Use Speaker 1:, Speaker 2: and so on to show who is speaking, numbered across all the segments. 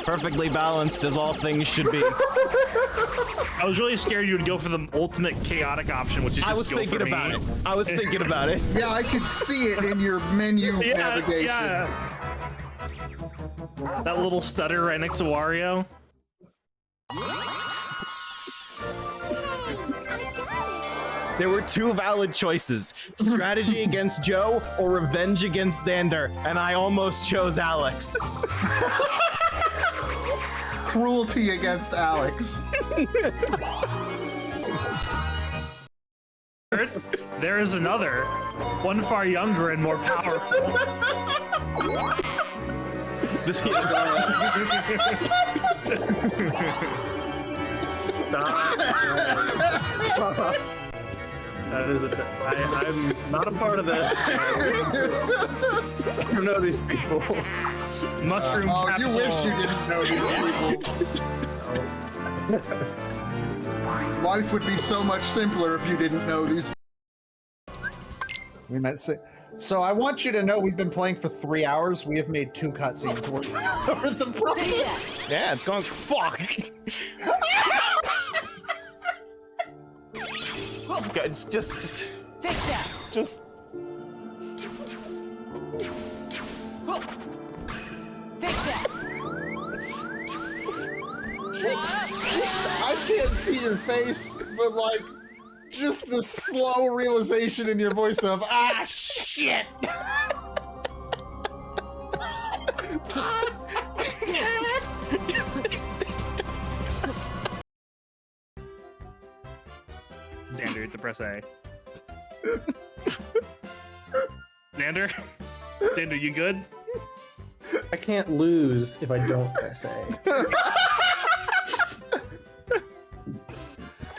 Speaker 1: Perfectly balanced as all things should be.
Speaker 2: I was really scared you would go for the ultimate chaotic option, which is just
Speaker 1: I was thinking about it. I was thinking about it.
Speaker 3: Yeah, I could see it in your menu navigation.
Speaker 2: Yeah. That little stutter right next to Wario.
Speaker 1: There were two valid choices. Strategy against Joe or revenge against Xander, and I almost chose Alex.
Speaker 3: Cruelty against Alex.
Speaker 2: There is another, one far younger and more powerful.
Speaker 4: That is I'm not a part of this. I don't know these people.
Speaker 2: Mushroom
Speaker 3: you wish you didn't know these people. Life would be so much simpler if you didn't know these.
Speaker 5: We might say. So I want you to know we've been playing for 3 hours. We have made 2 cutscenes worth of progress.
Speaker 1: Yeah, it's going fuck. It's just.
Speaker 5: I can't see your face, but like, just the slow realization in your voice of ah shit.
Speaker 2: Xander, hit the press A. Xander? Xander, you good?
Speaker 4: I can't lose if I don't press A.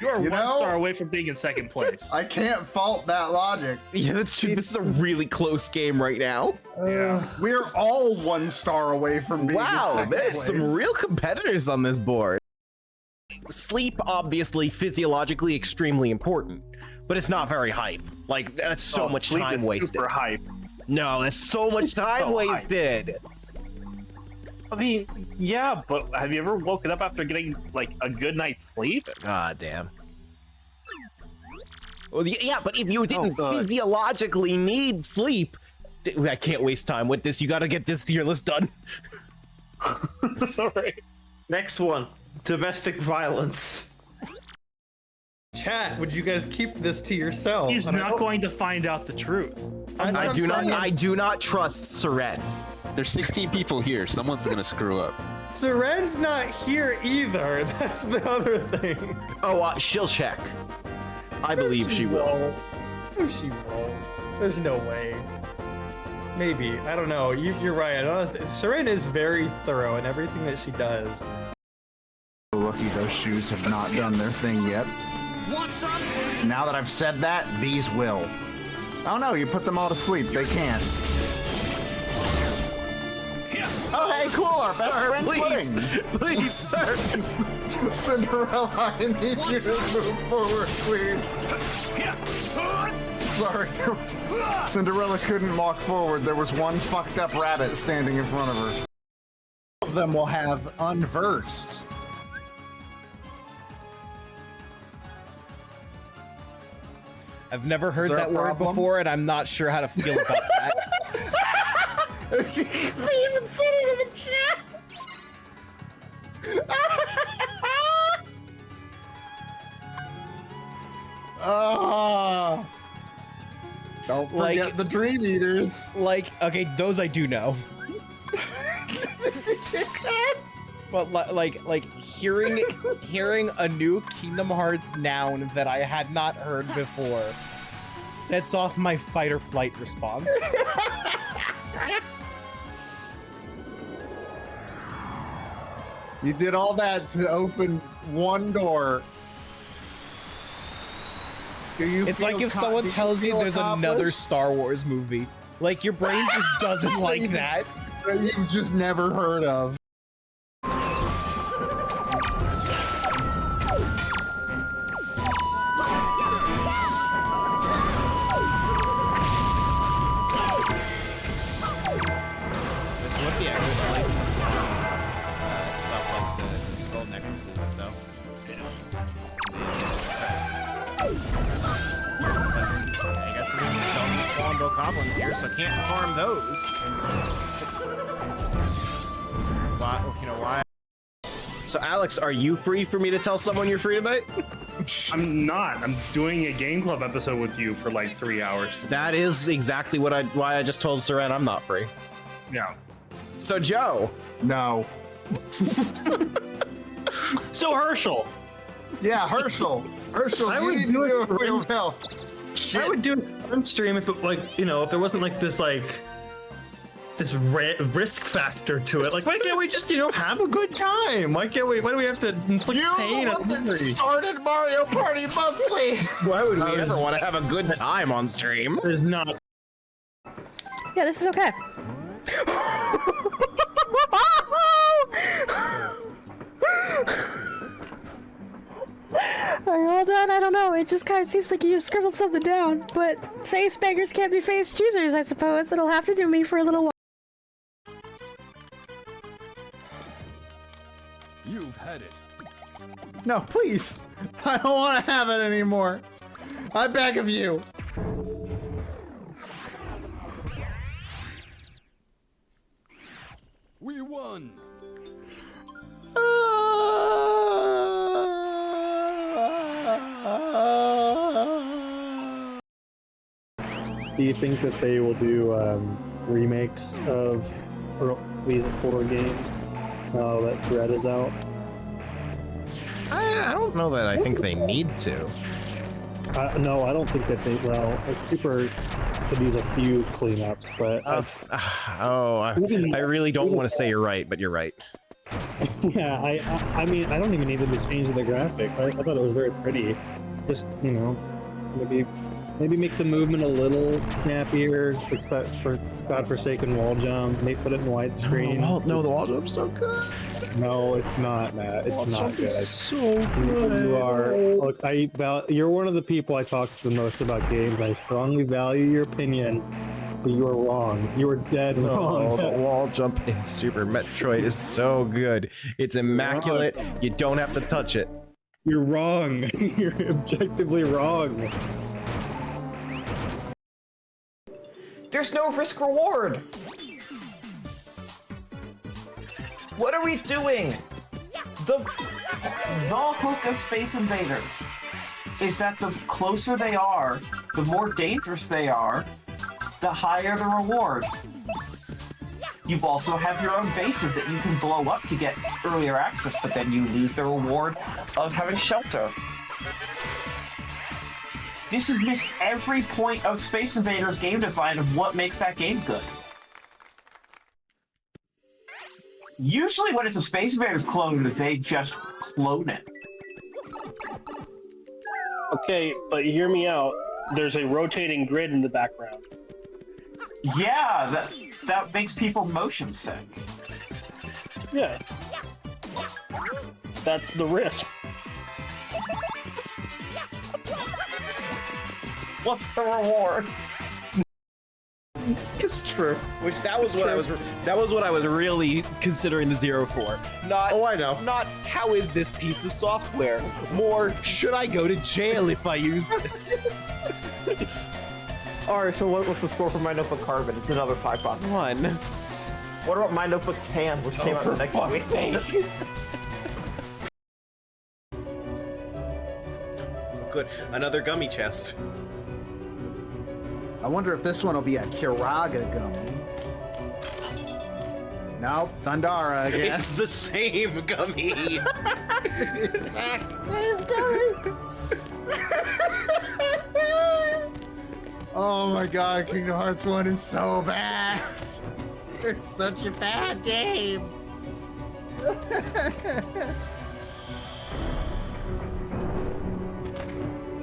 Speaker 2: You are one star away from being in second place.
Speaker 3: I can't fault that logic.
Speaker 1: Yeah, that's true. This is a really close game right now.
Speaker 2: Yeah.
Speaker 3: We're all 1 star away from being in
Speaker 1: Wow,
Speaker 3: second
Speaker 1: there's
Speaker 3: place.
Speaker 1: some real competitors on this board. Sleep, obviously, physiologically extremely important, but it's not very hype. Like, that's so much
Speaker 2: Sleep
Speaker 1: time
Speaker 2: is
Speaker 1: wasted.
Speaker 2: super hype.
Speaker 1: No, that's so much time
Speaker 2: So hype.
Speaker 1: wasted.
Speaker 2: I mean, yeah, but have you ever woken up after getting, like, a good night's sleep?
Speaker 1: God damn. Well, yeah, but if you didn't
Speaker 4: God.
Speaker 1: physiologically need sleep, I can't waste time with this. You gotta get this tier list done.
Speaker 2: Alright.
Speaker 4: Next one, domestic violence. Chat, would you guys keep this to yourself?
Speaker 2: He's not going to find out the truth.
Speaker 1: I do not trust Seren.
Speaker 6: There's 16 people here. Someone's gonna screw up.
Speaker 4: Seren's not here either. That's the other thing.
Speaker 1: Oh, she'll check. I believe she will.
Speaker 4: No, she won't. There's no way. Maybe. I don't know. You're right. I don't know. Seren is very thorough in everything that she does.
Speaker 3: Lucky those shoes have not done their thing yet. Now that I've said that, these will. Oh no, you put them all to sleep. They can't. Oh hey, cool, our best friend
Speaker 1: Please, please, sir.
Speaker 3: Cinderella, I need you to move forward, please. Sorry, Cinderella couldn't walk forward. There was one fucked up rabbit standing in front of her.
Speaker 5: All of them will have unversed.
Speaker 1: I've never heard
Speaker 5: there
Speaker 1: that
Speaker 5: a
Speaker 1: word
Speaker 5: problem?
Speaker 1: before, and I'm not sure how to feel about that.
Speaker 5: She even said it in the chat. Don't forget the Dream Eaters.
Speaker 1: Like, okay, those I do know. But like hearing a new Kingdom Hearts noun that I had not heard before sets off my fight or flight response.
Speaker 5: You did all that to open one door.
Speaker 1: It's like if someone tells you there's another Star Wars movie. Like, your brain just doesn't like that.
Speaker 5: That you've just never heard of.
Speaker 1: gold necklaces, though. Crests. I guess there's don't spawn goblins here, so can't harm those. Why? You know why? So, Alex, are you free for me to tell someone you're free tonight?
Speaker 2: I'm not. I'm doing a game club episode with you for like 3 hours.
Speaker 1: That is exactly why I just told Seren I'm not free.
Speaker 2: Yeah.
Speaker 1: So, Joe.
Speaker 3: No.
Speaker 2: So Herschel.
Speaker 3: Yeah, Herschel. Herschel,
Speaker 4: I
Speaker 3: you
Speaker 4: would
Speaker 3: need to
Speaker 4: do
Speaker 3: do
Speaker 4: it
Speaker 3: a
Speaker 4: for
Speaker 3: real
Speaker 4: him.
Speaker 3: hell.
Speaker 4: I would do a fun stream if it, like, you know, if there wasn't like this this risk factor to it. Like, why can't we just, you know, have a good time? Why can't we? Why do we have to inflict pain on misery?
Speaker 3: Started Mario Party Monthly.
Speaker 1: Why would we ever want to have a good time on stream?
Speaker 4: There's not.
Speaker 7: Yeah, this is okay. Alright, hold on, I don't know. It just kind of seems like you just scribbled something down. But face beggars can't be face choosers, I suppose. It'll have to do me for a little while.
Speaker 8: You've had it.
Speaker 5: No, please. I don't want to have it anymore. I beg of you.
Speaker 8: We won.
Speaker 9: Do you think that they will do remakes of these horror games now that Dread is out?
Speaker 1: I don't know that I think they need to.
Speaker 9: No, I don't think that they. Well, Super could use a few cleanups, but
Speaker 1: I really don't want to say you're right, but you're right.
Speaker 9: yeah, I mean, I don't even need them to change the graphic. I thought it was very pretty. Just, you know, maybe make the movement a little snappier. Fix that for godforsaken wall jump. Maybe put it in widescreen.
Speaker 1: No, the wall jump's so good.
Speaker 9: No, it's not, Matt. It's not good.
Speaker 1: So good.
Speaker 9: You are. Look, you're one of the people I talk to the most about games. I strongly value your opinion, but you are wrong. You are dead wrong.
Speaker 1: The wall jump in Super Metroid is so good. It's immaculate. You don't have to touch it.
Speaker 9: You're wrong. You're objectively wrong.
Speaker 10: There's no risk reward. What are we doing? The hook of Space Invaders is that the closer they are, the more dangerous they are, the higher the reward. You also have your own bases that you can blow up to get earlier access, but then you lose the reward of having shelter. This has missed every point of Space Invaders game design of what makes that game good. Usually when it's a Space Invaders clone, they just clone it.
Speaker 11: Okay, but hear me out. There's a rotating grid in the background.
Speaker 10: Yeah, that makes people motion sick.
Speaker 11: Yeah. That's the risk.
Speaker 10: What's the reward?
Speaker 1: It's true. Which that was what I was really considering the Zero for. Not
Speaker 3: Oh, I know.
Speaker 1: Not how is this piece of software? More should I go to jail if I use this?
Speaker 10: Alright, so what's the score for My Notebook Carbon? It's another $5.
Speaker 1: One.
Speaker 10: What about My Notebook Tan, which came out the next week?
Speaker 1: Good. Another gummy chest.
Speaker 3: I wonder if this one will be a Kiraga gummy. Nope, Thundara again.
Speaker 1: It's the same gummy.
Speaker 3: Exact same gummy. Oh my god, Kingdom Hearts 1 is so bad. It's such a bad game.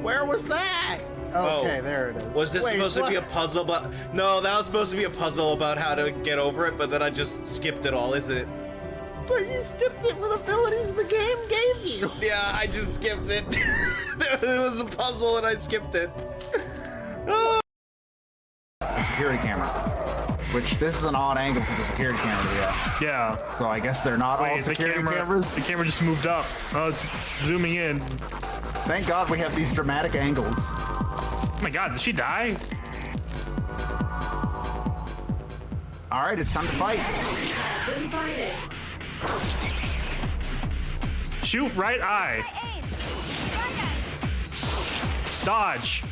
Speaker 3: Where was that? Okay, there it is.
Speaker 1: Was this
Speaker 3: Wait,
Speaker 1: supposed to be a
Speaker 3: what?
Speaker 1: puzzle? But no, that was supposed to be a puzzle about how to get over it. But then I just skipped it all, isn't it?
Speaker 3: But you skipped it with abilities the game gave you.
Speaker 1: Yeah, I just skipped it. It was a puzzle and I skipped it. Oh.
Speaker 3: security camera. Which, this is an odd angle for the security camera to be at.
Speaker 12: Yeah.
Speaker 3: So I guess they're not all security cameras.
Speaker 12: The camera just moved up. Oh, it's zooming in.
Speaker 3: Thank God we have these dramatic angles.
Speaker 12: Oh my God, did she die?
Speaker 3: All right, it's time to fight.
Speaker 12: Shoot right eye. Dodge.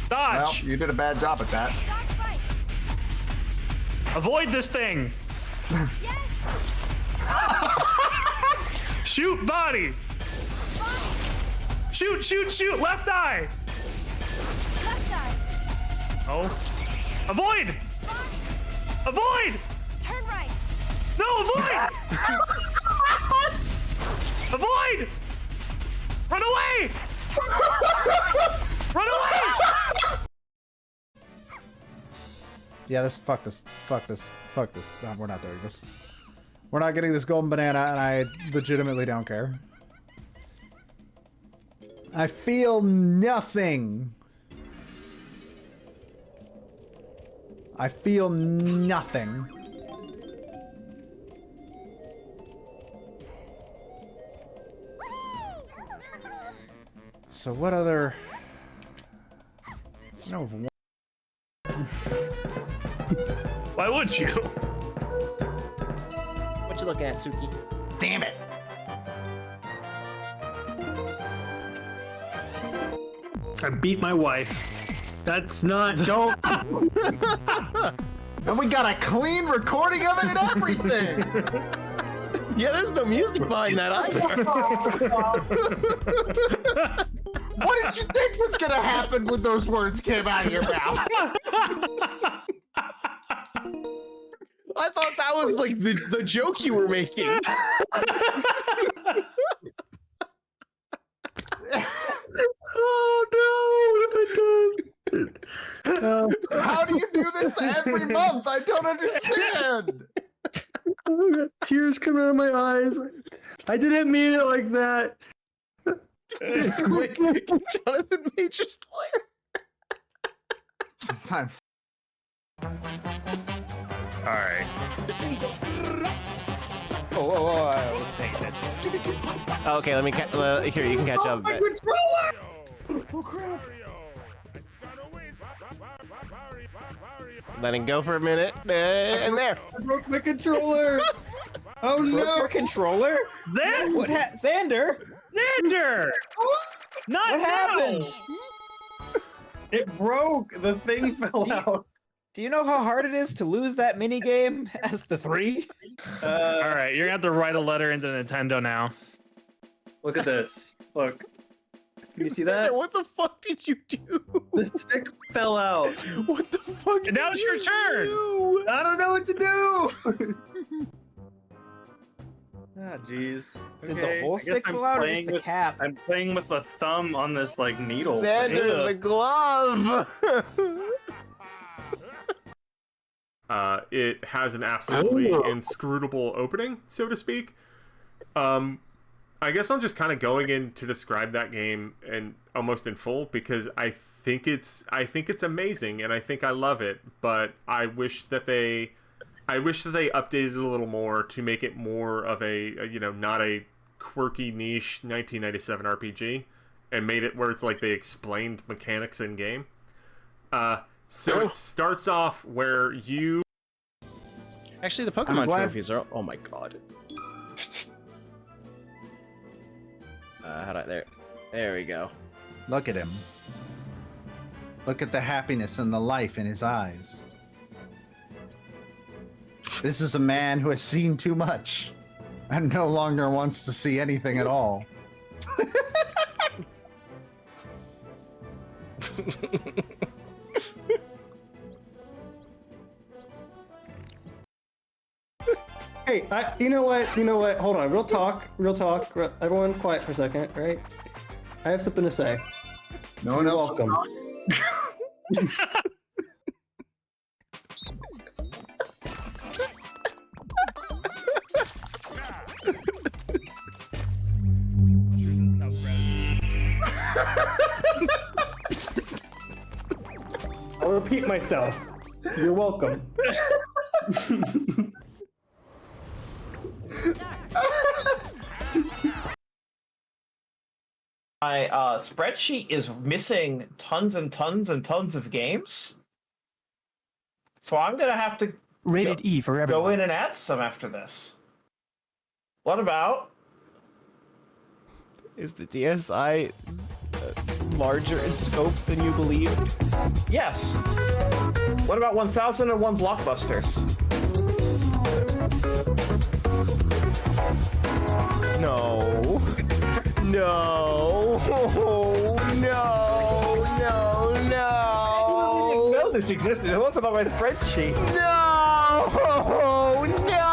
Speaker 12: Dodge.
Speaker 3: Well, you did a bad job at that.
Speaker 12: Avoid this thing. Shoot body. Shoot, shoot, shoot. Left eye. Oh. Avoid. Avoid.
Speaker 13: Turn right.
Speaker 12: No, avoid. Avoid. Run away. Run away.
Speaker 1: Yeah, fuck this. No, we're not doing this. We're not getting this golden banana, and I legitimately don't care. I feel nothing. I feel nothing. So what other... I know of one...
Speaker 12: Why would you?
Speaker 14: What you looking at, Suki?
Speaker 3: Damn it!
Speaker 4: I beat my wife. That's not. Don't.
Speaker 3: And we got a clean recording of it and everything!
Speaker 14: Yeah, there's no music behind that either.
Speaker 3: What did you think was gonna happen when those words came out of your mouth?
Speaker 14: I thought that was like the joke you were making.
Speaker 3: Oh no! How do you do this every month? I don't understand.
Speaker 4: I got tears coming out of my eyes. I didn't mean it like that.
Speaker 14: Wait, Jonathan Majors Slayer.
Speaker 3: Sometimes.
Speaker 12: All right.
Speaker 14: Oh, I was paying attention. Okay, let me here. You can catch up a bit.
Speaker 3: Oh crap!
Speaker 14: Letting go for a minute, and there.
Speaker 9: I broke my controller. Oh no!
Speaker 14: Your controller?
Speaker 12: Xander? Xander! Not
Speaker 9: What
Speaker 12: now!
Speaker 9: happened? It broke. The thing fell out.
Speaker 15: Do you know how hard it is to lose that mini game as the 3?
Speaker 12: All right, you're gonna have to write a letter into Nintendo now.
Speaker 4: Look at this. Look. Can you see that?
Speaker 14: What the fuck did you do?
Speaker 4: The stick fell out.
Speaker 14: What the fuck?
Speaker 12: And now it's your turn.
Speaker 14: Do?
Speaker 4: I don't know what to do. Ah, jeez.
Speaker 15: Did the whole stick fall out or just the cap?
Speaker 4: I'm playing with the thumb on this like needle.
Speaker 14: Xander, the glove.
Speaker 16: It has an absolutely inscrutable opening, so to speak. I guess I'm just kind of going in to describe that game and almost in full because I think it's amazing and I think I love it, but I wish that they updated it a little more to make it more of a not a quirky niche 1997 RPG and made it where it's like they explained mechanics in game. So it starts off where you...
Speaker 14: Actually, the Pokemon trophies are... Oh my god. How do I... There we go.
Speaker 1: Look at him. Look at the happiness and the life in his eyes. This is a man who has seen too much and no longer wants to see anything at all.
Speaker 9: Hey, you know what? Hold on. Real talk. Everyone quiet for a second, right? I have something to say.
Speaker 5: No one else.
Speaker 9: Welcome. repeat myself. You're welcome.
Speaker 10: My spreadsheet is missing tons and tons and tons of games. So I'm gonna have to
Speaker 13: Rated E for everyone.
Speaker 10: go in and add some after this. What about?
Speaker 14: Is the DSi larger in scope than you believed?
Speaker 10: Yes. What about 1001 Blockbusters?
Speaker 14: No. No. No. No. No.
Speaker 10: I didn't know this existed. It wasn't on my spreadsheet.
Speaker 14: No. No.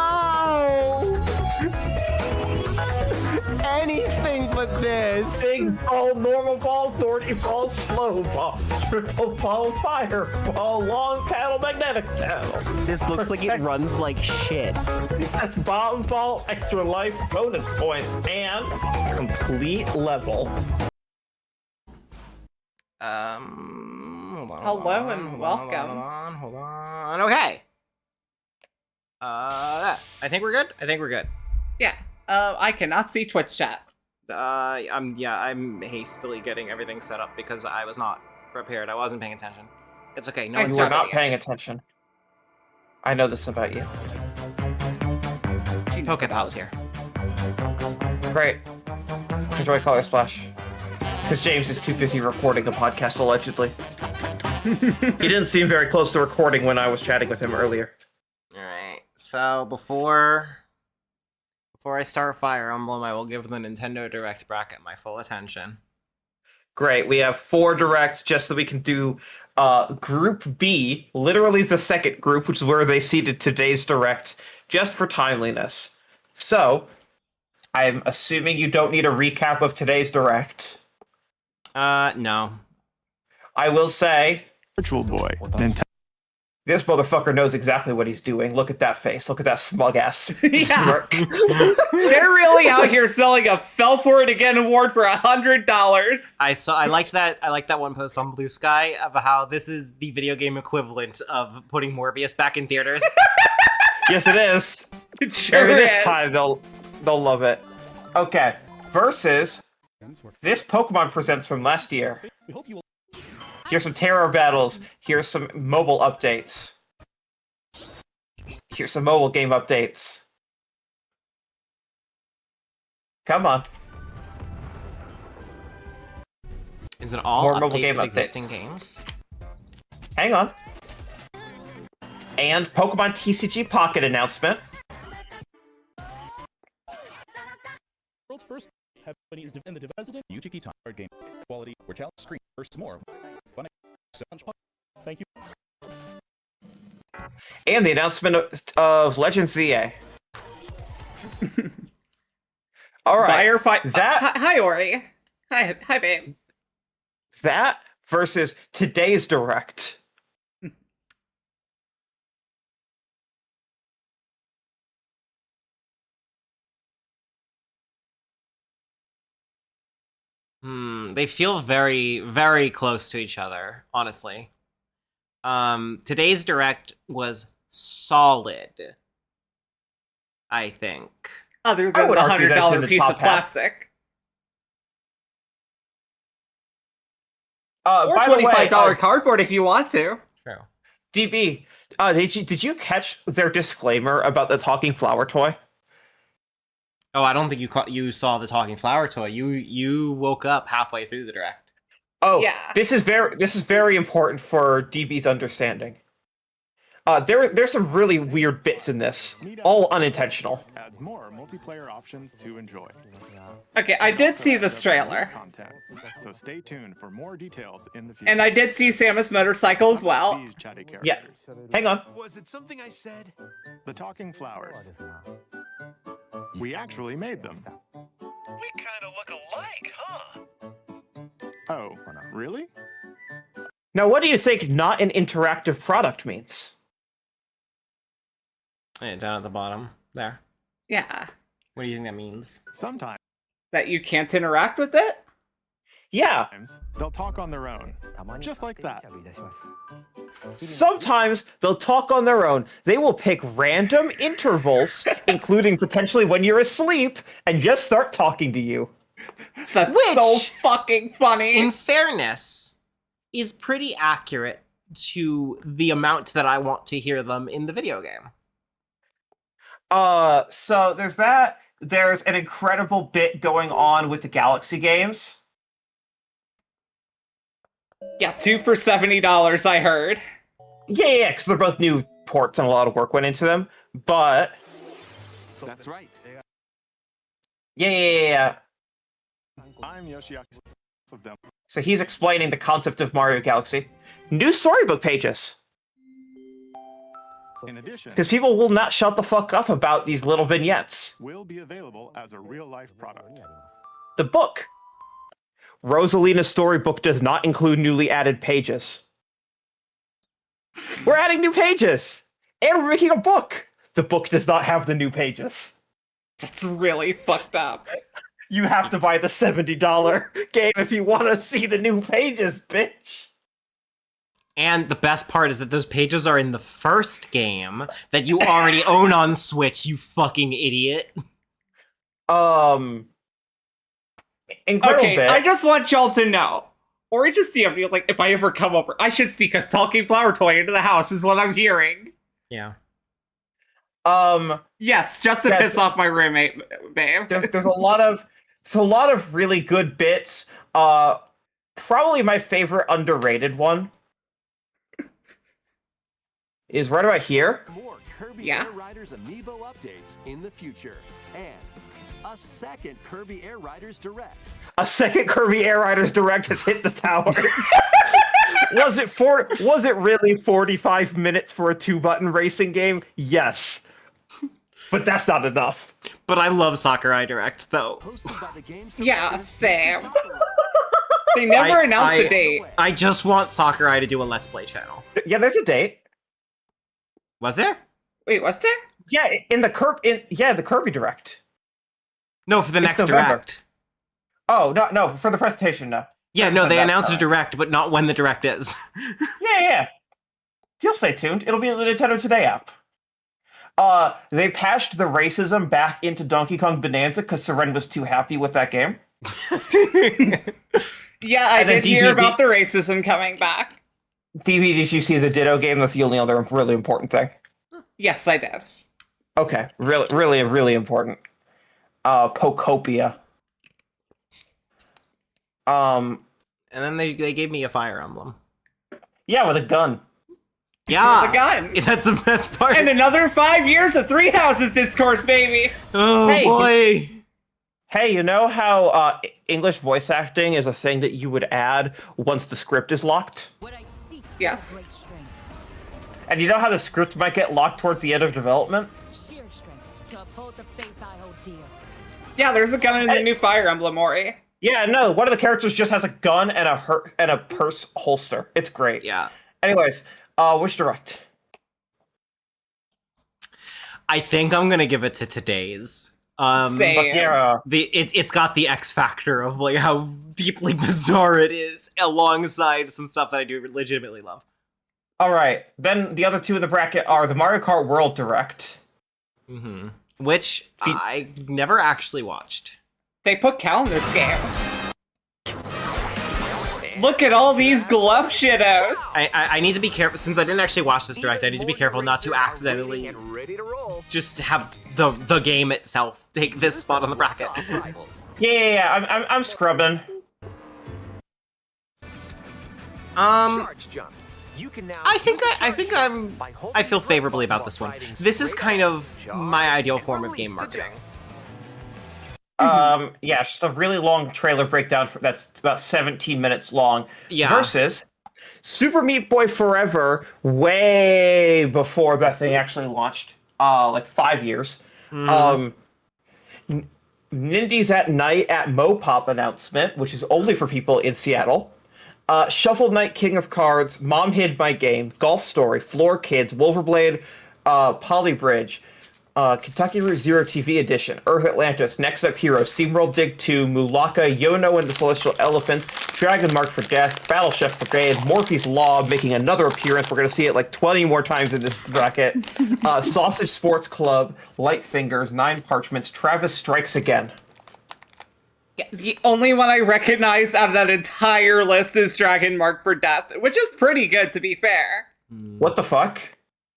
Speaker 14: Anything but this.
Speaker 10: Big ball, normal ball, thorny ball, slow ball, triple ball, fireball, long paddle, magnetic paddle.
Speaker 14: This looks like it runs like shit.
Speaker 10: That's bomb ball, extra life, bonus points, and complete level.
Speaker 1: Hello and welcome.
Speaker 14: Hold on. Okay. I think we're good.
Speaker 1: Yeah. I cannot see Twitch chat.
Speaker 14: I'm hastily getting everything set up because I was not prepared. I wasn't paying attention. It's okay. No
Speaker 10: You
Speaker 14: one's
Speaker 10: were not paying attention. I know this about you.
Speaker 14: Pokeball's here.
Speaker 10: Great. Enjoy Color Splash. Because James is too busy recording the podcast, allegedly. He didn't seem very close to recording when I was chatting with him earlier.
Speaker 14: Alright, so before I start Fire Emblem, I will give the Nintendo Direct bracket my full attention.
Speaker 10: Great. We have 4 directs just so we can do Group B, literally the second group, which is where they seeded today's direct, just for timeliness. So, I'm assuming you don't need a recap of today's direct.
Speaker 14: No.
Speaker 10: I will say...
Speaker 13: Virtual Boy.
Speaker 10: This motherfucker knows exactly what he's doing. Look at that face. Look at that smug-ass smirk.
Speaker 1: They're really out here selling a Fell For It Again award for $100.
Speaker 14: I liked that one post on Blue Sky about how this is the video game equivalent of putting Morbius back in theaters.
Speaker 10: Yes, it is.
Speaker 1: It sure
Speaker 10: Maybe
Speaker 1: is.
Speaker 10: this time they'll love it. Okay, versus this Pokemon Presents from last year. Here's some terror battles. Here's some mobile updates. Here's some mobile game updates. Come on.
Speaker 14: Is it all
Speaker 10: More mobile
Speaker 14: updates
Speaker 10: game
Speaker 14: of
Speaker 10: updates.
Speaker 14: existing games?
Speaker 10: Hang on. And Pokemon TCG Pocket announcement.
Speaker 13: World's first company is in the resident Yuchiki card game quality or challenge screen versus more fun. Thank you.
Speaker 10: And the announcement of Legends ZA. All right.
Speaker 1: Hi, Ori. Hi, babe.
Speaker 10: That versus today's direct.
Speaker 14: They feel very, very close to each other, honestly. Today's direct was solid, I think.
Speaker 1: Other than the $100 piece of plastic. Or
Speaker 10: by the way,
Speaker 1: $25 cardboard if you want to.
Speaker 14: True.
Speaker 10: DB, did you catch their disclaimer about the talking flower toy?
Speaker 14: Oh, I don't think you saw the talking flower toy. You woke up halfway through the direct.
Speaker 10: Oh,
Speaker 1: yeah.
Speaker 10: This is very important for DB's understanding. There's some really weird bits in this, all unintentional.
Speaker 13: Adds more multiplayer options to enjoy.
Speaker 1: Okay, I did see this trailer.
Speaker 13: Content. So stay tuned for more details in the future.
Speaker 1: And I did see Samus motorcycle as well.
Speaker 10: Yeah. Hang on.
Speaker 13: Was it something I said? The talking flowers. We actually made them.
Speaker 8: We kind of look alike, huh?
Speaker 13: Oh, really?
Speaker 10: Now, what do you think not an interactive product means?
Speaker 14: Yeah, down at the bottom there.
Speaker 1: Yeah.
Speaker 14: What do you think that means?
Speaker 13: Sometimes.
Speaker 1: That you can't interact with it?
Speaker 10: Yeah.
Speaker 13: They'll talk on their own, just like that.
Speaker 10: Sometimes they'll talk on their own. They will pick random intervals, including potentially when you're asleep, and just start talking to you.
Speaker 17: That's so fucking funny.
Speaker 14: In fairness, is pretty accurate to the amount that I want to hear them in the video game.
Speaker 10: So there's that. There's an incredible bit going on with the Galaxy games.
Speaker 17: Yeah, 2 for $70, I heard.
Speaker 10: Yeah, because they're both new ports and a lot of work went into them. But
Speaker 13: That's right.
Speaker 10: yeah.
Speaker 13: I'm Yoshiaki of them.
Speaker 10: So he's explaining the concept of Mario Galaxy. New storybook pages.
Speaker 13: In addition,
Speaker 10: Because people will not shut the fuck up about these little vignettes.
Speaker 13: will be available as a real-life product.
Speaker 10: The book. Rosalina's storybook does not include newly added pages. We're adding new pages! And we're making a book! The book does not have the new pages.
Speaker 17: That's really fucked up.
Speaker 10: You have to buy the $70 game if you want to see the new pages, bitch!
Speaker 14: And the best part is that those pages are in the first game that you already own on Switch, you fucking idiot.
Speaker 10: Incredible
Speaker 17: Okay,
Speaker 10: bit.
Speaker 17: I just want y'all to know. Or just like, if I ever come over, I should sneak a talking flower toy into the house, is what I'm hearing.
Speaker 14: Yeah.
Speaker 17: Yes, just to piss off my roommate, babe.
Speaker 10: There's a lot of really good bits. Probably my favorite underrated one is right about here.
Speaker 18: More Kirby Air Riders Amiibo updates in the future, and a second Kirby Air Riders Direct.
Speaker 10: A second Kirby Air Riders Direct has hit the towers. Was it really 45 minutes for a 2-button racing game? Yes. But that's not enough.
Speaker 14: But I love Sakurai Direct, though.
Speaker 17: Yeah, same. They never announced a date.
Speaker 14: I just want Sakurai to do a Let's Play channel.
Speaker 10: Yeah, there's a date.
Speaker 14: Was there?
Speaker 17: Wait, was there?
Speaker 10: Yeah, the Kirby Direct.
Speaker 14: No, for the
Speaker 10: It's
Speaker 14: next
Speaker 10: November.
Speaker 14: Direct.
Speaker 10: Oh, no, for the presentation, no.
Speaker 14: Yeah, no, they announced a Direct, but not when the Direct is.
Speaker 10: Yeah. You'll stay tuned. It'll be in the Nintendo Today app. They patched the racism back into Donkey Kong Bonanza because Seren was too happy with that game.
Speaker 17: Yeah, I
Speaker 10: And then
Speaker 17: did hear
Speaker 10: DVD
Speaker 17: about the racism coming back.
Speaker 10: DB, did you see the Ditto game? That's the only other really important thing.
Speaker 17: Yes, I did.
Speaker 10: Okay, really important. Pocopia.
Speaker 14: And then they gave me a Fire Emblem.
Speaker 10: Yeah, with a gun.
Speaker 14: Yeah,
Speaker 17: The gun.
Speaker 14: That's the best part.
Speaker 17: And another 5 years of Three Houses discourse, baby.
Speaker 14: Oh
Speaker 10: Hey,
Speaker 14: boy.
Speaker 10: Hey, you know how English voice acting is a thing that you would add once the script is locked?
Speaker 17: Yes.
Speaker 10: And you know how the script might get locked towards the end of development?
Speaker 17: Yeah, there's a gun in the new Fire Emblem, Ori.
Speaker 10: Yeah, no, one of the characters just has a gun and a purse holster. It's great.
Speaker 14: Yeah.
Speaker 10: Anyways, which direct?
Speaker 14: I think I'm gonna give it to today's.
Speaker 17: Same.
Speaker 14: It's got the X factor of like how deeply bizarre it is, alongside some stuff that I do legitimately love.
Speaker 10: All right, then the other two in the bracket are the Mario Kart World Direct.
Speaker 14: Mm-hmm. Which I never actually watched.
Speaker 17: They put calendar scam. Look at all these glove shittos.
Speaker 14: I need to be careful, since I didn't actually watch this direct, I need to be careful not to accidentally just have the game itself take this spot on the bracket.
Speaker 10: Yeah, I'm scrubbing.
Speaker 14: I feel favorably about this one. This is kind of my ideal form of game marketing.
Speaker 10: Yeah, it's just a really long trailer breakdown that's about 17 minutes long.
Speaker 14: Yeah.
Speaker 10: Versus Super Meat Boy Forever, way before that thing actually launched, like 5 years. Nindies at Night at Mopop announcement, which is only for people in Seattle. Shuffle Knight King of Cards, Mom Hid My Game, Golf Story, Floor Kids, Wolverblade, Polybridge, Kentucky Route Zero TV Edition, Earth Atlantis, Next Up Hero, SteamWorld Dig 2, Mulaka, Yono and the Celestial Elephants, Dragon Mark for Death, Battle Chef Brigade, Morphe's Law making another appearance. We're going to see it like 20 more times in this bracket. Sausage Sports Club, Light Fingers, Nine Parchments, Travis Strikes Again.
Speaker 17: Yeah, the only one I recognize out of that entire list is Dragon Mark for Death, which is pretty good, to be fair.
Speaker 10: What the fuck?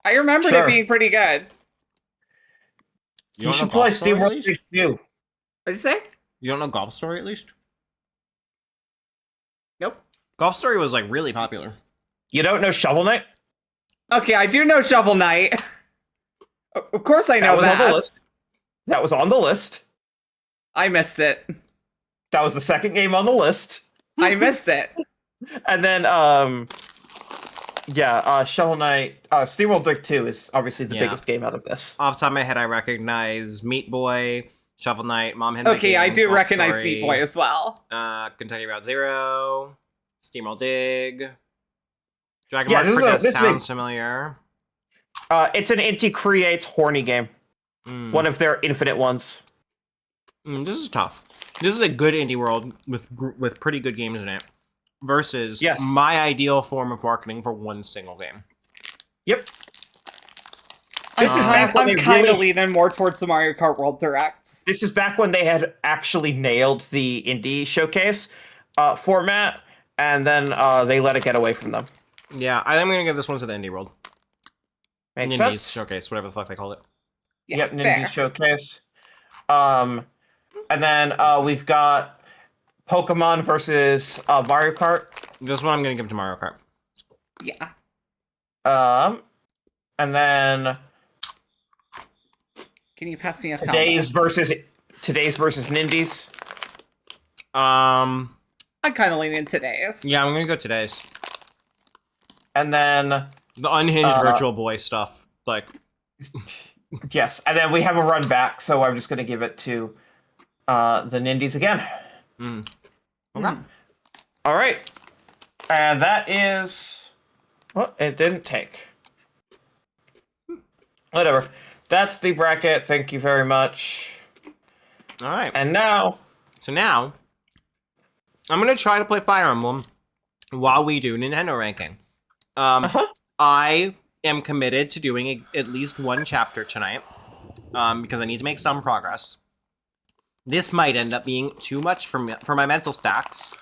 Speaker 17: I remembered it being pretty good.
Speaker 10: You should play SteamWorld Dig 2.
Speaker 17: What'd you say?
Speaker 14: You don't know Golf Story at least?
Speaker 17: Nope.
Speaker 14: Golf Story was like really popular.
Speaker 10: You don't know Shovel Knight?
Speaker 17: Okay, I do know Shovel Knight. Of course I know
Speaker 10: was
Speaker 17: that.
Speaker 10: on the list. That was on the list.
Speaker 17: I missed it.
Speaker 10: That was the second game on the list.
Speaker 17: I missed it.
Speaker 10: And then, Shovel Knight, SteamWorld Dig 2 is obviously the biggest game out of this.
Speaker 14: Off the top of my head, I recognize Meat Boy, Shovel Knight, Mom Henry.
Speaker 17: Okay, I do recognize Meat Boy as well.
Speaker 14: Kentucky Route Zero, SteamWorld Dig. Dragon
Speaker 10: Yeah,
Speaker 14: Mark for Death
Speaker 10: this is
Speaker 14: sounds familiar.
Speaker 10: It's an Inti Creates horny game. One of their infinite ones.
Speaker 14: This is tough. This is a good indie world with pretty good games in it. Versus my ideal form of marketing for one single game.
Speaker 10: Yep.
Speaker 17: This is back when I'm kind of leaning more towards the Mario Kart World Direct.
Speaker 10: This is back when they had actually nailed the indie showcase format, and then they let it get away from them.
Speaker 14: Yeah, I'm going to give this one to the indie world.
Speaker 10: Makes
Speaker 14: Indies
Speaker 10: sense.
Speaker 14: Showcase, whatever the fuck they call it.
Speaker 10: Yep, Indie Showcase. And then we've got Pokemon versus Mario Kart.
Speaker 14: This one I'm going to give to Mario Kart.
Speaker 17: Yeah.
Speaker 10: And then
Speaker 17: can you pass me a
Speaker 10: today's versus Nindies?
Speaker 17: I'm kind of leaning today's.
Speaker 14: Yeah, I'm going to go today's.
Speaker 10: And then
Speaker 14: the unhinged Virtual Boy stuff, like.
Speaker 10: Yes, and then we have a run back, so I'm just going to give it to the Nindies again.
Speaker 14: Okay.
Speaker 10: All right, and that is. Well, it didn't take. Whatever. That's the bracket. Thank you very much.
Speaker 14: All right.
Speaker 10: And now.
Speaker 14: So now, I'm going to try to play Fire Emblem while we do Nintendo ranking. I am committed to doing at least one chapter tonight because I need to make some progress. This might end up being too much for my mental stacks.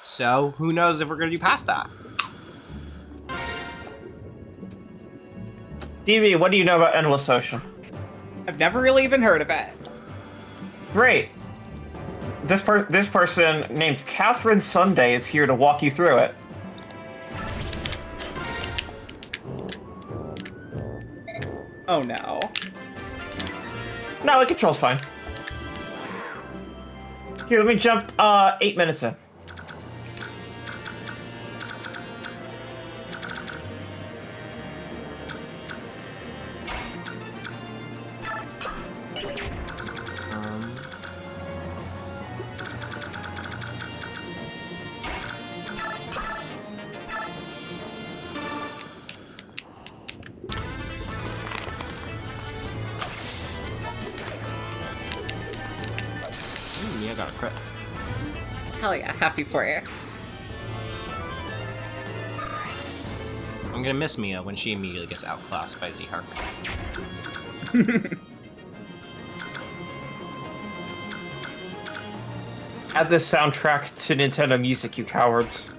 Speaker 14: So who knows if we're going to do past that.
Speaker 10: DB, what do you know about Endless Ocean?
Speaker 17: I've never really even heard of it.
Speaker 10: Great. This person named Catherine Sunday is here to walk you through it.
Speaker 17: Oh no.
Speaker 10: No, the control's fine. Here, let me jump 8 minutes in.
Speaker 14: Yeah, I got a crit.
Speaker 17: Hell yeah, happy for you.
Speaker 14: I'm gonna miss Mia when she immediately gets outclassed by Z-Hark.
Speaker 10: Add this soundtrack to Nintendo Music, you cowards.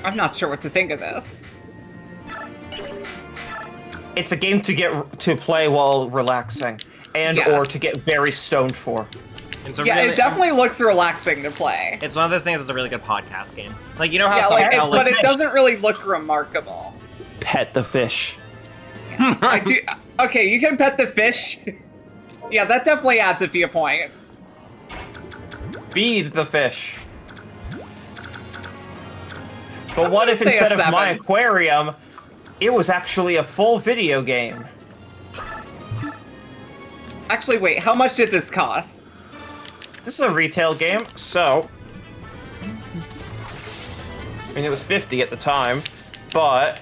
Speaker 17: I'm not sure what to think of this.
Speaker 10: It's a game to play while relaxing, and or to get very stoned for.
Speaker 17: Yeah, it definitely looks relaxing to play.
Speaker 14: It's one of those things that's a really good podcast game. Like, you know how
Speaker 17: but it doesn't really look remarkable.
Speaker 10: Pet the fish.
Speaker 17: I do. Okay, you can pet the fish. Yeah, that definitely adds a few points.
Speaker 10: Feed the fish. But what if instead of my aquarium, it was actually a full video game?
Speaker 17: Actually, wait, how much did this cost?
Speaker 10: This is a retail game, so... I mean, it was $50 at the time. But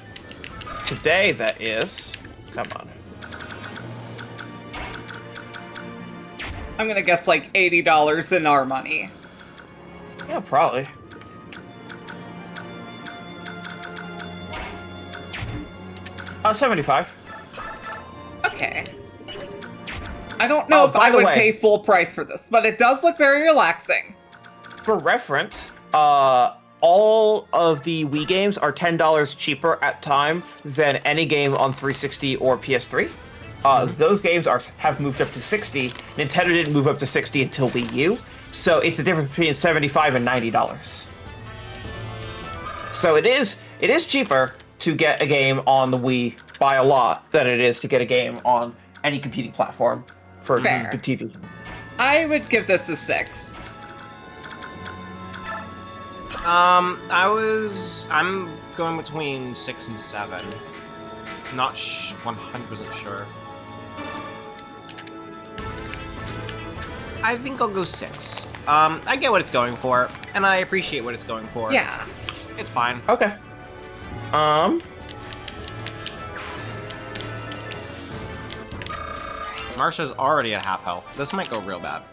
Speaker 10: today that is. Come on.
Speaker 17: I'm gonna guess like $80 in our money.
Speaker 10: Yeah, probably. $75.
Speaker 17: Okay. I don't know if
Speaker 10: by
Speaker 17: I
Speaker 10: the
Speaker 17: would
Speaker 10: way-
Speaker 17: pay full price for this, but it does look very relaxing.
Speaker 10: For reference, all of the Wii games are $10 cheaper at time than any game on 360 or PS3. Those games have moved up to 60. Nintendo didn't move up to 60 until Wii U, so it's the difference between $75 and $90. So it is cheaper to get a game on the Wii by a lot than it is to get a game on any competing platform for the
Speaker 17: Fair.
Speaker 10: TV.
Speaker 17: I would give this a 6.
Speaker 14: I'm going between 6 and 7. Not 100% sure. I think I'll go 6. I get what it's going for, and I appreciate what it's going for.
Speaker 17: Yeah.
Speaker 14: It's fine.
Speaker 10: Okay.
Speaker 14: Marsha's already at half health. This might go real bad.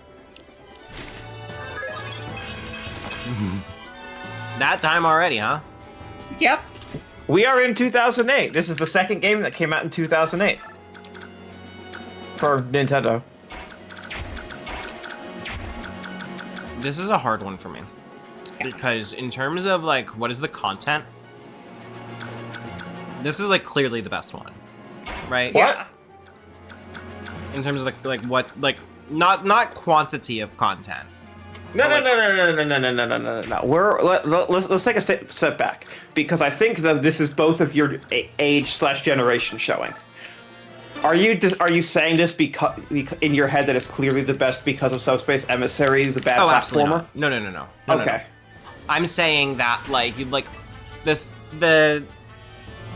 Speaker 14: That time already, huh?
Speaker 17: Yep.
Speaker 10: We are in 2008. This is the second game that came out in 2008 for Nintendo.
Speaker 14: This is a hard one for me. Because in terms of, like, what is the content? This is, like, clearly the best one. Right?
Speaker 17: Yeah.
Speaker 14: In terms of, like what, like, not quantity of content.
Speaker 10: No. Let's take a step back, because I think that this is both of your age/generation showing. Are you saying this because in your head that it's clearly the best because of Subspace Emissary, the bad platformer?
Speaker 14: Absolutely not. No.
Speaker 10: Okay.
Speaker 14: I'm saying that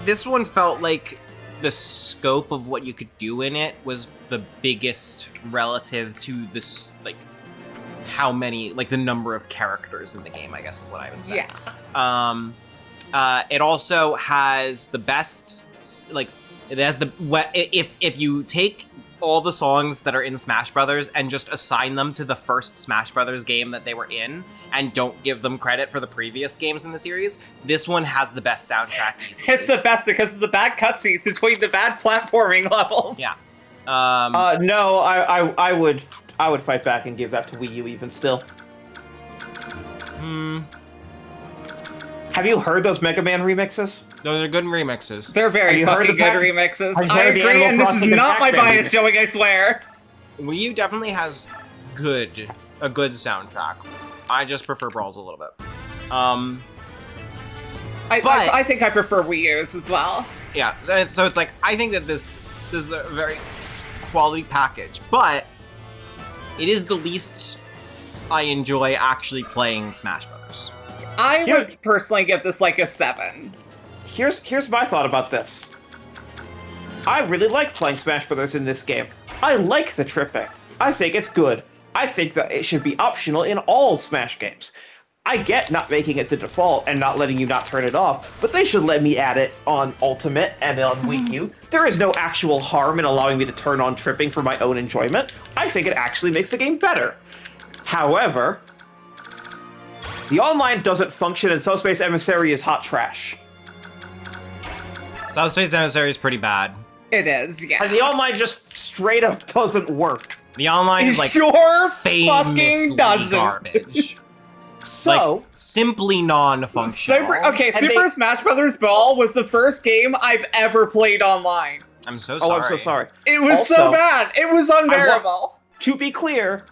Speaker 14: this one felt like the scope of what you could do in it was the biggest relative to this, like, how many, like, the number of characters in the game, I guess is what I was saying.
Speaker 17: Yeah.
Speaker 14: It also has the best, like, it has the, if you take all the songs that are in Smash Brothers and just assign them to the first Smash Brothers game that they were in, and don't give them credit for the previous games in the series, this one has the best soundtrack easily.
Speaker 17: It's the best because of the bad cutscenes between the bad platforming levels.
Speaker 14: Yeah.
Speaker 10: No, I would fight back and give that to Wii U even still. Have you heard those Mega Man remixes?
Speaker 14: Those are good remixes.
Speaker 17: They're very fucking good remixes. I agree, and this is not my bias showing, I swear.
Speaker 14: Wii U definitely has a good soundtrack. I just prefer Brawls a little bit.
Speaker 17: I think I prefer Wii U's as well.
Speaker 14: Yeah, so it's like, I think that this is a very quality package, but it is the least I enjoy actually playing Smash Brothers.
Speaker 17: I would personally give this like a 7.
Speaker 10: Here's my thought about this. I really like playing Smash Brothers in this game. I like the tripping. I think it's good. I think that it should be optional in all Smash games. I get not making it the default and not letting you not turn it off, but they should let me add it on Ultimate and on Wii U. There is no actual harm in allowing me to turn on tripping for my own enjoyment. I think it actually makes the game better. However, the online doesn't function and Subspace Emissary is hot trash.
Speaker 14: Subspace Emissary is pretty bad.
Speaker 17: It is, yeah.
Speaker 10: And the online just straight up doesn't work.
Speaker 14: The online is like
Speaker 17: sure
Speaker 14: famously
Speaker 17: fucking doesn't.
Speaker 14: garbage.
Speaker 10: So
Speaker 14: like, simply non-functional.
Speaker 17: Super Smash Brothers Brawl was the first game I've ever played online.
Speaker 14: I'm so sorry.
Speaker 10: Oh, I'm so sorry.
Speaker 17: It was so bad. It was unbearable.
Speaker 10: To be clear,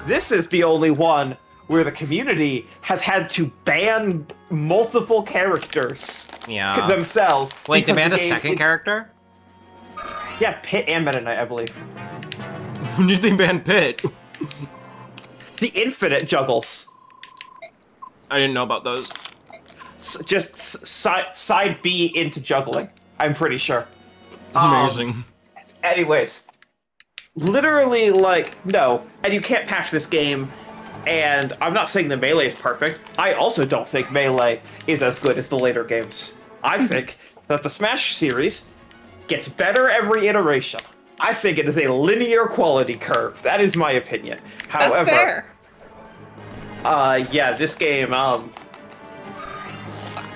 Speaker 10: this is the only one where the community has had to ban multiple characters themselves.
Speaker 14: Wait, they banned a second character?
Speaker 10: Yeah, Pit and Meta Knight, I believe.
Speaker 14: When did they ban Pit?
Speaker 10: The infinite juggles.
Speaker 14: I didn't know about those.
Speaker 10: Just side B into juggling. I'm pretty sure.
Speaker 14: Amazing.
Speaker 10: Anyways, literally, like, no, and you can't patch this game And I'm not saying the Melee is perfect. I also don't think Melee is as good as the later games. I think that the Smash series gets better every iteration. I think it is a linear quality curve. That is my opinion. However,
Speaker 17: That's fair.
Speaker 10: Yeah, this game, I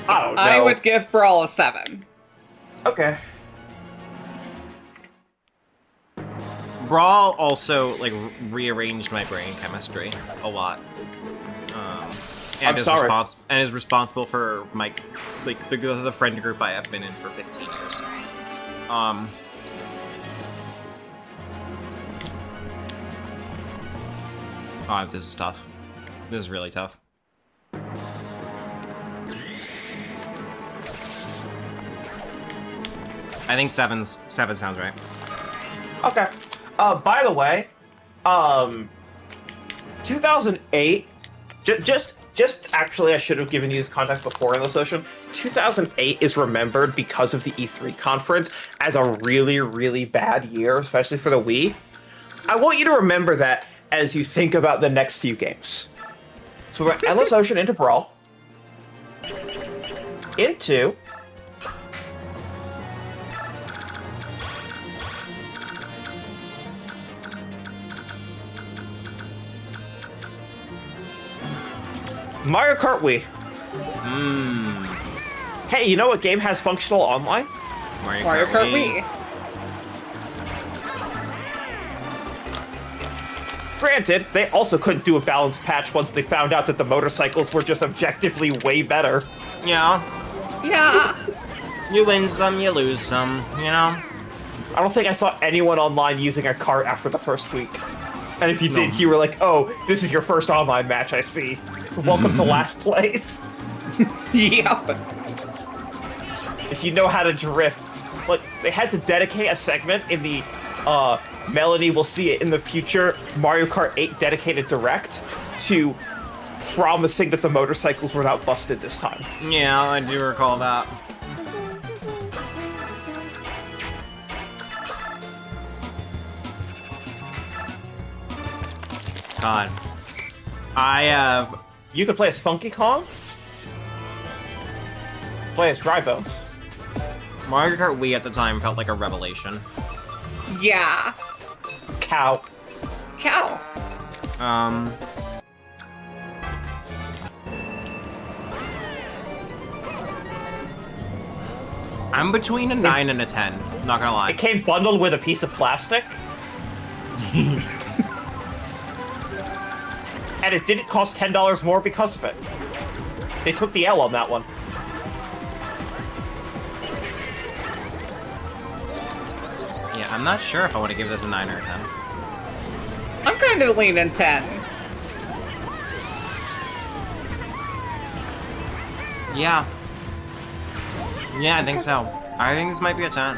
Speaker 10: don't know.
Speaker 17: I would give Brawl a 7.
Speaker 10: Okay.
Speaker 14: Brawl also like rearranged my brain chemistry a lot. And
Speaker 10: I'm sorry.
Speaker 14: And is responsible for my the friend group I have been in for 15 years. Oh, this is tough. This is really tough. I think seven sounds right.
Speaker 10: Okay. By the way, 2008. Just actually, I should have given you this context before in the session. 2008 is remembered because of the E3 conference as a really, really bad year, especially for the Wii. I want you to remember that as you think about the next few games. So we're Endless Ocean into Brawl, into Mario Kart Wii. Hey, you know what game has functional online?
Speaker 17: Mario Kart Wii.
Speaker 10: Granted, they also couldn't do a balance patch once they found out that the motorcycles were just objectively way better.
Speaker 14: Yeah.
Speaker 17: Yeah.
Speaker 14: You win some, you lose some, you know?
Speaker 10: I don't think I saw anyone online using a cart after the first week. And if you did, you were like, oh, this is your first online match, I see. Welcome to last place.
Speaker 17: Yep.
Speaker 10: If you know how to drift. Like, they had to dedicate a segment in the, Melanie will see it in the future, Mario Kart 8 dedicated direct to promising that the motorcycles were not busted this time.
Speaker 14: Yeah, I do recall that. God. I have...
Speaker 10: You could play as Funky Kong. Play as Dry Bones.
Speaker 14: Mario Kart Wii at the time felt like a revelation.
Speaker 17: Yeah.
Speaker 10: Cow.
Speaker 17: Cow.
Speaker 14: I'm between a 9 and a 10, not gonna lie.
Speaker 10: It came bundled with a piece of plastic. And it didn't cost $10 more because of it. They took the L on that one.
Speaker 14: Yeah, I'm not sure if I want to give this a 9 or a 10.
Speaker 17: I'm kind of leaning 10.
Speaker 14: Yeah. Yeah, I think so. I think this might be a 10.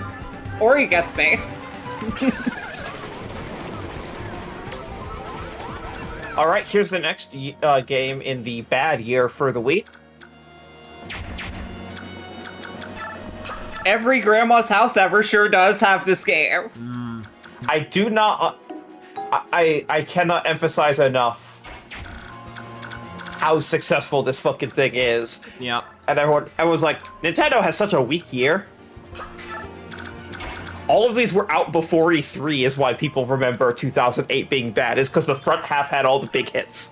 Speaker 17: Or he gets me.
Speaker 10: Alright, here's the next game in the bad year for the Wii.
Speaker 17: Every grandma's house ever sure does have this game.
Speaker 10: I do not... I cannot emphasize enough how successful this fucking thing is.
Speaker 14: Yeah.
Speaker 10: And everyone's like, Nintendo has such a weak year. All of these were out before E3 is why people remember 2008 being bad, is because the front half had all the big hits.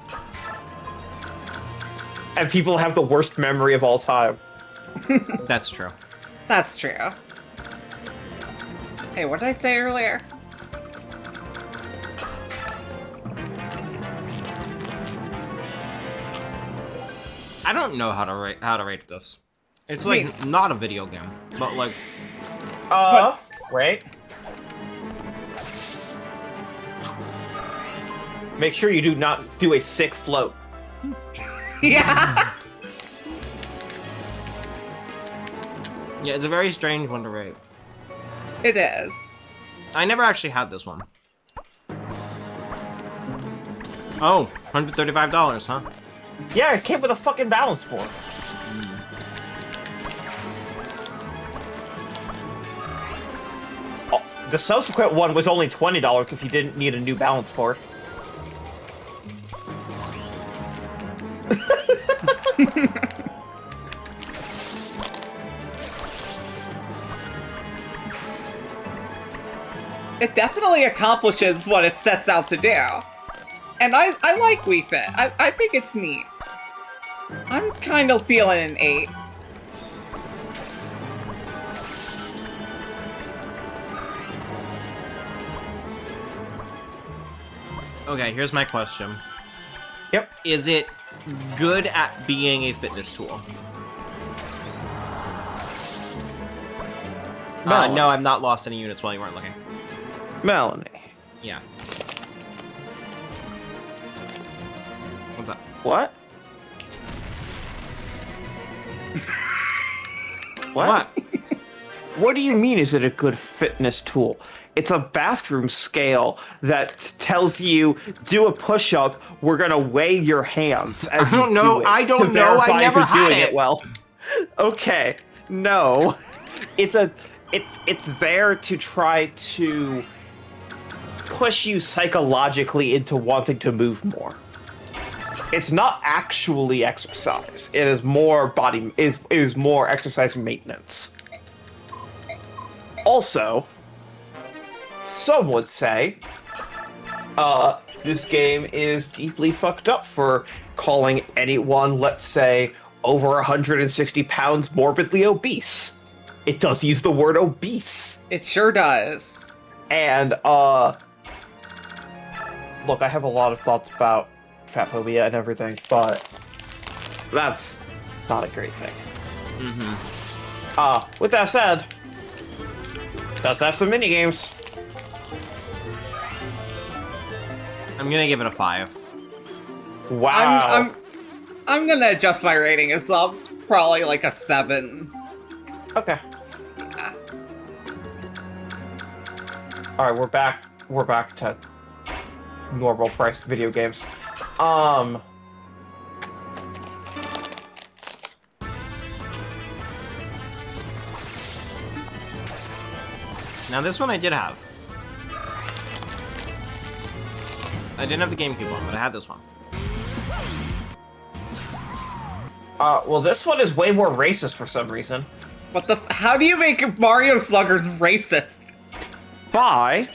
Speaker 10: And people have the worst memory of all time.
Speaker 14: That's true.
Speaker 17: That's true. Hey, what did I say earlier?
Speaker 14: I don't know how to rate this. It's like not a video game, but like
Speaker 10: wait. Make sure you do not do a sick float.
Speaker 17: Yeah.
Speaker 14: Yeah, it's a very strange one to rate.
Speaker 17: It is.
Speaker 14: I never actually had this one. Oh, $135, huh?
Speaker 10: Yeah, it came with a fucking balance board. Oh, the subsequent one was only $20 if you didn't need a new balance board.
Speaker 17: It definitely accomplishes what it sets out to do. And I like Wii Fit. I think it's neat. I'm kind of feeling an 8.
Speaker 14: Okay, here's my question.
Speaker 10: Yep.
Speaker 14: Is it good at being a fitness tool? No, I've not lost any units while you weren't looking.
Speaker 10: Melanie.
Speaker 14: Yeah. What's up?
Speaker 10: What? What? What do you mean, is it a good fitness tool? It's a bathroom scale that tells you, do a push-up, we're gonna weigh your hands as
Speaker 14: I don't know. I don't know. I never had it.
Speaker 10: Well, okay, no. It's there to try to push you psychologically into wanting to move more. It's not actually exercise. It is more is more exercise maintenance. Also, some would say, this game is deeply fucked up for calling anyone, let's say, over 160 pounds morbidly obese. It does use the word obese.
Speaker 17: It sure does.
Speaker 10: And, look, I have a lot of thoughts about fat phobia and everything, but that's not a great thing.
Speaker 14: Mm-hmm.
Speaker 10: With that said, let's have some mini games.
Speaker 14: I'm gonna give it a 5.
Speaker 10: Wow.
Speaker 17: I'm gonna adjust my rating as well. Probably like a 7.
Speaker 10: Okay. All right, we're back. We're back to normal priced video games.
Speaker 14: Now this one I did have. I didn't have the GameCube one, but I had this one.
Speaker 10: Well, this one is way more racist for some reason.
Speaker 17: What the? How do you make Mario Sluggers racist?
Speaker 10: By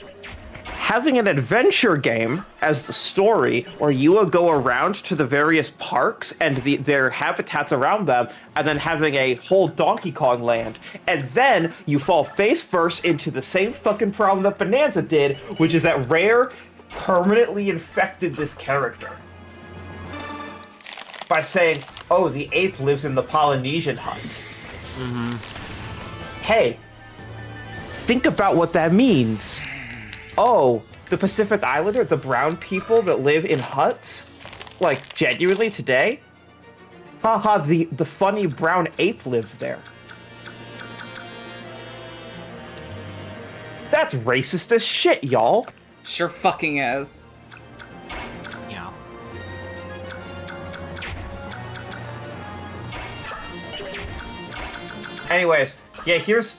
Speaker 10: having an adventure game as the story, where you will go around to the various parks and their habitats around them, and then having a whole Donkey Kong land, and then you fall face first into the same fucking problem that Bonanza did, which is that Rare permanently infected this character by saying, "Oh, the ape lives in the Polynesian hut."
Speaker 14: Mm-hmm.
Speaker 10: Hey, think about what that means. Oh, the Pacific Islander, the brown people that live in huts? Like, genuinely today? Haha, the funny brown ape lives there. That's racist as shit, y'all.
Speaker 17: Sure fucking is.
Speaker 14: Yeah.
Speaker 10: Anyways, yeah, here's...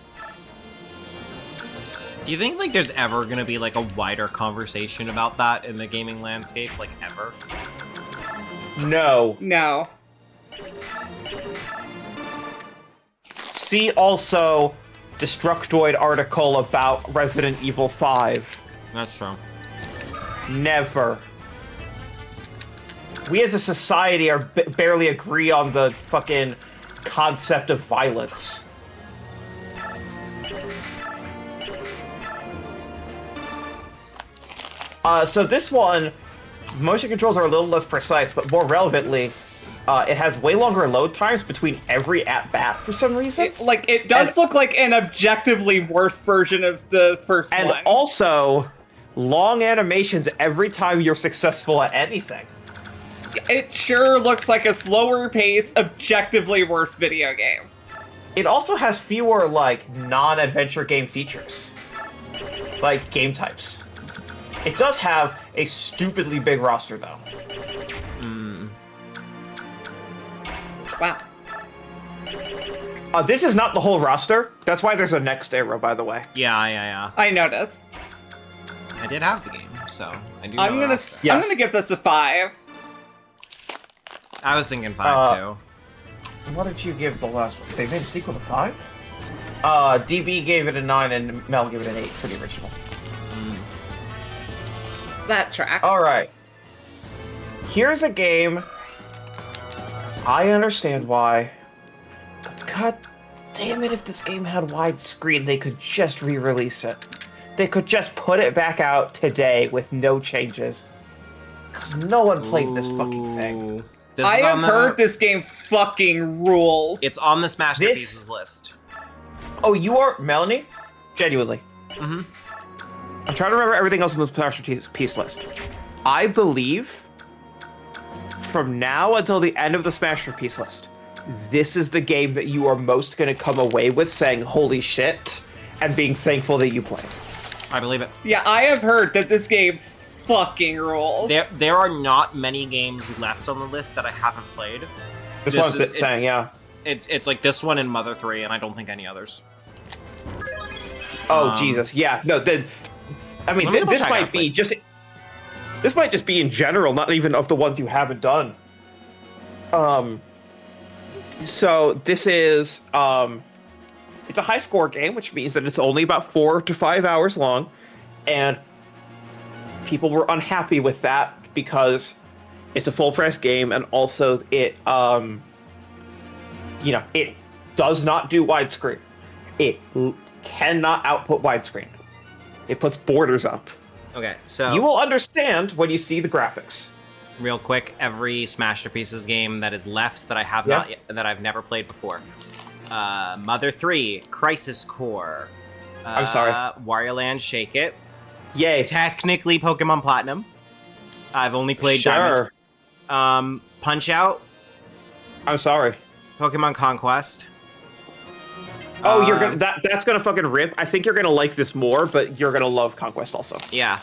Speaker 14: Do you think, like, there's ever gonna be, like, a wider conversation about that in the gaming landscape? Like, ever?
Speaker 10: No.
Speaker 17: No.
Speaker 10: See also Destructoid article about Resident Evil 5.
Speaker 14: That's true.
Speaker 10: Never. We as a society are barely agree on the fucking concept of violence. So this one, motion controls are a little less precise, but more relevantly, it has way longer load times between every at-bat for some reason.
Speaker 17: It does look like an objectively worse version of the first one.
Speaker 10: And also, long animations every time you're successful at anything.
Speaker 17: It sure looks like a slower pace, objectively worse video game.
Speaker 10: It also has fewer, like, non-adventure game features. Like, game types. It does have a stupidly big roster, though.
Speaker 17: Wow.
Speaker 10: This is not the whole roster. That's why there's a next arrow, by the way.
Speaker 14: Yeah.
Speaker 17: I noticed.
Speaker 14: I did have the game, so I do.
Speaker 17: I'm gonna give this a 5.
Speaker 14: I was thinking 5 too.
Speaker 10: What did you give the last one? They made a sequel to 5? DB gave it a 9 and Mel gave it an 8 for the original.
Speaker 17: That tracks.
Speaker 10: Alright. Here's a game. I understand why. But god damn it, if this game had widescreen, they could just re-release it. They could just put it back out today with no changes. Because no one plays this fucking thing.
Speaker 17: I have heard this game fucking rules.
Speaker 14: It's on the Smash Pieces list.
Speaker 10: Oh, you are Melanie? Genuinely.
Speaker 14: Mm-hmm.
Speaker 10: I'm trying to remember everything else on this Smash Piece list. I believe from now until the end of the Smash Piece list, this is the game that you are most going to come away with saying, holy shit, and being thankful that you played.
Speaker 14: I believe it.
Speaker 17: Yeah, I have heard that this game fucking rules.
Speaker 14: There are not many games left on the list that I haven't played.
Speaker 10: This one's saying, yeah.
Speaker 14: It's like this one and Mother 3, and I don't think any others.
Speaker 10: Oh, Jesus. Yeah, no, I mean, this might be just... This might just be in general, not even of the ones you haven't done. So this is, it's a high score game, which means that it's only about 4 to 5 hours long, and people were unhappy with that because it's a full price game, and also it, it does not do widescreen. It cannot output widescreen. It puts borders up.
Speaker 14: Okay, so
Speaker 10: you will understand when you see the graphics.
Speaker 14: Real quick, every Smash Pieces game that is left that I have not yet, that I've never played before. Mother 3, Crisis Core.
Speaker 10: I'm sorry.
Speaker 14: Wario Land Shake It.
Speaker 10: Yay.
Speaker 14: Technically Pokemon Platinum. I've only played
Speaker 10: Sure.
Speaker 14: Diamond. Punch Out.
Speaker 10: I'm sorry.
Speaker 14: Pokemon Conquest.
Speaker 10: Oh, you're gonna that's gonna fucking rip. I think you're gonna like this more, but you're gonna love Conquest also.
Speaker 14: Yeah.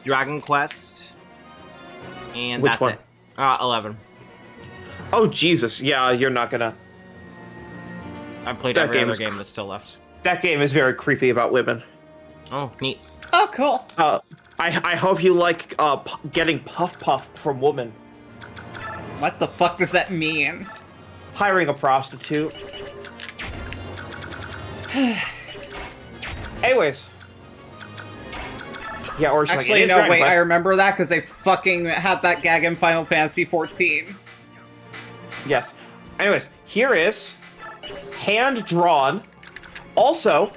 Speaker 14: Dragon Quest. And
Speaker 10: Which
Speaker 14: that's
Speaker 10: one?
Speaker 14: it. 11.
Speaker 10: Oh Jesus, yeah, you're not gonna.
Speaker 14: I've played
Speaker 10: That
Speaker 14: every
Speaker 10: game
Speaker 14: other
Speaker 10: is
Speaker 14: game that's still left.
Speaker 10: That game is very creepy about women.
Speaker 14: Oh, neat.
Speaker 17: Oh, cool.
Speaker 10: I hope you like getting puff from woman.
Speaker 17: What the fuck does that mean?
Speaker 10: Hiring a prostitute. Anyways. Yeah, or
Speaker 17: Actually,
Speaker 10: like,
Speaker 17: no,
Speaker 10: Dragon
Speaker 17: wait,
Speaker 10: Quest.
Speaker 17: I remember that because they fucking had that gag in Final Fantasy 14.
Speaker 10: Yes. Anyways, here is hand-drawn. Also,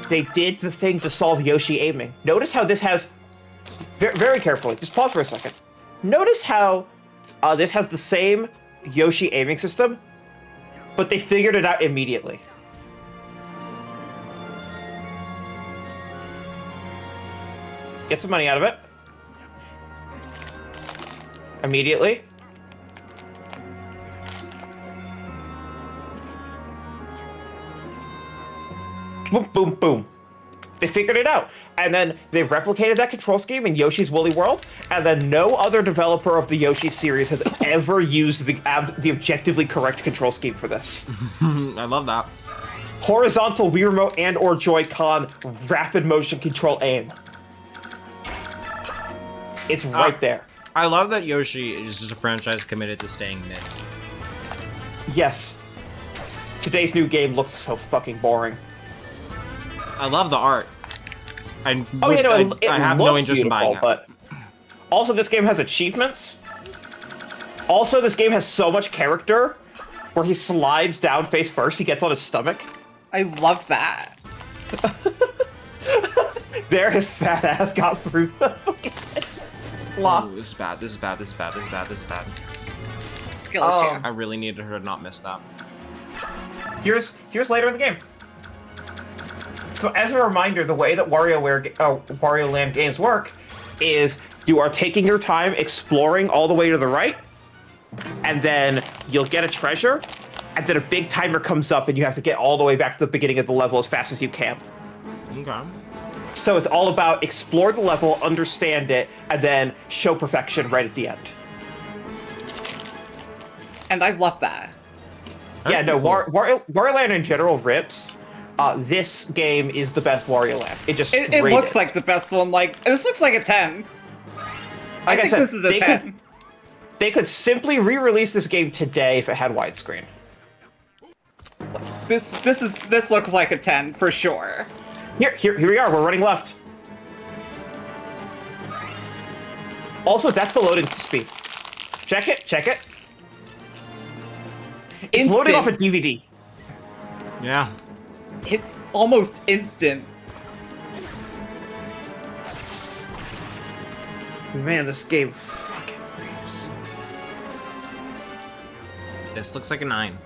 Speaker 10: they did the thing to solve Yoshi aiming. Notice how this has... Very carefully, just pause for a second. Notice how this has the same Yoshi aiming system, but they figured it out immediately. Get some money out of it. Immediately. Boom, boom, boom. They figured it out. And then they replicated that control scheme in Yoshi's Woolly World, and then no other developer of the Yoshi series has ever used the objectively correct control scheme for this.
Speaker 14: I love that.
Speaker 10: Horizontal Wii Remote and or Joy-Con rapid motion control aim. It's right there.
Speaker 14: I love that Yoshi is just a franchise committed to staying mid.
Speaker 10: Yes. Today's new game looks so fucking boring.
Speaker 14: I love the art. I have no
Speaker 10: looks
Speaker 14: interest in buying it.
Speaker 10: But also, this game has achievements. Also, this game has so much character, where he slides down face first, he gets on his stomach.
Speaker 17: I love that.
Speaker 10: There, his fat ass got through the fucking lock.
Speaker 14: Ooh, this is bad. This is bad. This is bad. This is bad. This is bad.
Speaker 17: Skillshare.
Speaker 14: I really needed her to not miss that.
Speaker 10: Here's later in the game. So as a reminder, the way that Wario Land games work is you are taking your time exploring all the way to the right, and then you'll get a treasure, and then a big timer comes up and you have to get all the way back to the beginning of the level as fast as you can.
Speaker 14: Okay.
Speaker 10: So it's all about explore the level, understand it, and then show perfection right at the end.
Speaker 17: And I love that.
Speaker 10: Yeah, no, Wario Land in general rips. This game is the best Wario Land.
Speaker 17: It looks like the best one. Like, this looks like a 10. I think this is a 10.
Speaker 10: They could simply re-release this game today if it had widescreen.
Speaker 17: This looks like a 10 for sure.
Speaker 10: Here we are. We're running left. Also, that's the loading speed. Check it. It's loading off a DVD.
Speaker 14: Yeah.
Speaker 17: It almost instant.
Speaker 10: Man, this game fucking rips.
Speaker 14: This looks like a 9.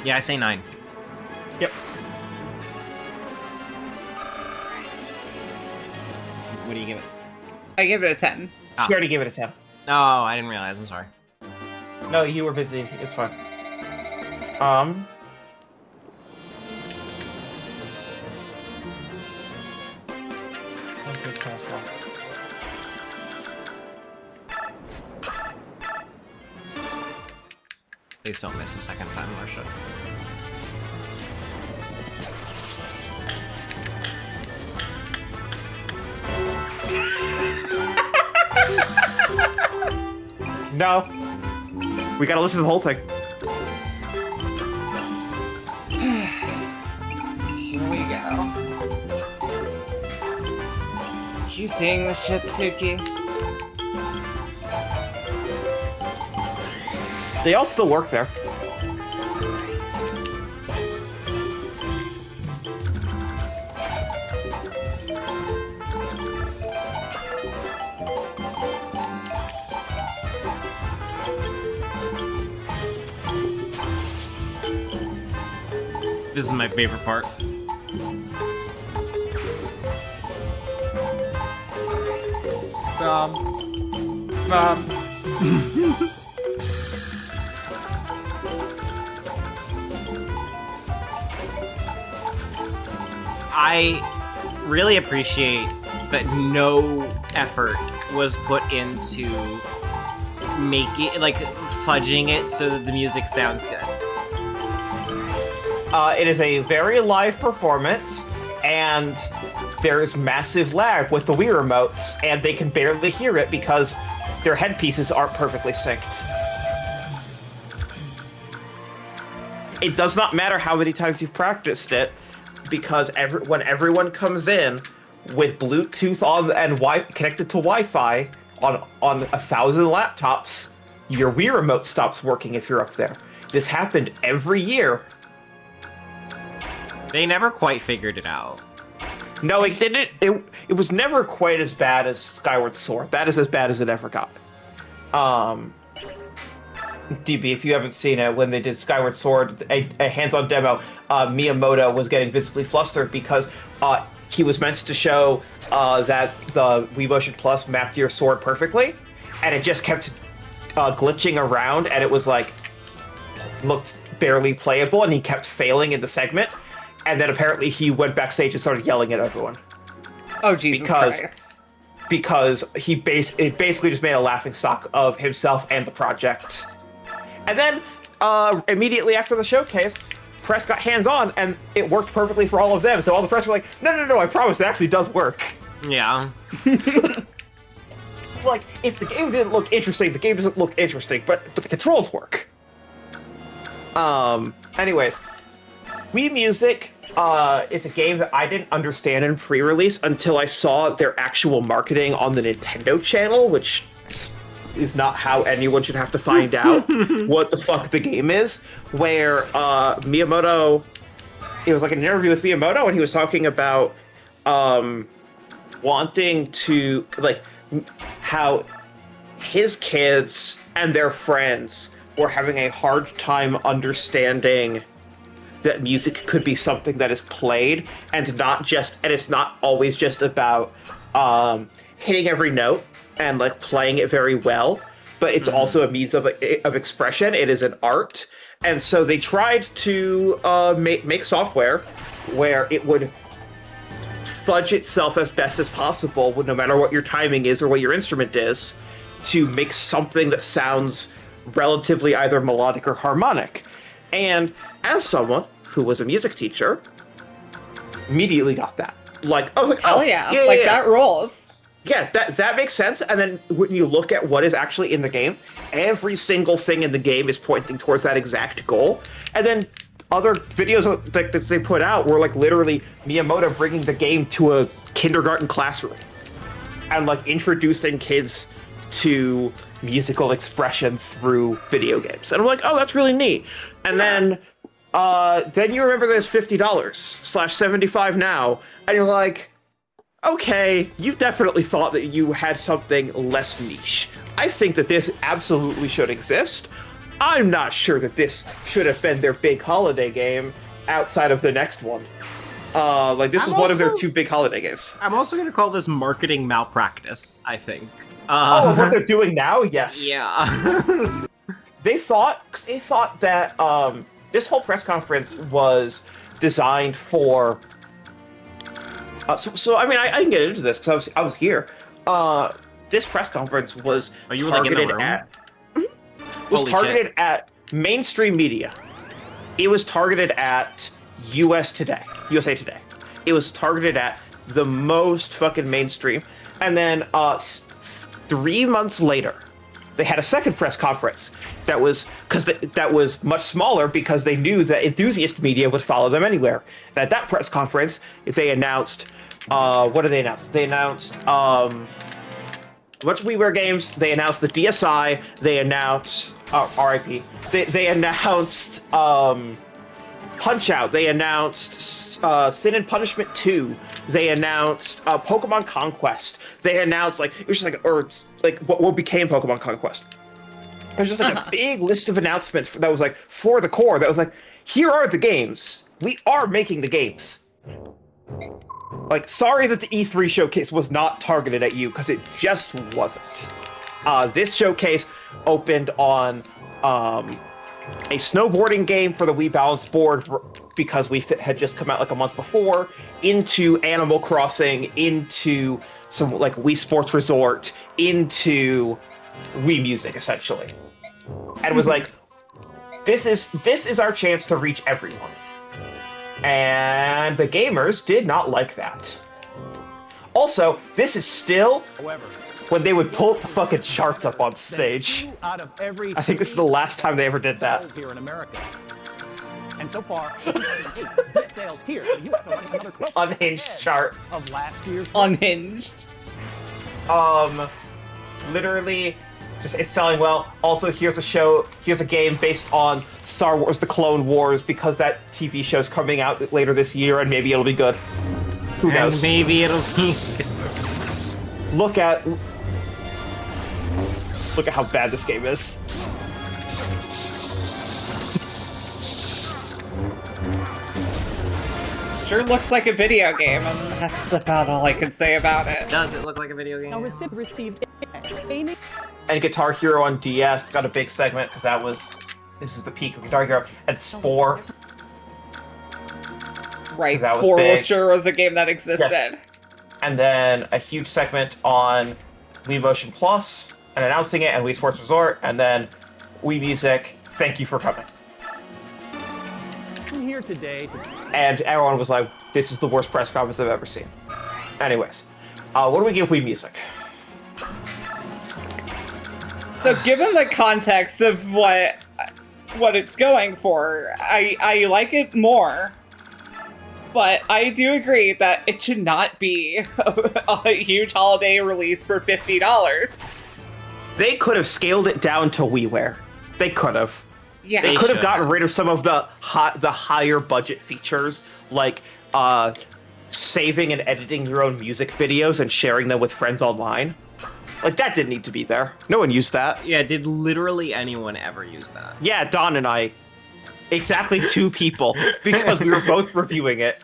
Speaker 14: Yeah, I say 9.
Speaker 10: Yep.
Speaker 14: What do you give it?
Speaker 17: I give it a 10.
Speaker 10: You already gave it a 10.
Speaker 14: Oh, I didn't realize. I'm sorry.
Speaker 10: No, you were busy. It's fine.
Speaker 14: Please don't miss a second time, Marcia.
Speaker 10: No. We gotta listen to the whole thing.
Speaker 17: Here we go. You seeing this shit, Suki?
Speaker 10: They all still work there.
Speaker 14: This is my favorite part. I really appreciate that no effort was put into making, like, fudging it so that the music sounds good.
Speaker 10: It is a very live performance, and there's massive lag with the Wii remotes, and they can barely hear it because their headpieces aren't perfectly synced. It does not matter how many times you've practiced it, because when everyone comes in with Bluetooth on and connected to Wi-Fi on 1,000 laptops, your Wii remote stops working if you're up there. This happened every year.
Speaker 14: They never quite figured it out.
Speaker 10: No, it didn't. It was never quite as bad as Skyward Sword. That is as bad as it ever got. DB, if you haven't seen it, when they did Skyward Sword, a hands-on demo, Miyamoto was getting visibly flustered because he was meant to show that the Wii Motion Plus mapped your sword perfectly, and it just kept glitching around, and it was like looked barely playable, and he kept failing in the segment. And then apparently he went backstage and started yelling at everyone.
Speaker 17: Oh, Jesus Christ.
Speaker 10: Because it basically just made a laughingstock of himself and the project. And then, immediately after the showcase, press got hands-on, and it worked perfectly for all of them. So all the press were like, no, I promise it actually does work.
Speaker 14: Yeah.
Speaker 10: Like, if the game didn't look interesting, the game doesn't look interesting, but the controls work. Anyways, Wii Music is a game that I didn't understand in pre-release until I saw their actual marketing on the Nintendo channel, which is not how anyone should have to find out what the fuck the game is, where Miyamoto, it was like an interview with Miyamoto, and he was talking about wanting to, like, how his kids and their friends were having a hard time understanding that music could be something that is played and it's not always just about hitting every note and like playing it very well, but it's also a means of expression. It is an art. And so they tried to make software where it would fudge itself as best as possible, no matter what your timing is or what your instrument is, to make something that sounds relatively either melodic or harmonic. And as someone
Speaker 19: who was a music teacher, immediately got that. Like, I was like,
Speaker 17: Hell
Speaker 19: oh,
Speaker 17: yeah.
Speaker 19: yeah,
Speaker 17: Like,
Speaker 19: yeah.
Speaker 17: that rules.
Speaker 19: Yeah, that makes sense. And then when you look at what is actually in the game, every single thing in the game is pointing towards that exact goal. And then other videos that they put out were like literally Miyamoto bringing the game to a kindergarten classroom and like introducing kids to musical expression through video games. And I'm like, oh, that's really neat. And then you remember there's $50/$75 now, and you're like, okay, you definitely thought that you had something less niche. I think that this absolutely should exist. I'm not sure that this should have been their big holiday game outside of the next one. Like, this was one of their 2 big holiday games.
Speaker 14: I'm also going to call this marketing malpractice, I think.
Speaker 19: What they're doing now? Yes.
Speaker 14: Yeah.
Speaker 19: They thought that this whole press conference was designed for... So I mean, I can get into this because I was here. This press conference was targeted at mainstream media. It was targeted at USA Today. It was targeted at the most fucking mainstream. And then 3 months later, they had a second press conference that was much smaller because they knew that enthusiast media would follow them anywhere. And at that press conference, they announced what did they announce? They announced a bunch of WiiWare games. They announced the DSi. They announced RIP. They announced Punch-Out! They announced Sin and Punishment 2. They announced Pokemon Conquest. They announced it was just what became Pokemon Conquest. It was just like a big list of announcements that was like for the core. That was like, here are the games. We are making the games. Like, sorry that the E3 showcase was not targeted at you, because it just wasn't. This showcase opened on a snowboarding game for the Wii Balance board because Wii Fit had just come out like a month before, into Animal Crossing, into some like Wii Sports Resort, into Wii Music, essentially. And it was like, this is our chance to reach everyone. And the gamers did not like that. Also, this is still when they would pull the fucking charts up on stage. I think this is the last time they ever did that.
Speaker 18: Here in America. And so far, sales here in the US are running another
Speaker 19: Unhinged chart
Speaker 18: of last year's
Speaker 17: Unhinged.
Speaker 19: Literally, just it's selling well. Also, here's a game based on Star Wars: The Clone Wars, because that TV show's coming out later this year, and maybe it'll be good. Who knows?
Speaker 14: And maybe it'll be
Speaker 19: Look at how bad this game is.
Speaker 17: Sure looks like a video game, and that's about all I can say about it.
Speaker 14: Does it look like a video game?
Speaker 18: received
Speaker 19: And Guitar Hero on DS got a big segment because this is the peak of Guitar Hero. And Spore.
Speaker 17: Right,
Speaker 19: that was
Speaker 17: Spore
Speaker 19: big.
Speaker 17: sure was a game that existed.
Speaker 19: Yes. And then a huge segment on Wii Motion Plus, and announcing it, and Wii Sports Resort, and then Wii Music. Thank you for coming.
Speaker 18: I'm here today to...
Speaker 19: And everyone was like, this is the worst press conference I've ever seen. Anyways, what do we give Wii Music?
Speaker 17: So given the context of what it's going for, I like it more. But I do agree that it should not be a huge holiday release for $50.
Speaker 19: They could have scaled it down to WiiWare. They could have.
Speaker 17: Yeah.
Speaker 19: They could have gotten rid of some of the higher budget features, like saving and editing your own music videos and sharing them with friends online. Like, that didn't need to be there. No one used that.
Speaker 14: Yeah, did literally anyone ever use that?
Speaker 19: Yeah, Don and I. Exactly 2 people, because we were both reviewing it.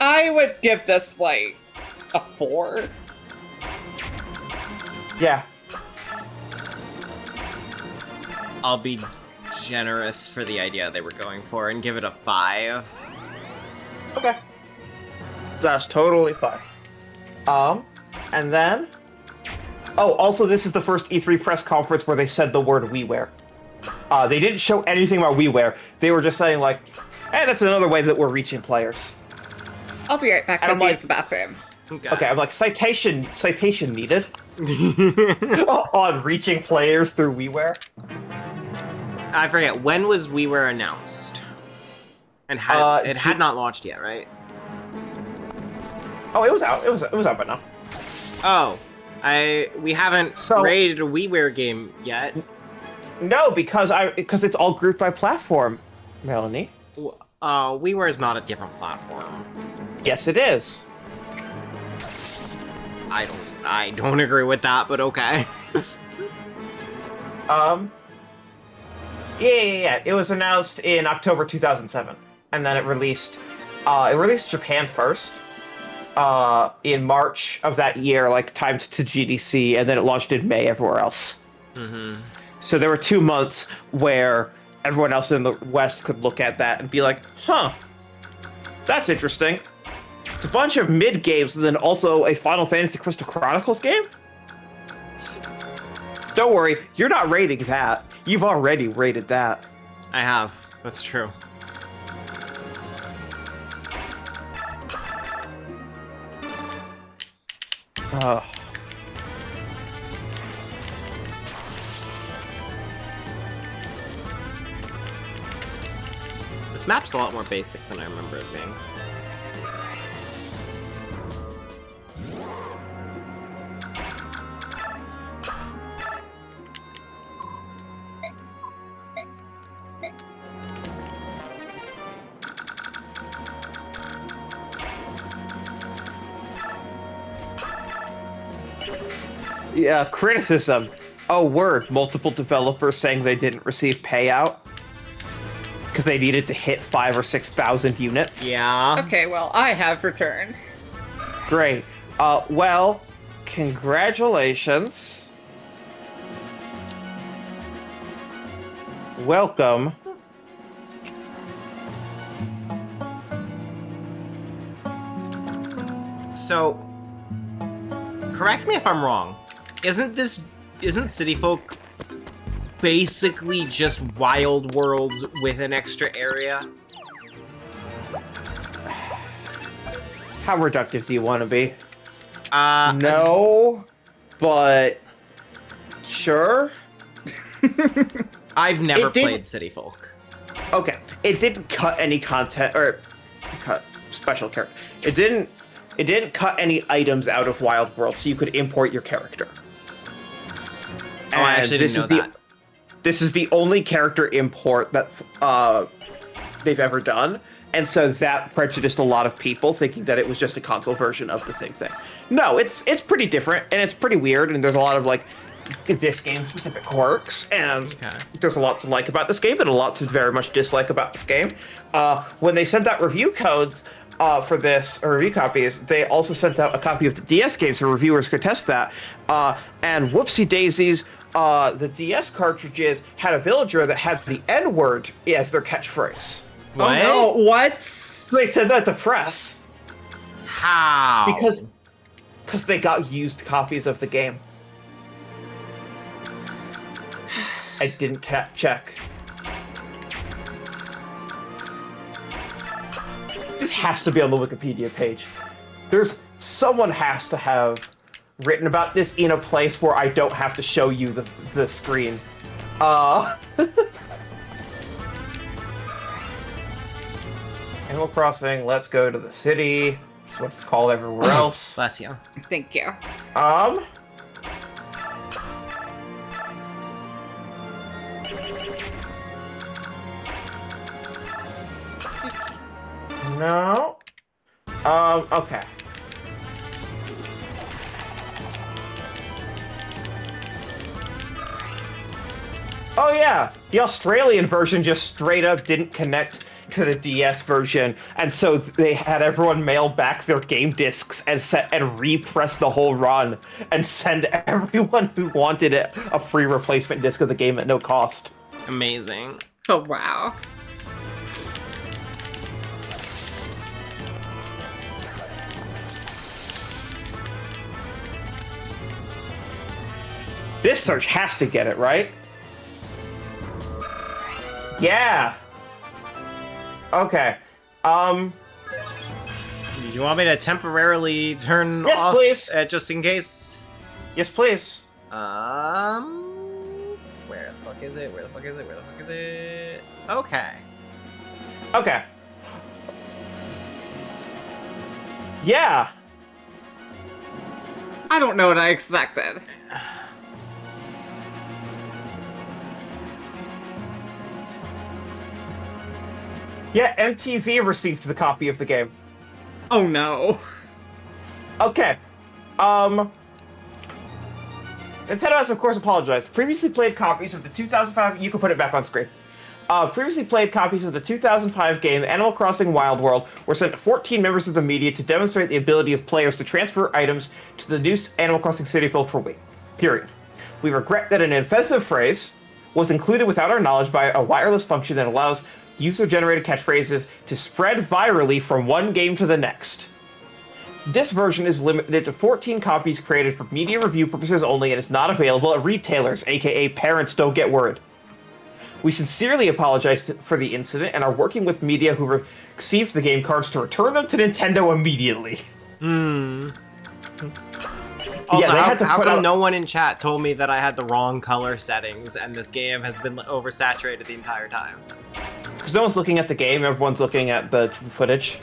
Speaker 17: I would give this, like, a 4.
Speaker 19: Yeah.
Speaker 14: I'll be generous for the idea they were going for and give it a 5.
Speaker 19: Okay. That's totally fine. And then... Oh, also, this is the first E3 press conference where they said the word WiiWare. They didn't show anything about WiiWare. They were just saying like, "Hey, that's another way that we're reaching players."
Speaker 17: I'll be right back. I'm going to the bathroom.
Speaker 19: Okay, I'm like citation needed on reaching players through WiiWare.
Speaker 14: I forget, when was WiiWare announced? And it had not launched yet, right?
Speaker 19: Oh, it was out. It was out by now.
Speaker 14: Oh, we haven't rated a WiiWare game yet.
Speaker 19: No, because it's all grouped by platform, Melanie.
Speaker 14: WiiWare is not a different platform.
Speaker 19: Yes, it is.
Speaker 14: I don't agree with that, but okay.
Speaker 19: Yeah. It was announced in October 2007, and then it released Japan first, in March of that year, like timed to GDC, and then it launched in May everywhere else.
Speaker 14: Mm-hmm.
Speaker 19: So there were 2 months where everyone else in the West could look at that and be like, huh, that's interesting. It's a bunch of mid games and then also a Final Fantasy Crystal Chronicles game? Don't worry, you're not rating that. You've already rated that.
Speaker 14: I have. That's true. This map's a lot more basic than I remember it being.
Speaker 19: Yeah, criticism. Oh, word. Multiple developers saying they didn't receive payout because they needed to hit 5,000 or 6,000 units.
Speaker 14: Yeah.
Speaker 17: Okay, well, I have returned.
Speaker 19: Great. Well, congratulations. Welcome.
Speaker 14: So, correct me if I'm wrong. Isn't City Folk basically just Wild Worlds with an extra area?
Speaker 19: How reductive do you want to be? No, but sure.
Speaker 14: I've never played City Folk.
Speaker 19: Okay, it didn't cut any content or cut special character. It didn't cut any items out of Wild World, so you could import your character.
Speaker 14: Oh, I actually didn't know that.
Speaker 19: This is the only character import that they've ever done, and so that prejudiced a lot of people thinking that it was just a console version of the same thing. No, it's pretty different, and it's pretty weird, and there's a lot of like this game-specific quirks, and there's a lot to like about this game, and a lot to very much dislike about this game. When they sent out review codes for this, or review copies, they also sent out a copy of the DS game so reviewers could test that. And whoopsie daisies, the DS cartridges had a villager that had the N-word as their catchphrase.
Speaker 14: What?
Speaker 17: Oh no, what?
Speaker 19: They said that to press.
Speaker 14: How?
Speaker 19: Because they got used copies of the game. I didn't check. This has to be on the Wikipedia page. Someone has to have written about this in a place where I don't have to show you the screen. Animal Crossing, let's go to the city. That's what it's called everywhere else.
Speaker 14: Bless you.
Speaker 17: Thank you.
Speaker 19: No. Okay. Oh yeah, the Australian version just straight up didn't connect to the DS version, and so they had everyone mail back their game discs and repress the whole run and send everyone who wanted it a free replacement disc of the game at no cost.
Speaker 14: Amazing.
Speaker 17: Oh wow.
Speaker 19: This search has to get it, right? Yeah. Okay.
Speaker 14: Do you want me to temporarily turn
Speaker 19: Yes,
Speaker 14: off?
Speaker 19: please.
Speaker 14: Just in case.
Speaker 19: Yes, please.
Speaker 14: Where the fuck is it? Where the fuck is it? Where the fuck is it? Okay.
Speaker 19: Okay. Yeah.
Speaker 17: I don't know what I expected.
Speaker 19: Yeah, MTV received the copy of the game.
Speaker 17: Oh no.
Speaker 19: Okay. Nintendo has, of course, apologized. Previously played copies of the 2005... You can put it back on screen. Previously played copies of the 2005 game Animal Crossing Wild World were sent to 14 members of the media to demonstrate the ability of players to transfer items to the new Animal Crossing City Folk for Wii. Period. We regret that an offensive phrase was included without our knowledge by a wireless function that allows user-generated catchphrases to spread virally from one game to the next. This version is limited to 14 copies created for media review purposes only and is not available at retailers, aka parents don't get worried. We sincerely apologize for the incident and are working with media who received the game cards to return them to Nintendo immediately.
Speaker 14: Also,
Speaker 19: Yeah,
Speaker 14: how come no one in chat told me that I had the wrong color settings and this game has been oversaturated the entire time?
Speaker 19: Because no one's looking at the game, everyone's looking at the footage.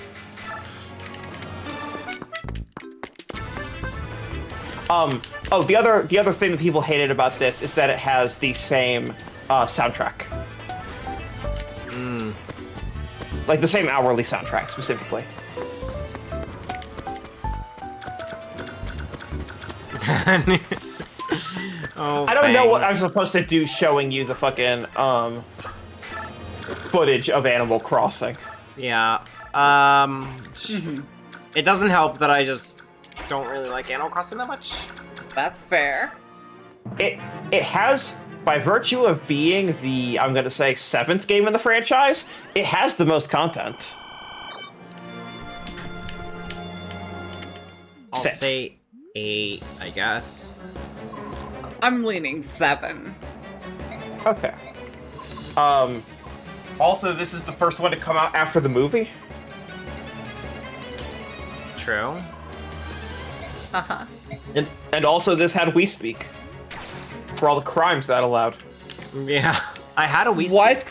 Speaker 19: Oh, the other thing that people hated about this is that it has the same soundtrack. Like the same hourly soundtrack, specifically.
Speaker 14: Oh,
Speaker 19: I don't know what I'm supposed to do showing you the fucking, footage of Animal Crossing.
Speaker 14: Yeah, it doesn't help that I just don't really like Animal Crossing that much.
Speaker 17: That's fair.
Speaker 19: It has, by virtue of being the, I'm gonna say, 7th game in the franchise, it has the most content.
Speaker 14: I'll
Speaker 19: 6.
Speaker 14: say 8, I guess.
Speaker 17: I'm leaning 7.
Speaker 19: Okay. Also, this is the first one to come out after the movie.
Speaker 14: True.
Speaker 17: Uh-huh.
Speaker 19: And also, this had Wii Speak. For all the crimes that allowed.
Speaker 14: Yeah. I had a Wii Speak.
Speaker 17: What?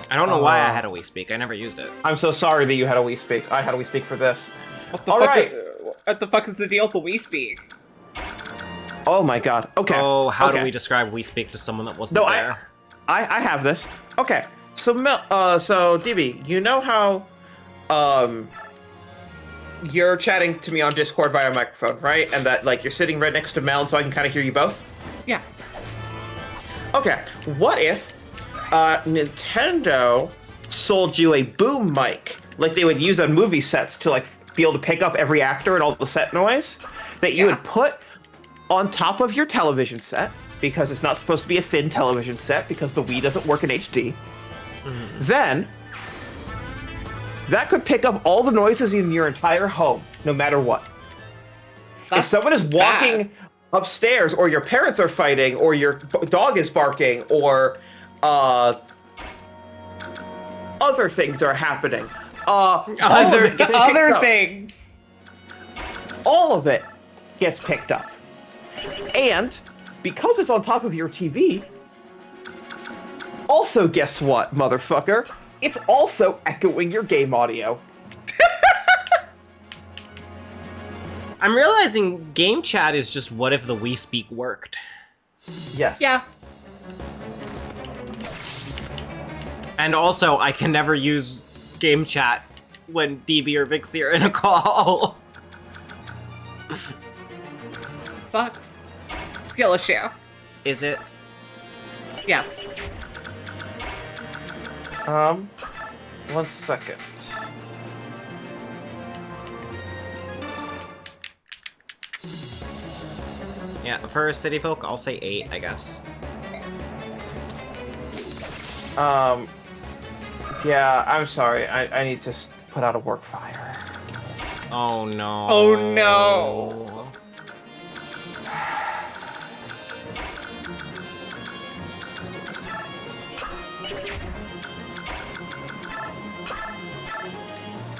Speaker 14: I don't know why I had a Wii Speak. I never used it.
Speaker 19: I'm so sorry that you had a Wii Speak. I had a Wii Speak for this.
Speaker 17: What the fuck is the deal with the Wii Speak?
Speaker 19: Oh my god. Okay.
Speaker 14: Oh, how
Speaker 19: okay.
Speaker 14: do we describe Wii Speak to someone that wasn't there?
Speaker 19: I have this. Okay. So so DB, you know how you're chatting to me on Discord via microphone, right? And that like you're sitting right next to Mel, so I can kind of hear you both?
Speaker 17: Yes.
Speaker 19: Okay. What if Nintendo sold you a boom mic like they would use on movie sets to like be able to pick up every actor and all the set noise that you would put on top of your television set, because it's not supposed to be a thin television set because the Wii doesn't work in HD. Then that could pick up all the noises in your entire home, no matter what. If someone is walking upstairs, or your parents are fighting, or your dog is barking, or other things are happening,
Speaker 17: other things,
Speaker 19: all of it gets picked up. And because it's on top of your TV, also guess what, motherfucker? It's also echoing your game audio.
Speaker 14: I'm realizing game chat is just what if the Wii Speak worked.
Speaker 19: Yes.
Speaker 17: Yeah.
Speaker 14: And also, I can never use game chat when DB or Vixie are in a call.
Speaker 17: Sucks. Skill issue.
Speaker 14: Is it?
Speaker 17: Yes.
Speaker 19: 1 second.
Speaker 14: Yeah, for City Folk, I'll say 8, I guess.
Speaker 19: Yeah, I'm sorry. I need to put out a work fire.
Speaker 14: Oh no.
Speaker 17: Oh no.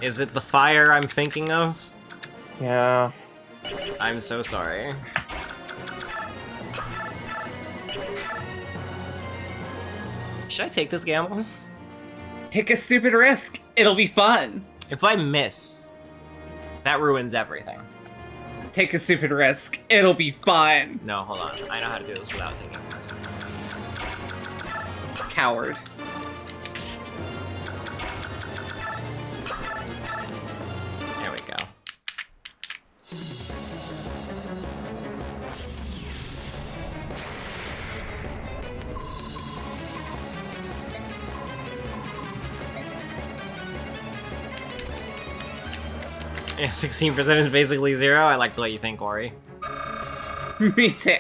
Speaker 14: Is it the fire I'm thinking of?
Speaker 19: Yeah.
Speaker 14: I'm so sorry. Should I take this gamble?
Speaker 17: Take a stupid risk. It'll be fun.
Speaker 14: If I miss, that ruins everything.
Speaker 17: Take a stupid risk. It'll be fun.
Speaker 14: No, hold on. I know how to do this without taking a risk.
Speaker 17: Coward.
Speaker 14: There we go. Yeah, 16% is basically zero. I like the way you think, Ori.
Speaker 17: Me too.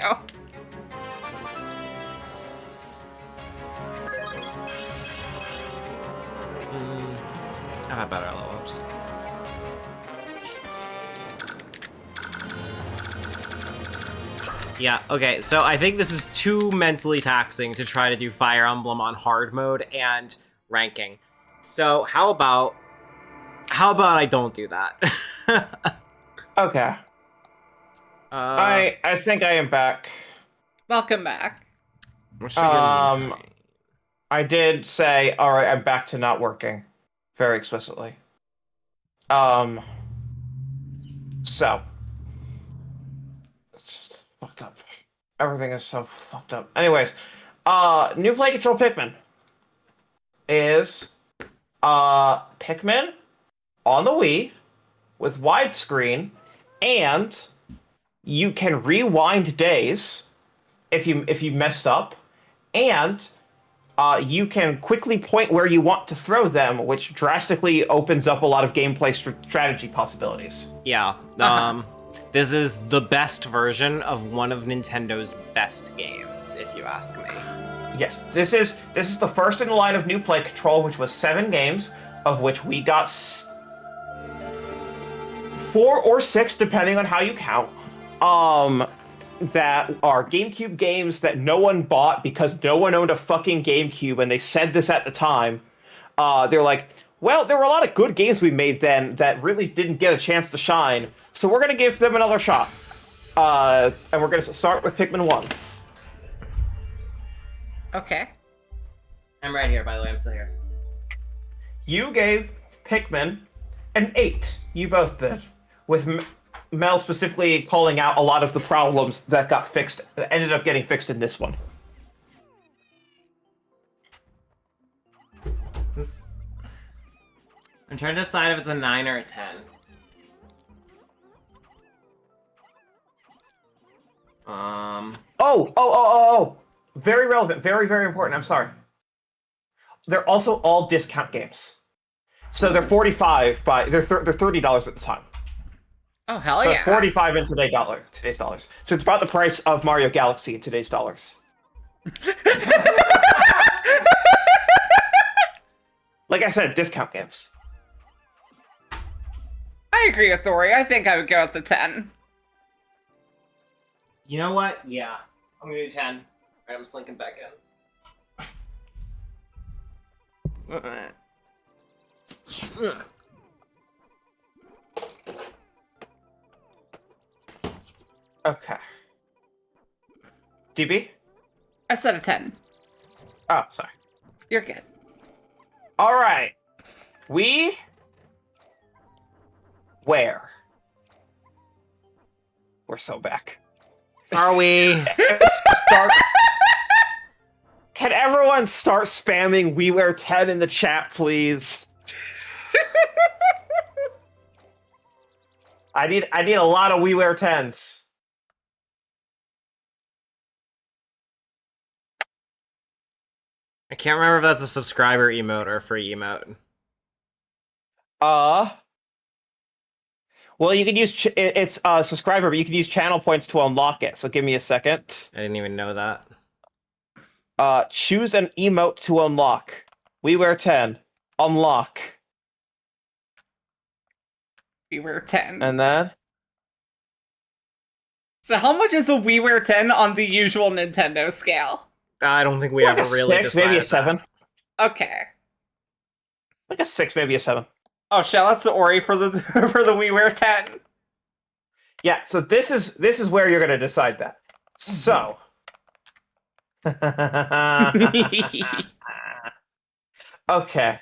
Speaker 14: I've had better level ups. Yeah, okay, so I think this is too mentally taxing to try to do Fire Emblem on hard mode and ranking. So how about I don't do that?
Speaker 19: Okay. I think I am back.
Speaker 17: Welcome back.
Speaker 19: I did say, all right, I'm back to not working, very explicitly. So it's fucked up. Everything is so fucked up. Anyways, new play control Pikmin is Pikmin on the Wii with widescreen, and you can rewind days if you messed up, and you can quickly point where you want to throw them, which drastically opens up a lot of gameplay strategy possibilities.
Speaker 14: Yeah, this is the best version of one of Nintendo's best games, if you ask me.
Speaker 19: Yes, this is the first in the line of new play control, which was 7 games, of which we got 4 or 6, depending on how you count. That are GameCube games that no one bought because no one owned a fucking GameCube, and they said this at the time. They're like, well, there were a lot of good games we made then that really didn't get a chance to shine, so we're going to give them another shot. And we're going to start with Pikmin 1.
Speaker 17: Okay.
Speaker 14: I'm right here, by the way, I'm still here.
Speaker 19: You gave Pikmin an 8. You both did. With Mel specifically calling out a lot of the problems that got fixed, that ended up getting fixed in this one.
Speaker 14: I'm trying to decide if it's a 9 or a 10.
Speaker 19: Oh. Very relevant. Very, very important. I'm sorry. They're also all discount games. So they're $45 they're $30 at the time.
Speaker 17: Oh, hell
Speaker 19: so
Speaker 17: yeah.
Speaker 19: It's 45 in today's dollars. So it's about the price of Mario Galaxy in today's dollars. Like I said, discount games.
Speaker 17: I agree with Tori. I think I would go with the 10.
Speaker 14: You know what? Yeah. I'm gonna do 10. Alright, I'm slinking back in.
Speaker 19: Okay. DB?
Speaker 17: I said a 10.
Speaker 19: Oh, sorry.
Speaker 17: You're good.
Speaker 19: All right. Where? We're so back.
Speaker 14: Are we?
Speaker 19: Can everyone start spamming WiiWare 10 in the chat, please? I need a lot of WiiWare 10s.
Speaker 14: I can't remember if that's a subscriber emote or a free emote.
Speaker 19: Well, you can use it's a subscriber, but you can use channel points to unlock it. So give me a second.
Speaker 14: I didn't even know that.
Speaker 19: Choose an emote to unlock. WiiWare 10. Unlock.
Speaker 17: WiiWare 10.
Speaker 19: And then?
Speaker 17: So how much is a WiiWare 10 on the usual Nintendo scale?
Speaker 14: I don't think we
Speaker 19: like
Speaker 14: ever really
Speaker 19: 6, maybe a 7.
Speaker 17: Okay.
Speaker 19: Like a 6, maybe a 7.
Speaker 17: Oh, shout out to Ori for the for the WiiWare 10.
Speaker 19: Yeah, so this is where you're gonna decide that. So okay.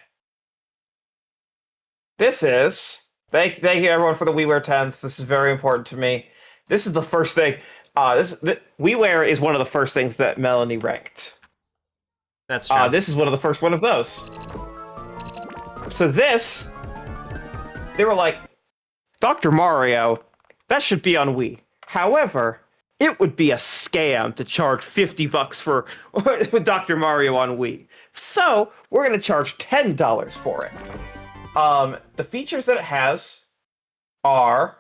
Speaker 19: This is thank you everyone for the WiiWare 10s. This is very important to me. This is the first thing. WiiWare is one of the first things that Melanie ranked.
Speaker 14: That's true.
Speaker 19: This is one of the first one of those. So this, they were like, Dr. Mario, that should be on Wii. However, it would be a scam to charge $50 for Dr. Mario on Wii. So we're gonna charge $10 for it. The features that it has are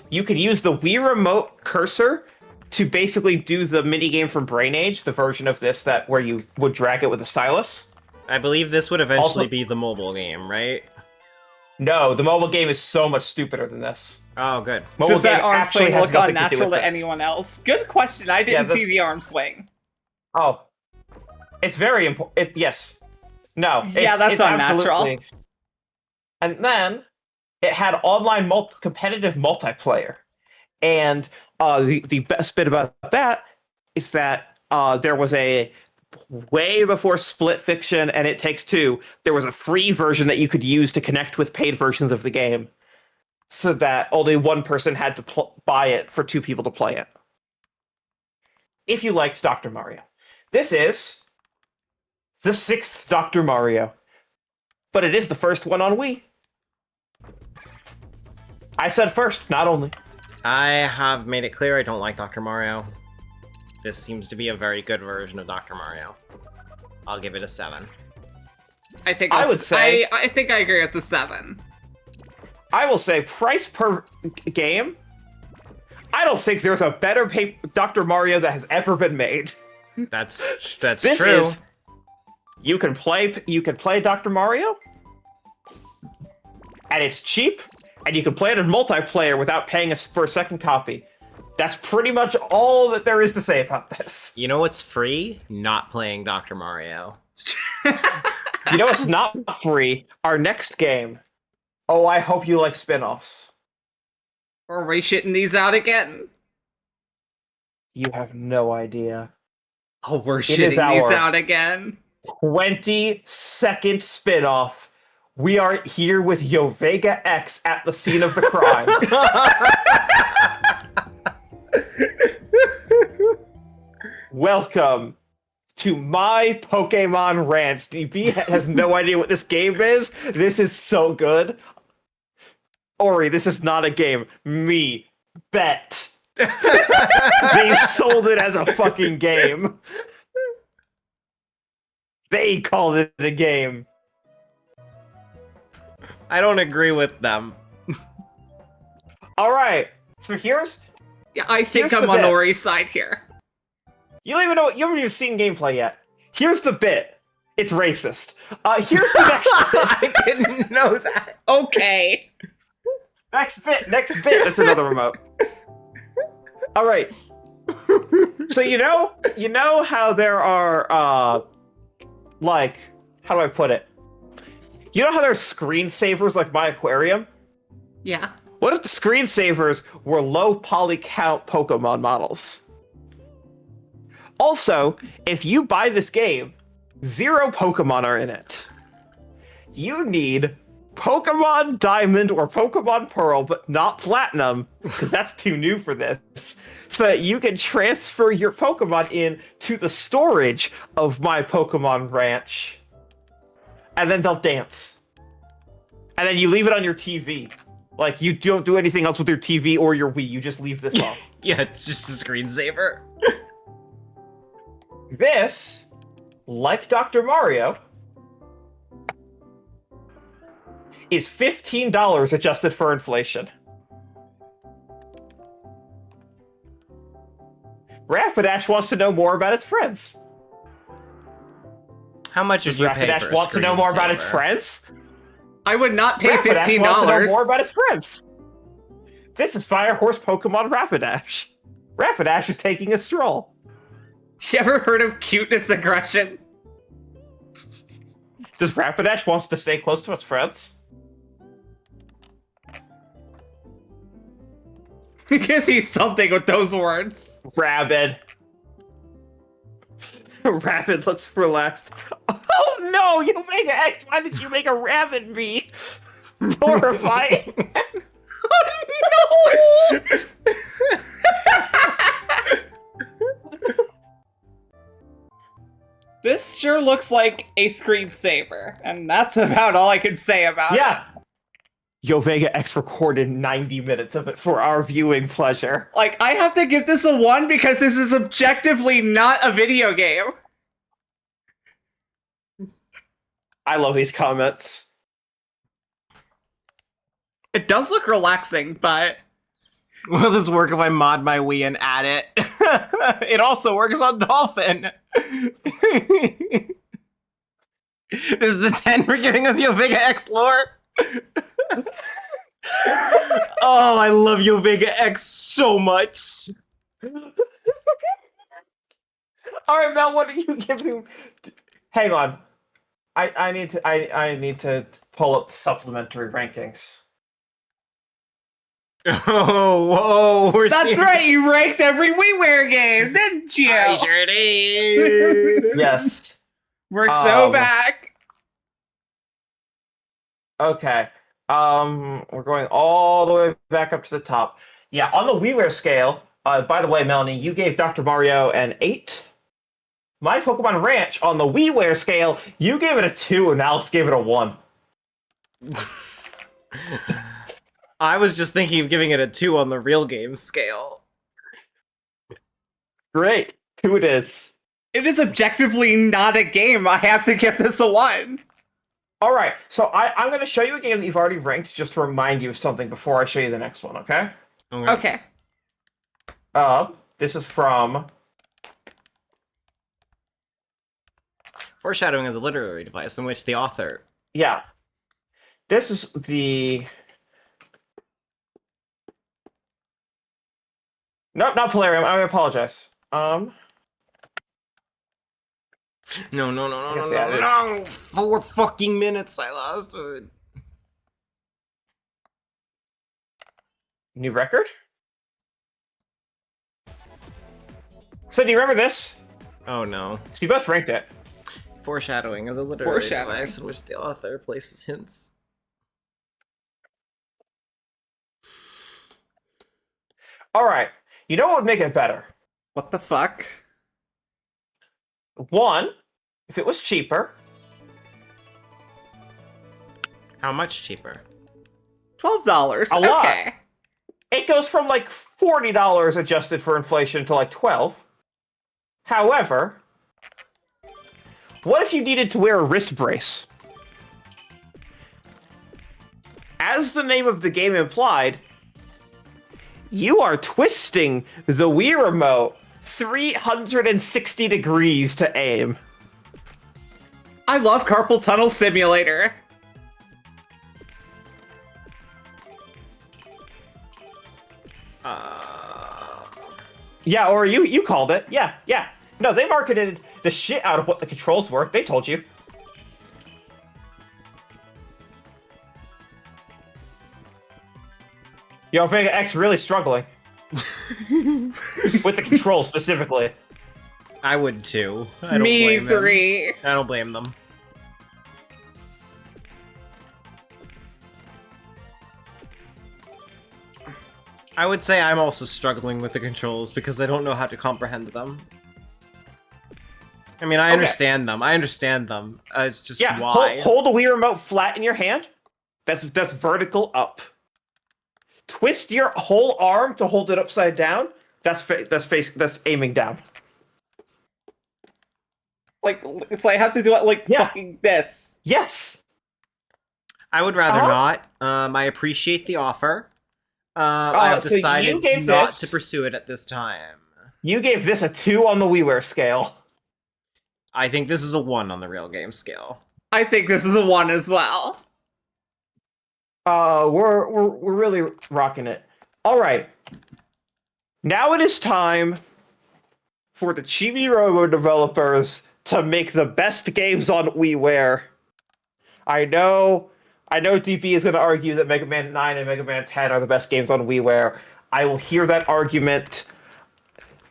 Speaker 19: you can use the Wii Remote cursor to basically do the minigame from Brain Age, the version of this where you would drag it with a stylus.
Speaker 14: I believe this would eventually
Speaker 19: Also-
Speaker 14: be the mobile game, right?
Speaker 19: No, the mobile game is so much stupider than this.
Speaker 14: Oh, good.
Speaker 19: Mobile
Speaker 17: Does that
Speaker 19: game
Speaker 17: arm
Speaker 19: actually
Speaker 17: swing
Speaker 19: has
Speaker 17: look
Speaker 19: nothing to do
Speaker 17: unnatural
Speaker 19: with
Speaker 17: to
Speaker 19: this.
Speaker 17: anyone else? Good question. I didn't see the arm swing.
Speaker 19: Oh, it's very important. Yes. No.
Speaker 17: Yeah, that's
Speaker 19: it's
Speaker 17: unnatural.
Speaker 19: absolutely- And then it had online competitive multiplayer, and the best bit about that is that there was a way before Split Fiction and It Takes Two, there was a free version that you could use to connect with paid versions of the game, so that only one person had to buy it for two people to play it. If you liked Dr. Mario, this is the 6th Dr. Mario, but it is the first one on Wii. I said first, not only.
Speaker 14: I have made it clear I don't like Dr. Mario. This seems to be a very good version of Dr. Mario. I'll give it a 7.
Speaker 17: I think
Speaker 19: I would say-
Speaker 17: I think I agree with the 7.
Speaker 19: I will say, price per game, I don't think there's a better Dr. Mario that has ever been made.
Speaker 14: That's
Speaker 19: This
Speaker 14: true.
Speaker 19: is you can play Dr. Mario, and it's cheap, and you can play it in multiplayer without paying for a second copy. That's pretty much all that there is to say about this.
Speaker 14: You know what's free? Not playing Dr. Mario.
Speaker 19: You know what's not free? Our next game. Oh, I hope you like spin-offs.
Speaker 17: Are we shitting these out again?
Speaker 19: You have no idea.
Speaker 17: Oh, we're
Speaker 19: It is
Speaker 17: shitting these
Speaker 19: our
Speaker 17: out again.
Speaker 19: 22nd spin-off. We are here with Yovega X at the scene of the crime. Welcome to my Pokemon Ranch. DB has no idea what this game is. This is so good. Ori, this is not a game. Me. Bet. They sold it as a fucking game. They called it a game.
Speaker 14: I don't agree with them.
Speaker 19: All right. So here's.
Speaker 17: Yeah, I think
Speaker 19: here's
Speaker 17: I'm
Speaker 19: the
Speaker 17: on
Speaker 19: bit.
Speaker 17: Ori's side here.
Speaker 19: You don't even know. You haven't even seen gameplay yet. Here's the bit. It's racist. Here's the next bit.
Speaker 14: I didn't know that.
Speaker 17: Okay.
Speaker 19: Next bit. That's another remote. All right. So you know how there are like, how do I put it? You know how there's screensavers like My Aquarium?
Speaker 17: Yeah.
Speaker 19: What if the screensavers were low poly count Pokemon models? Also, if you buy this game, 0 Pokemon are in it. You need Pokemon Diamond or Pokemon Pearl, but not Platinum, because that's too new for this, so that you can transfer your Pokemon in to the storage of My Pokemon Ranch, and then they'll dance. And then you leave it on your TV. Like, you don't do anything else with your TV or your Wii, you just leave this on.
Speaker 14: Yeah, it's just a screensaver.
Speaker 19: This, like Dr. Mario, is $15 adjusted for inflation. Rapidash wants to know more about its friends.
Speaker 14: How much
Speaker 19: Does
Speaker 14: did you pay
Speaker 19: Rapidash
Speaker 14: for a
Speaker 19: want to know more about its
Speaker 14: screensaver?
Speaker 19: friends?
Speaker 17: I would not pay
Speaker 19: Rapidash
Speaker 17: $15.
Speaker 19: wants to know more about its friends. This is Fire Horse Pokemon Rapidash. Rapidash is taking a stroll.
Speaker 17: You ever heard of cuteness aggression?
Speaker 19: Does Rapidash wants to stay close to its friends?
Speaker 17: You can see something with those words.
Speaker 19: Rabid. Rabid looks relaxed. Oh no, you make an X. Why did you make a rabbit bee? Horrifying.
Speaker 17: Oh no! This sure looks like a screensaver, and that's about all I can say about it.
Speaker 19: Yeah. Yo Vega X recorded 90 minutes of it for our viewing pleasure.
Speaker 17: Like, I have to give this a 1 because this is objectively not a video game.
Speaker 19: I love these comments.
Speaker 17: It does look relaxing, but...
Speaker 14: Will this work if I mod my Wii and add it? It also works on Dolphin. This is a 10 for giving us Yo Vega X lore. Oh, I love Yo Vega X so much.
Speaker 19: All right, Mel, what are you giving? Hang on, I need to pull up supplementary rankings.
Speaker 14: Oh, whoa!
Speaker 17: That's right, you ranked every WiiWare game, didn't you?
Speaker 14: I sure did.
Speaker 19: Yes.
Speaker 17: We're so back.
Speaker 19: Okay. We're going all the way back up to the top. Yeah, on the WiiWare scale. By the way, Melanie, you gave Dr. Mario an 8. My Pokemon Ranch on the WiiWare scale, you gave it a 2, and Alex gave it a 1.
Speaker 14: I was just thinking of giving it a 2 on the real game scale.
Speaker 19: Great. 2 it is.
Speaker 17: It is objectively not a game. I have to give this a 1.
Speaker 19: All right, so I'm going to show you a game that you've already ranked just to remind you of something before I show you the next one, okay?
Speaker 17: Okay.
Speaker 19: This is from...
Speaker 14: Foreshadowing is a literary device in which the author...
Speaker 19: Yeah. This is the... No, not Polarium. I apologize.
Speaker 14: No. 4 fucking minutes I lost.
Speaker 19: New record? So do you remember this?
Speaker 14: Oh no.
Speaker 19: So you both ranked it.
Speaker 14: Foreshadowing is a literary device in which the author places hints.
Speaker 19: Alright. You know what would make it better?
Speaker 17: What the fuck?
Speaker 19: 1, if it was cheaper.
Speaker 14: How much cheaper?
Speaker 17: $12.
Speaker 19: A lot.
Speaker 17: Okay.
Speaker 19: It goes from like $40 adjusted for inflation to like 12. However, what if you needed to wear a wrist brace? As the name of the game implied, you are twisting the Wii remote 360 degrees to aim.
Speaker 17: I love Carpal Tunnel Simulator.
Speaker 19: Yeah, or you called it. Yeah. No, they marketed the shit out of what the controls were. They told you. Yo, Vega X really struggling. With the controls specifically.
Speaker 14: I would too. I don't
Speaker 17: Me
Speaker 14: blame them.
Speaker 17: 3.
Speaker 14: I don't blame them. I would say I'm also struggling with the controls because I don't know how to comprehend them. I mean, I understand them. It's just why.
Speaker 19: Hold the Wii remote flat in your hand. That's vertical up. Twist your whole arm to hold it upside down. That's aiming down.
Speaker 17: Like, it's like I have to do it like fucking this.
Speaker 19: Yes.
Speaker 14: I would rather not. I appreciate the offer. I've
Speaker 19: so
Speaker 14: decided
Speaker 19: you
Speaker 14: not to pursue it at this time.
Speaker 19: You gave this a 2 on the WiiWare scale.
Speaker 14: I think this is a 1 on the real game scale.
Speaker 17: I think this is a 1 as well.
Speaker 19: We're really rocking it. All right. Now it is time for the Chibi Robo developers to make the best games on WiiWare I know DB is going to argue that Mega Man 9 and Mega Man 10 are the best games on WiiWare. I will hear that argument.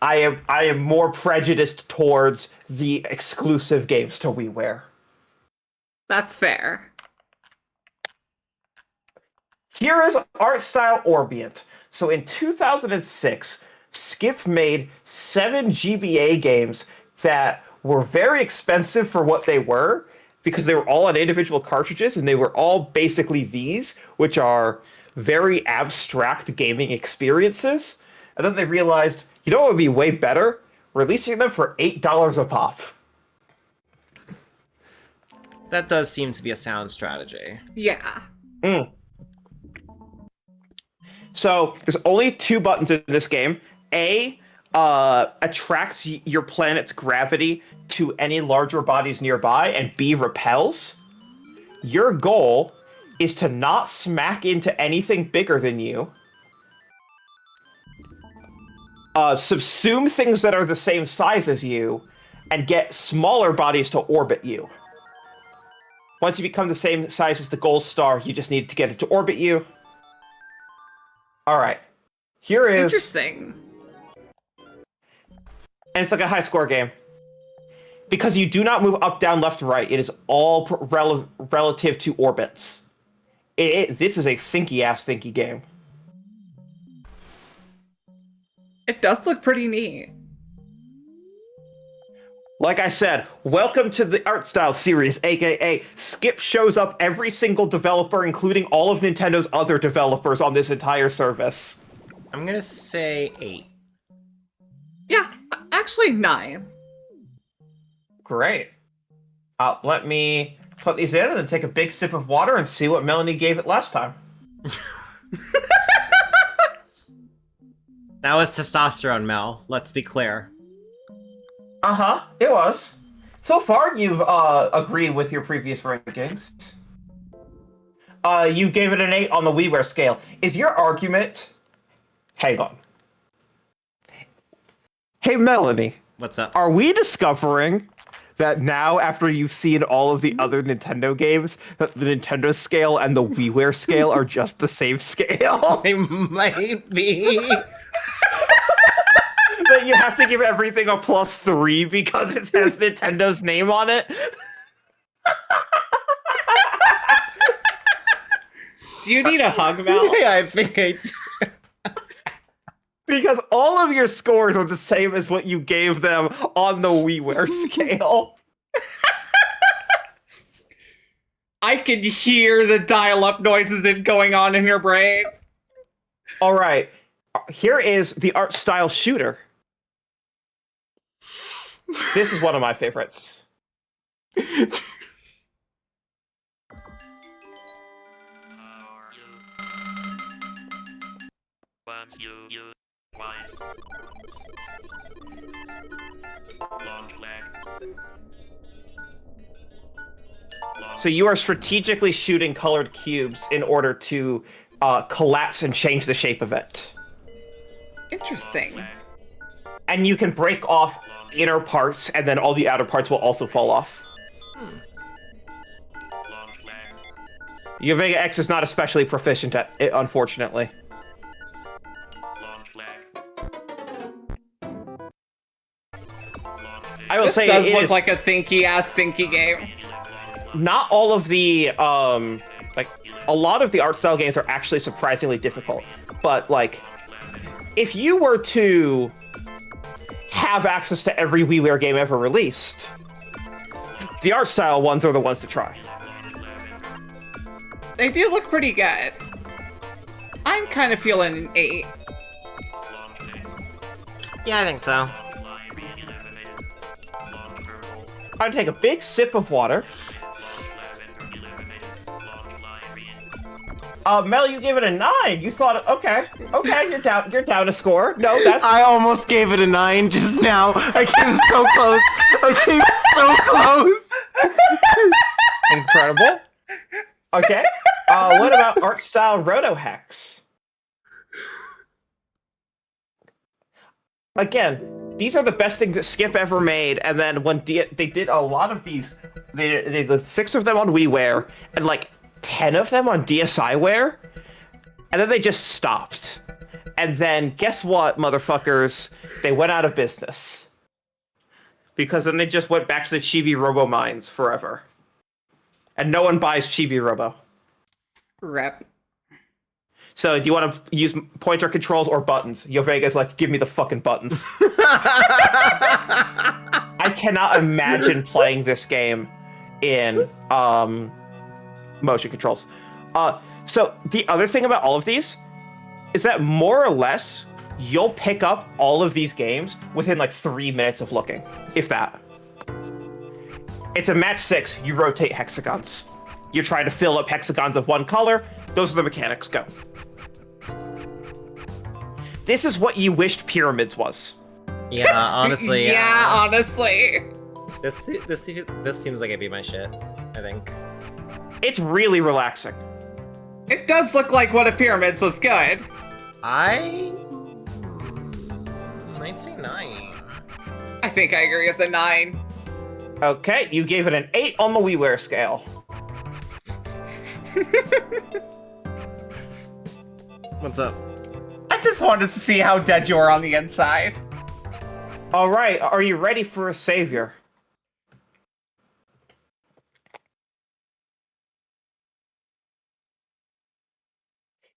Speaker 19: I am more prejudiced towards the exclusive games to WiiWare.
Speaker 17: That's fair.
Speaker 19: Here is art style Orbiant. So in 2006, Skip made 7 GBA games that were very expensive for what they were, because they were all on individual cartridges, and they were all basically these, which are very abstract gaming experiences. And then they realized, you know what would be way better? Releasing them for $8 a pop.
Speaker 14: That does seem to be a sound strategy.
Speaker 17: Yeah.
Speaker 19: So there's only 2 buttons in this game. A, attracts your planet's gravity to any larger bodies nearby, and B, repels. Your goal is to not smack into anything bigger than you. Subsume things that are the same size as you, and get smaller bodies to orbit you. Once you become the same size as the gold star, you just need to get it to orbit you. Alright. Here is...
Speaker 17: Interesting.
Speaker 19: And it's like a high score game. Because you do not move up, down, left, right. It is all relative to orbits. This is a thinky game.
Speaker 17: It does look pretty neat.
Speaker 19: Like I said, welcome to the art style series, aka Skip shows up every single developer, including all of Nintendo's other developers on this entire service.
Speaker 14: I'm gonna say 8.
Speaker 17: Yeah, actually 9.
Speaker 19: Great. Let me put these in and then take a big sip of water and see what Melanie gave it last time.
Speaker 14: That was testosterone, Mel. Let's be clear.
Speaker 19: Uh-huh, it was. So far, you've agreed with your previous rankings. You gave it an 8 on the WiiWare scale. Is your argument... Hang on. Hey, Melanie.
Speaker 14: What's up?
Speaker 19: Are we discovering that now, after you've seen all of the other Nintendo games, that the Nintendo scale and the WiiWare scale are just the same scale?
Speaker 14: They might be.
Speaker 19: That you have to give everything a +3 because it has Nintendo's name on it?
Speaker 17: Do you need a hug, Mel?
Speaker 14: Yeah, I think I do.
Speaker 19: Because all of your scores are the same as what you gave them on the WiiWare scale.
Speaker 17: I can hear the dial-up noises going on in your brain.
Speaker 19: All right. Here is the art style shooter. This is one of my favorites. So you are strategically shooting colored cubes in order to collapse and change the shape of it.
Speaker 17: Interesting.
Speaker 19: And you can break off inner parts, and then all the outer parts will also fall off. Your Vega X is not especially proficient at it, unfortunately. I will say
Speaker 17: this does
Speaker 19: it
Speaker 17: look
Speaker 19: is
Speaker 17: like a thinky game.
Speaker 19: not all of the like a lot of the art style games are actually surprisingly difficult. But like, if you were to have access to every WiiWare game ever released, the art style ones are the ones to try.
Speaker 17: They do look pretty good. I'm kind of feeling an 8.
Speaker 14: Yeah, I think so.
Speaker 19: I'd take a big sip of water. Mel, you gave it a 9. You thought, okay, you're down a score. No, that's...
Speaker 14: I almost gave it a 9 just now. I came so close. I came so close.
Speaker 19: Incredible. Okay. What about art style Roto Hex? again, these are the best things that Skip ever made. And then when they did a lot of these, they did 6 of them on WiiWare and like 10 of them on DSiWare, and then they just stopped. And then guess what, motherfuckers? They went out of business. Because then they just went back to the Chibi Robo mines forever. And no one buys Chibi Robo.
Speaker 17: Rep.
Speaker 19: So do you want to use pointer controls or buttons? Yo Vega's like, give me the fucking buttons. I cannot imagine playing this game in motion controls. So the other thing about all of these is that more or less, you'll pick up all of these games within like 3 minutes of looking, if that. It's a match 6, you rotate hexagons. You're trying to fill up hexagons of one color, those are the mechanics, go. This is what you wished Pyramids was.
Speaker 14: Yeah, honestly.
Speaker 17: Yeah, honestly.
Speaker 14: This seems like it'd be my shit, I think.
Speaker 19: It's really relaxing.
Speaker 17: It does look like one of Pyramids was good.
Speaker 14: I might say 9.
Speaker 17: I think I agree with a 9.
Speaker 19: Okay, you gave it an 8 on the WiiWare scale.
Speaker 14: What's up?
Speaker 17: I just wanted to see how dead you are on the inside.
Speaker 19: Alright, are you ready for a savior?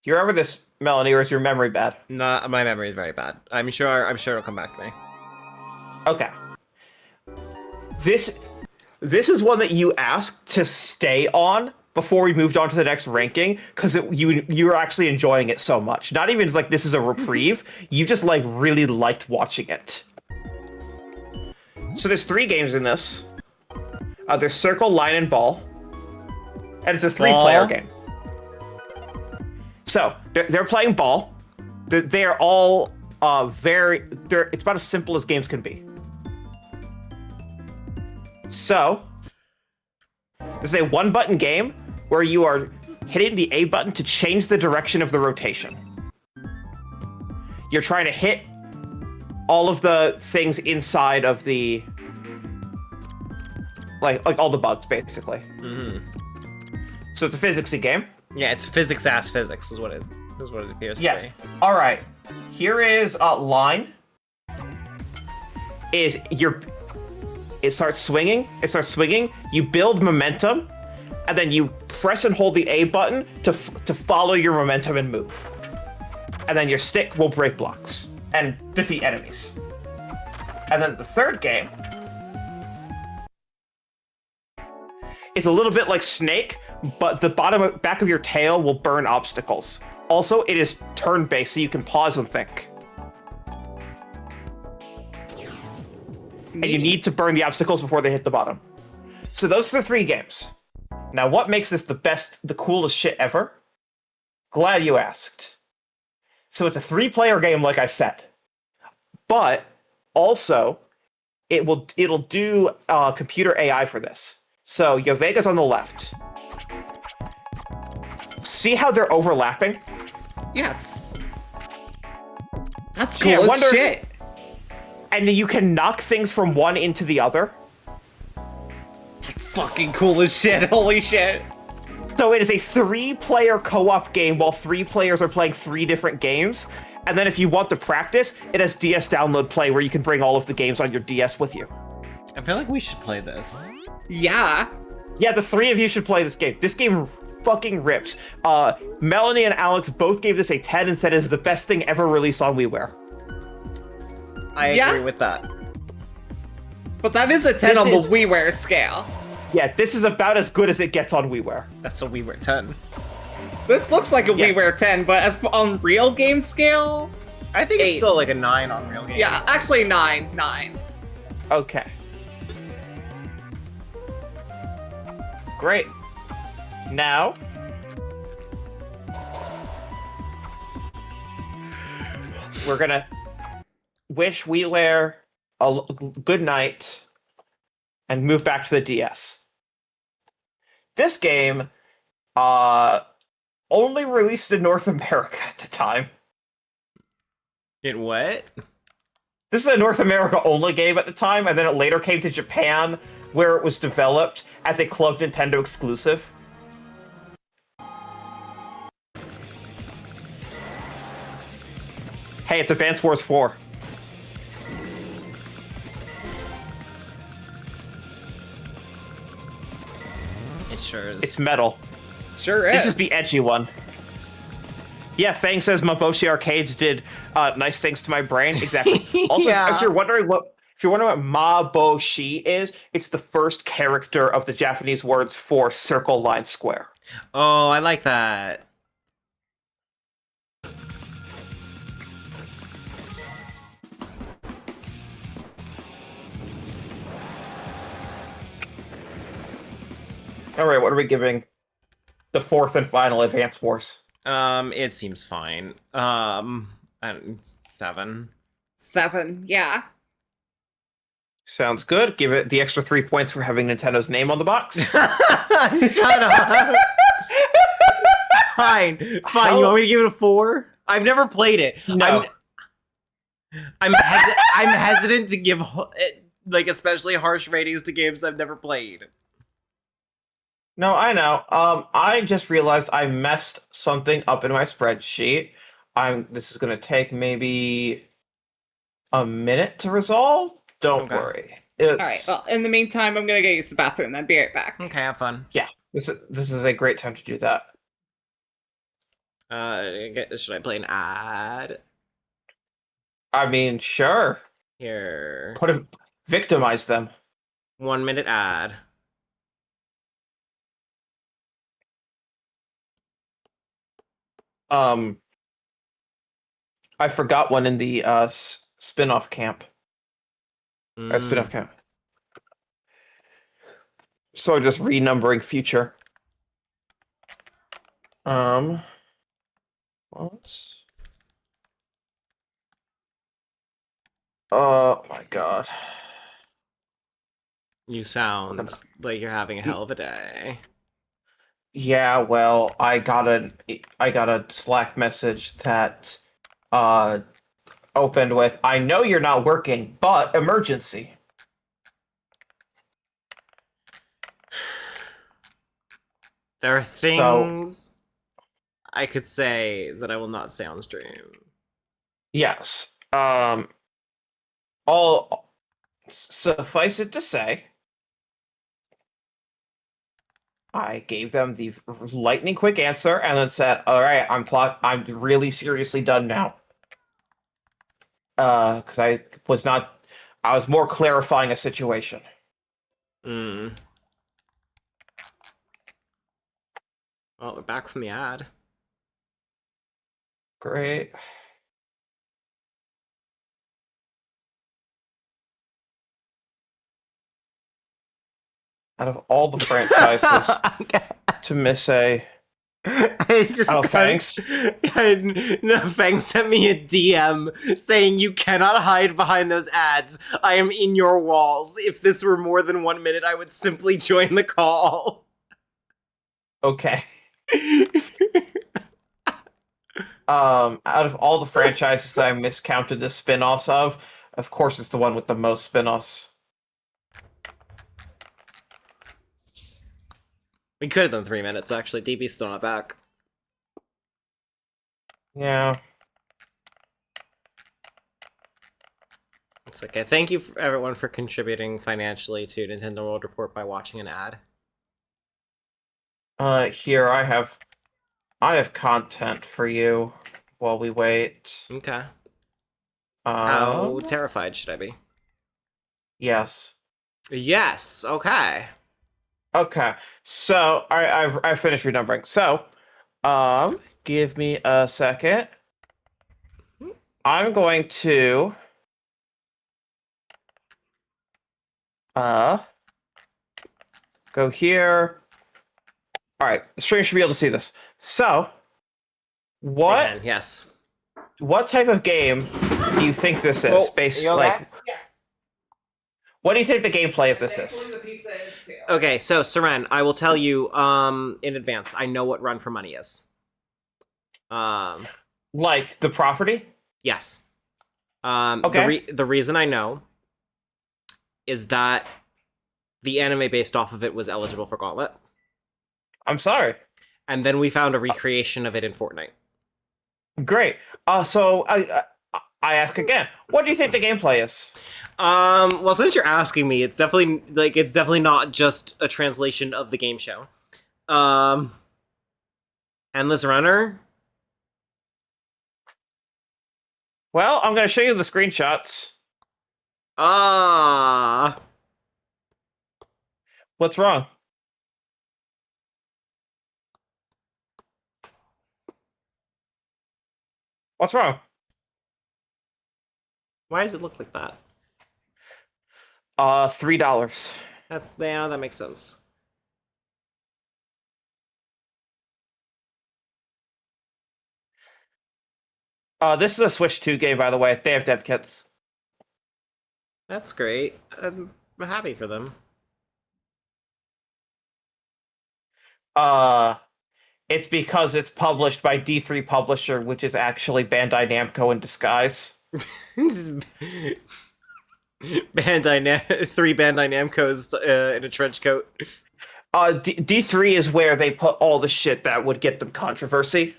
Speaker 19: Do you remember this, Melanie, or is your memory bad?
Speaker 14: Nah, my memory is very bad. I'm sure it'll come back to me.
Speaker 19: Okay. This is one that you asked to stay on before we moved on to the next ranking, because you were actually enjoying it so much. Not even like this is a reprieve, you just like really liked watching it. So there's 3 games in this. There's Circle, Line, and Ball. And it's a 3-player game. So, they're playing Ball. They are all it's about as simple as games can be. So, this is a 1-button game where you are hitting the A button to change the direction of the rotation. You're trying to hit all of the things inside of the... Like all the bugs, basically.
Speaker 14: Mm-hmm.
Speaker 19: So it's a physicsy game.
Speaker 14: Yeah, it's physics-ass physics is what it appears to
Speaker 19: Yes.
Speaker 14: be.
Speaker 19: All right. Here is line. It starts swinging. You build momentum, and then you press and hold the A button to follow your momentum and move. And then your stick will break blocks and defeat enemies. And then the third game is a little bit like Snake, but the back of your tail will burn obstacles. Also, it is turn-based, so you can pause and think. And you need to burn the obstacles before they hit the bottom. So those are the 3 games. Now, what makes this the coolest shit ever? Glad you asked. So it's a 3-player game, like I said. But also, it'll do computer AI for this. So Yovega's on the left. See how they're overlapping?
Speaker 17: Yes. That's cool as shit.
Speaker 19: And then you can knock things from one into the other.
Speaker 17: That's fucking cool as shit. Holy shit.
Speaker 19: So it is a 3-player co-op game while 3 players are playing 3 different games. And then if you want to practice, it has DS Download Play where you can bring all of the games on your DS with you.
Speaker 14: I feel like we should play this.
Speaker 17: Yeah.
Speaker 19: Yeah, the 3 of you should play this game. This game fucking rips. Melanie and Alex both gave this a 10 and said it is the best thing ever released on WiiWare.
Speaker 14: I agree with that.
Speaker 17: But that is a 10 on the WiiWare scale.
Speaker 19: Yeah, this is about as good as it gets on WiiWare.
Speaker 14: That's a WiiWare 10.
Speaker 17: This looks like a WiiWare 10, but as on real game scale,
Speaker 14: I think
Speaker 17: 8.
Speaker 14: It's still like a 9 on real game.
Speaker 17: Yeah, actually 9.
Speaker 19: Okay. Great. Now, we're gonna wish WiiWare a good night and move back to the DS. This game only released in North America at the time.
Speaker 14: In what?
Speaker 19: This is a North America only game at the time, and then it later came to Japan, where it was developed as a Club Nintendo exclusive. Hey, it's Advance Wars 4.
Speaker 14: It sure is.
Speaker 19: It's metal.
Speaker 17: Sure is.
Speaker 19: This is the edgy one. Yeah, Fang says Maboshi Arcades did nice things to my brain. Exactly. Also,
Speaker 14: Yeah.
Speaker 19: if you're wondering what Maboshi is, it's the first character of the Japanese words for circle, line, square.
Speaker 14: Oh, I like that.
Speaker 19: All right, what are we giving the fourth and final Advance Wars?
Speaker 14: It seems fine. 7.
Speaker 17: 7, yeah.
Speaker 19: Sounds good. Give it the extra 3 points for having Nintendo's name on the box.
Speaker 14: Shut up. Fine. Fine. You want me to give it a 4? I've never played it.
Speaker 19: No.
Speaker 14: I'm hesitant to give like especially harsh ratings to games I've never played.
Speaker 19: No, I know. I just realized I messed something up in my spreadsheet. This is gonna take maybe a minute to resolve. Don't worry.
Speaker 17: All right. Well, in the meantime, I'm gonna go use the bathroom. Then be right back.
Speaker 14: Okay, have fun.
Speaker 19: Yeah, this is a great time to do that.
Speaker 14: Should I play an ad?
Speaker 19: I mean, sure.
Speaker 14: Here.
Speaker 19: Victimize them.
Speaker 14: 1 minute ad.
Speaker 19: I forgot one in the spin-off camp. Spin-off camp. So just renumbering future. What? Oh my god.
Speaker 14: You sound like you're having a hell of a day.
Speaker 19: Yeah, well, I got a Slack message that opened with, "I know you're not working, but emergency."
Speaker 14: There are things I could say that I will not say on stream.
Speaker 19: Yes. All suffice it to say, I gave them the lightning quick answer and then said, "All right, I'm really seriously done now." Because I was more clarifying a situation.
Speaker 14: Well, we're back from the ad.
Speaker 19: Great. Out of all the franchises to miss a...
Speaker 14: It's just
Speaker 19: thanks.
Speaker 14: No, Fang sent me a DM saying you cannot hide behind those ads. I am in your walls. If this were more than 1 minute, I would simply join the call.
Speaker 19: Okay. Out of all the franchises that I miscounted the spin-offs of course it's the one with the most spin-offs.
Speaker 14: We could have done 3 minutes, actually. DB's still not back.
Speaker 19: Yeah.
Speaker 14: It's okay. Thank you, everyone, for contributing financially to Nintendo World Report by watching an ad.
Speaker 19: Here I have content for you while we wait.
Speaker 14: Okay. How terrified should I be?
Speaker 19: Yes.
Speaker 14: Yes. Okay.
Speaker 19: Okay. So I've finished renumbering. So, give me a second. I'm going to go here. All right, the stream should be able to see this. So,
Speaker 14: Yes.
Speaker 19: What type of game do you think this is? What do you think the gameplay of this is?
Speaker 14: Okay, so Seren, I will tell you in advance. I know what Run for Money is.
Speaker 19: Like the property?
Speaker 14: Yes.
Speaker 19: Okay.
Speaker 14: The reason I know is that the anime based off of it was eligible for Gauntlet.
Speaker 19: I'm sorry.
Speaker 14: And then we found a recreation of it in Fortnite.
Speaker 19: Great. So I ask again. What do you think the gameplay is?
Speaker 14: Well, since you're asking me, it's definitely not just a translation of the game show. Endless Runner.
Speaker 19: Well, I'm going to show you the screenshots. What's wrong? What's wrong?
Speaker 14: Why does it look like that?
Speaker 19: $3.
Speaker 14: That makes sense.
Speaker 19: This is a Switch 2 game, by the way. They have dev kits.
Speaker 14: That's great. I'm happy for them.
Speaker 19: It's because it's published by D3 Publisher, which is actually Bandai Namco in disguise.
Speaker 14: Three Bandai Namcos in a trench coat.
Speaker 19: D3 is where they put all the shit that would get them controversy.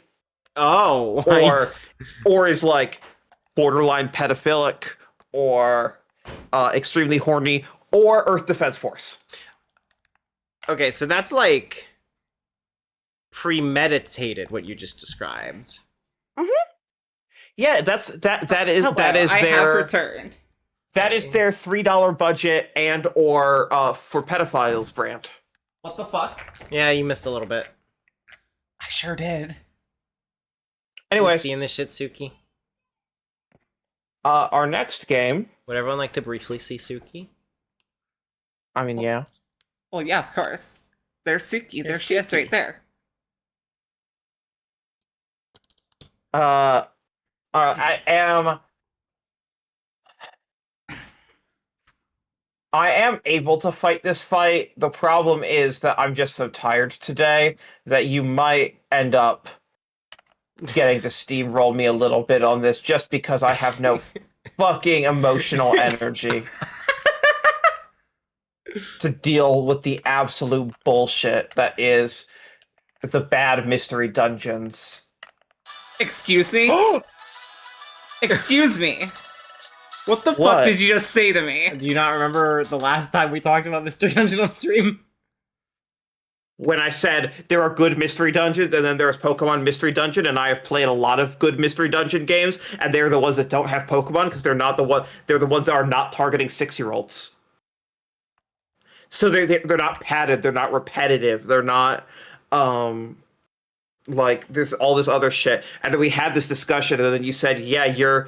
Speaker 14: Oh,
Speaker 19: or is like borderline pedophilic, or extremely horny, or Earth Defense Force.
Speaker 14: Okay, so that's like premeditated what you just described.
Speaker 19: Yeah, that is
Speaker 17: I
Speaker 19: their
Speaker 17: have returned.
Speaker 19: That is their $3 budget and or for pedophiles brand.
Speaker 17: What the fuck?
Speaker 14: Yeah, you missed a little bit.
Speaker 17: I sure did.
Speaker 19: Anyways,
Speaker 14: seeing the Shitsuki.
Speaker 19: Our next game.
Speaker 14: Would everyone like to briefly see Suki?
Speaker 19: I mean, yeah.
Speaker 17: Well, yeah, of course. There's Suki. There she is right there.
Speaker 19: I am able to fight this fight. The problem is that I'm just so tired today that you might end up getting to steamroll me a little bit on this just because I have no fucking emotional energy to deal with the absolute bullshit that is the bad mystery dungeons.
Speaker 17: Excuse me? Excuse me. What the
Speaker 19: What?
Speaker 17: fuck did you just say to me?
Speaker 14: Do you not remember the last time we talked about Mystery Dungeon on stream?
Speaker 19: When I said there are good mystery dungeons and then there's Pokemon Mystery Dungeon, and I have played a lot of good mystery dungeon games, and they're the ones that don't have Pokemon because they're the ones that are not targeting 6-year-olds. So they're not padded, they're not repetitive, they're not like there's all this other shit. And then we had this discussion, and then you said, yeah, your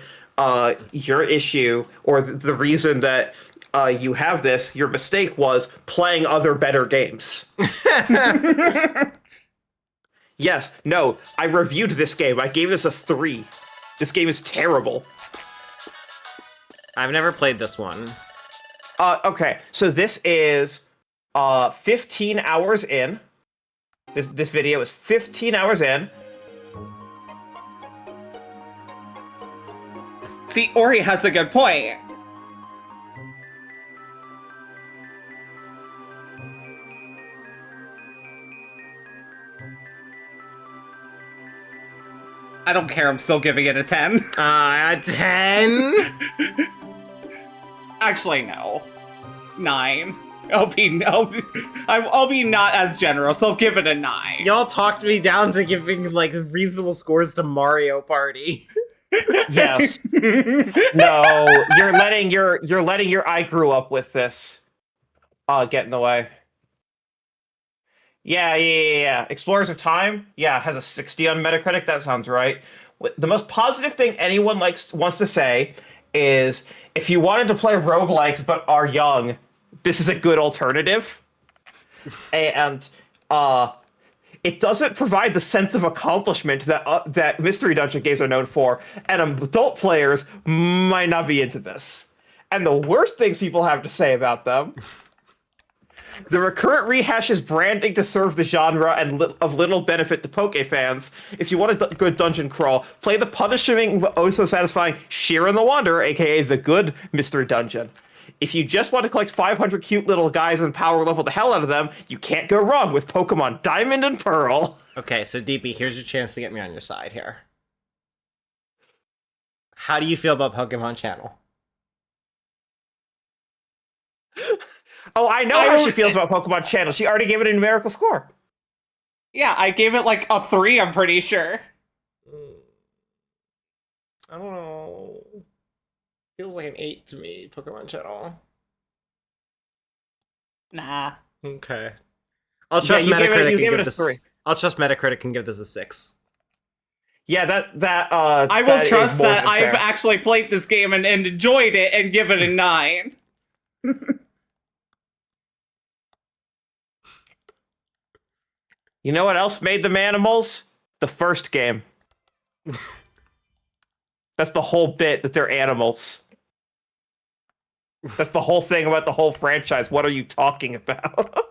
Speaker 19: issue or the reason that you have this, your mistake was playing other better games. Yes, no, I reviewed this game. I gave this a 3. This game is terrible.
Speaker 14: I've never played this one.
Speaker 19: Okay, so this is 15 hours in. This video is 15 hours in.
Speaker 17: See, Ori has a good point. I don't care, I'm still giving it a 10.
Speaker 14: A 10?
Speaker 17: Actually, no. 9. I'll be not as generous. I'll give it a 9.
Speaker 14: Y'all talked me down to giving like reasonable scores to Mario Party.
Speaker 19: Yes. No, you're letting your I grew up with this get in the way. Yeah. Explorers of Time, yeah, has a 60 on Metacritic. That sounds right. The most positive thing anyone wants to say is if you wanted to play roguelikes but are young, this is a good alternative. And it doesn't provide the sense of accomplishment that Mystery Dungeon games are known for, and adult players might not be into this. And the worst things people have to say about them The recurrent rehash is branding to serve the genre and of little benefit to Poke fans. If you want a good dungeon crawl, play the punishing but oh so satisfying Sheeran the Wanderer, aka the good mystery dungeon. If you just want to collect 500 cute little guys and power level the hell out of them, you can't go wrong with Pokemon Diamond and Pearl.
Speaker 14: Okay, so DP, here's your chance to get me on your side here. How do you feel about Pokemon Channel?
Speaker 19: Oh, I know how she feels about Pokemon Channel. She already gave it a numerical score.
Speaker 17: Yeah, I gave it like a 3, I'm pretty sure.
Speaker 14: I don't know. Feels like an 8 to me, Pokemon Channel.
Speaker 17: Nah.
Speaker 14: Okay. I'll trust
Speaker 19: you
Speaker 14: Metacritic and
Speaker 19: gave
Speaker 14: give
Speaker 19: it a
Speaker 14: this.
Speaker 19: 3.
Speaker 14: I'll trust Metacritic and give this a 6.
Speaker 19: Yeah,
Speaker 17: I will
Speaker 19: that
Speaker 17: trust
Speaker 19: is more
Speaker 17: that
Speaker 19: than
Speaker 17: I've
Speaker 19: fair.
Speaker 17: actually played this game and enjoyed it and give it a 9.
Speaker 19: You know what else made them animals? The first game. That's the whole bit, that they're animals. That's the whole thing about the whole franchise. What are you talking about?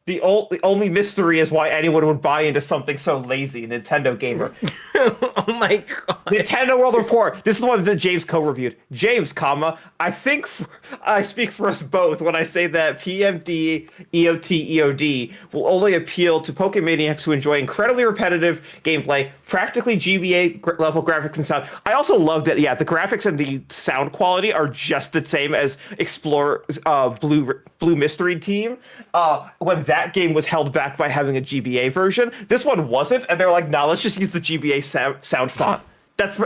Speaker 19: The only mystery is why anyone would buy into something so lazy, Nintendo gamer.
Speaker 14: Oh my god.
Speaker 19: Nintendo World Report. This is the one that James co-reviewed. James, I think I speak for us both when I say that PMD, EOT, EOD will only appeal to Pokemaniacs who enjoy incredibly repetitive gameplay, practically GBA level graphics and sound. I also love that, yeah, the graphics and the sound quality are just the same as Explorer's Blue Mystery Team. When that game was held back by having a GBA version, this one wasn't, and they're like, nah, let's just use the GBA sound font. That's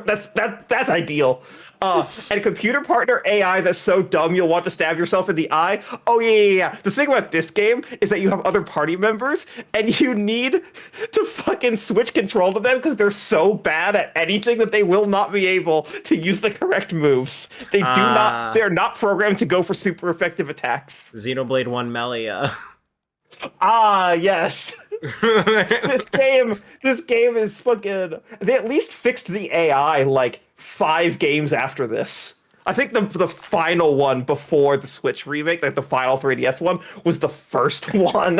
Speaker 19: ideal. And computer partner AI that's so dumb you'll want to stab yourself in the eye. Oh yeah. The thing about this game is that you have other party members, and you need to fucking switch control to them because they're so bad at anything that they will not be able to use the correct moves. They're not programmed to go for super effective attacks.
Speaker 14: Xenoblade 1 Melia.
Speaker 19: Yes. This game is fucking. They at least fixed the AI like 5 games after this. I think the final one before the Switch remake, like the final 3DS one, was the first one.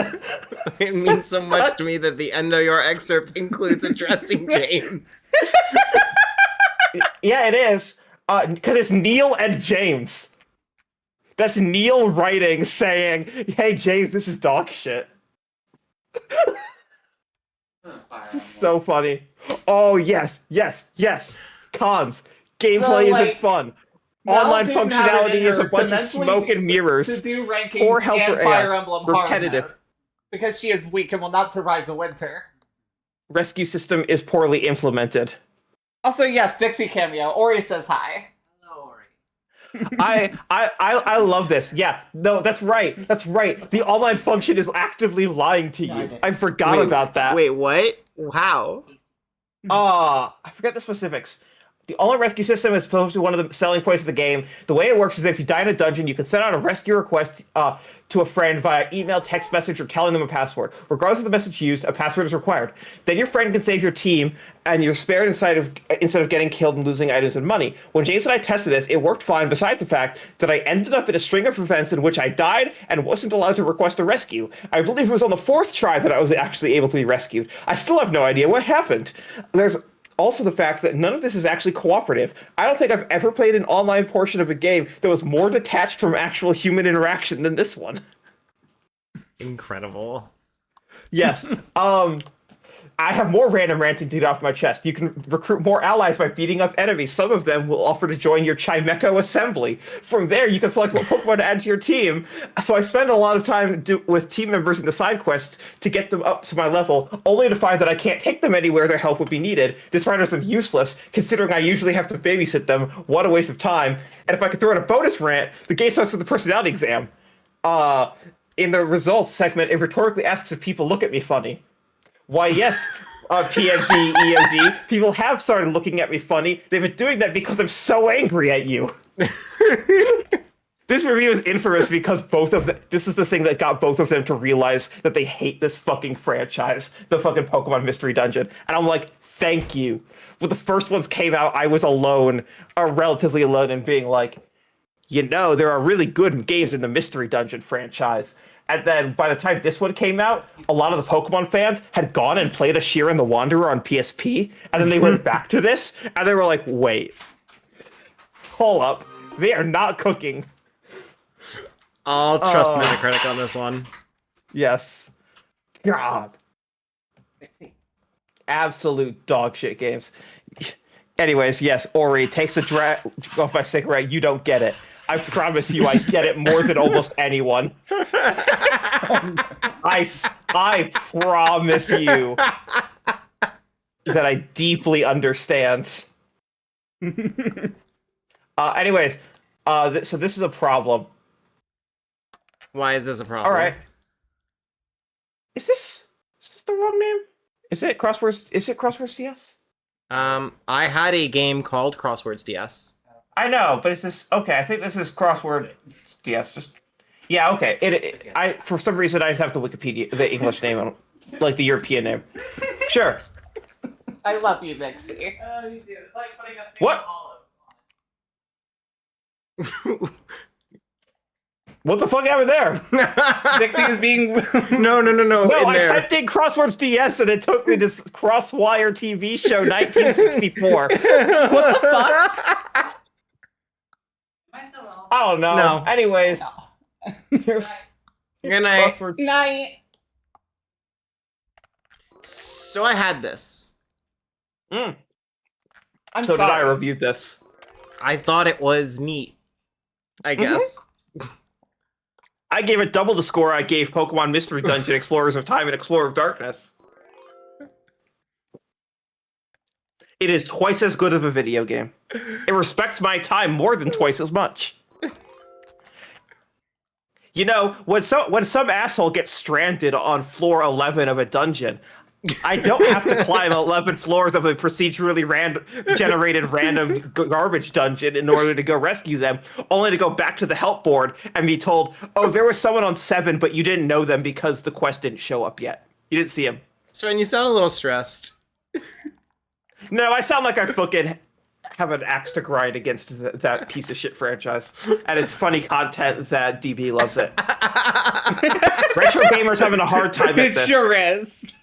Speaker 14: It means so much to me that the end of your excerpt includes addressing James.
Speaker 19: Yeah, it is. Because it's Neil and James. That's Neil writing saying, "Hey James, this is dog shit." This is so funny. Oh yes. Cons. Gameplay isn't fun. Online functionality is a bunch of smoke and mirrors.
Speaker 17: To do rankings
Speaker 19: Poor helper
Speaker 17: and Fire
Speaker 19: AI.
Speaker 17: Emblem
Speaker 19: Repetitive.
Speaker 17: Hard because she is weak and will not survive the winter.
Speaker 19: Rescue system is poorly implemented.
Speaker 17: Also, yes, Pixie cameo. Ori says hi.
Speaker 19: I love this. Yeah, no, that's right. The online function is actively lying to you. I forgot about that.
Speaker 14: Wait, what? How?
Speaker 19: I forget the specifics. The online rescue system is supposed to be one of the selling points of the game. The way it works is if you die in a dungeon, you can send out a rescue request to a friend via email, text message, or telling them a password. Regardless of the message used, a password is required. Then your friend can save your team, and you're spared instead of getting killed and losing items and money. When James and I tested this, it worked fine, besides the fact that I ended up in a string of events in which I died and wasn't allowed to request a rescue. I believe it was on the 4th try that I was actually able to be rescued. I still have no idea what happened. There's also the fact that none of this is actually cooperative. I don't think I've ever played an online portion of a game that was more detached from actual human interaction than this one.
Speaker 14: Incredible.
Speaker 19: Yes. I have more random ranting to get off my chest. You can recruit more allies by beating up enemies. Some of them will offer to join your Chimecho assembly. From there, you can select what Pokemon to add to your team. So I spend a lot of time with team members in the side quests to get them up to my level, only to find that I can't take them anywhere their help would be needed. This renders them useless, considering I usually have to babysit them. What a waste of time. And if I could throw in a bonus rant, the game starts with the personality exam. In the results segment, it rhetorically asks if people look at me funny. Why, yes, PMD, EOD, people have started looking at me funny. They've been doing that because I'm so angry at you. This review is infamous because both of them, this is the thing that got both of them to realize that they hate this fucking franchise, the fucking Pokemon Mystery Dungeon. And I'm like, thank you. When the first ones came out, I was alone, or relatively alone, in being like, you know, there are really good games in the Mystery Dungeon franchise. And then by the time this one came out, a lot of the Pokemon fans had gone and played Ashirin the Wanderer on PSP, and then they went back to this, and they were like, wait, hold up, they are not cooking.
Speaker 14: I'll trust Metacritic on this one.
Speaker 19: Yes. God. Absolute dog shit games. Anyways, yes, Ori takes a drag off my cigarette. You don't get it. I promise you, I get it more than almost anyone. I promise you that I deeply understand. Anyways, so this is a problem.
Speaker 14: Why is this a problem?
Speaker 19: All right. Is this the wrong name? Is it Crosswords? Is it Crosswords DS?
Speaker 14: I had a game called Crosswords DS.
Speaker 19: I know, but is this okay? I think this is Crossword DS. Yeah, okay. I for some reason I just have the Wikipedia, the English name, like the European name. Sure.
Speaker 17: I love you, Vixie.
Speaker 10: Me too. It's like putting a
Speaker 19: What? What the fuck happened there?
Speaker 17: Vixie is being
Speaker 14: no.
Speaker 19: No, I typed in Crosswords DS and it took me to Crosswire TV show 1964. What the fuck? I don't know.
Speaker 14: No.
Speaker 19: Anyways.
Speaker 14: Good night.
Speaker 17: Night.
Speaker 14: So I had this.
Speaker 17: I'm
Speaker 19: so
Speaker 17: sorry.
Speaker 19: did I review this.
Speaker 14: I thought it was neat. I guess.
Speaker 19: I gave it double the score I gave Pokemon Mystery Dungeon, Explorers of Time, and Explorer of Darkness. It is twice as good of a video game. It respects my time more than twice as much. You know, when some asshole gets stranded on floor 11 of a dungeon, I don't have to climb 11 floors of a procedurally generated random garbage dungeon in order to go rescue them, only to go back to the help board and be told, oh, there was someone on 7, but you didn't know them because the quest didn't show up yet. You didn't see him.
Speaker 14: So, and you sound a little stressed.
Speaker 19: No, I sound like I fucking have an axe to grind against that piece of shit franchise. And it's funny content that DB loves it. Retro gamers having a hard time at this.
Speaker 17: It sure is.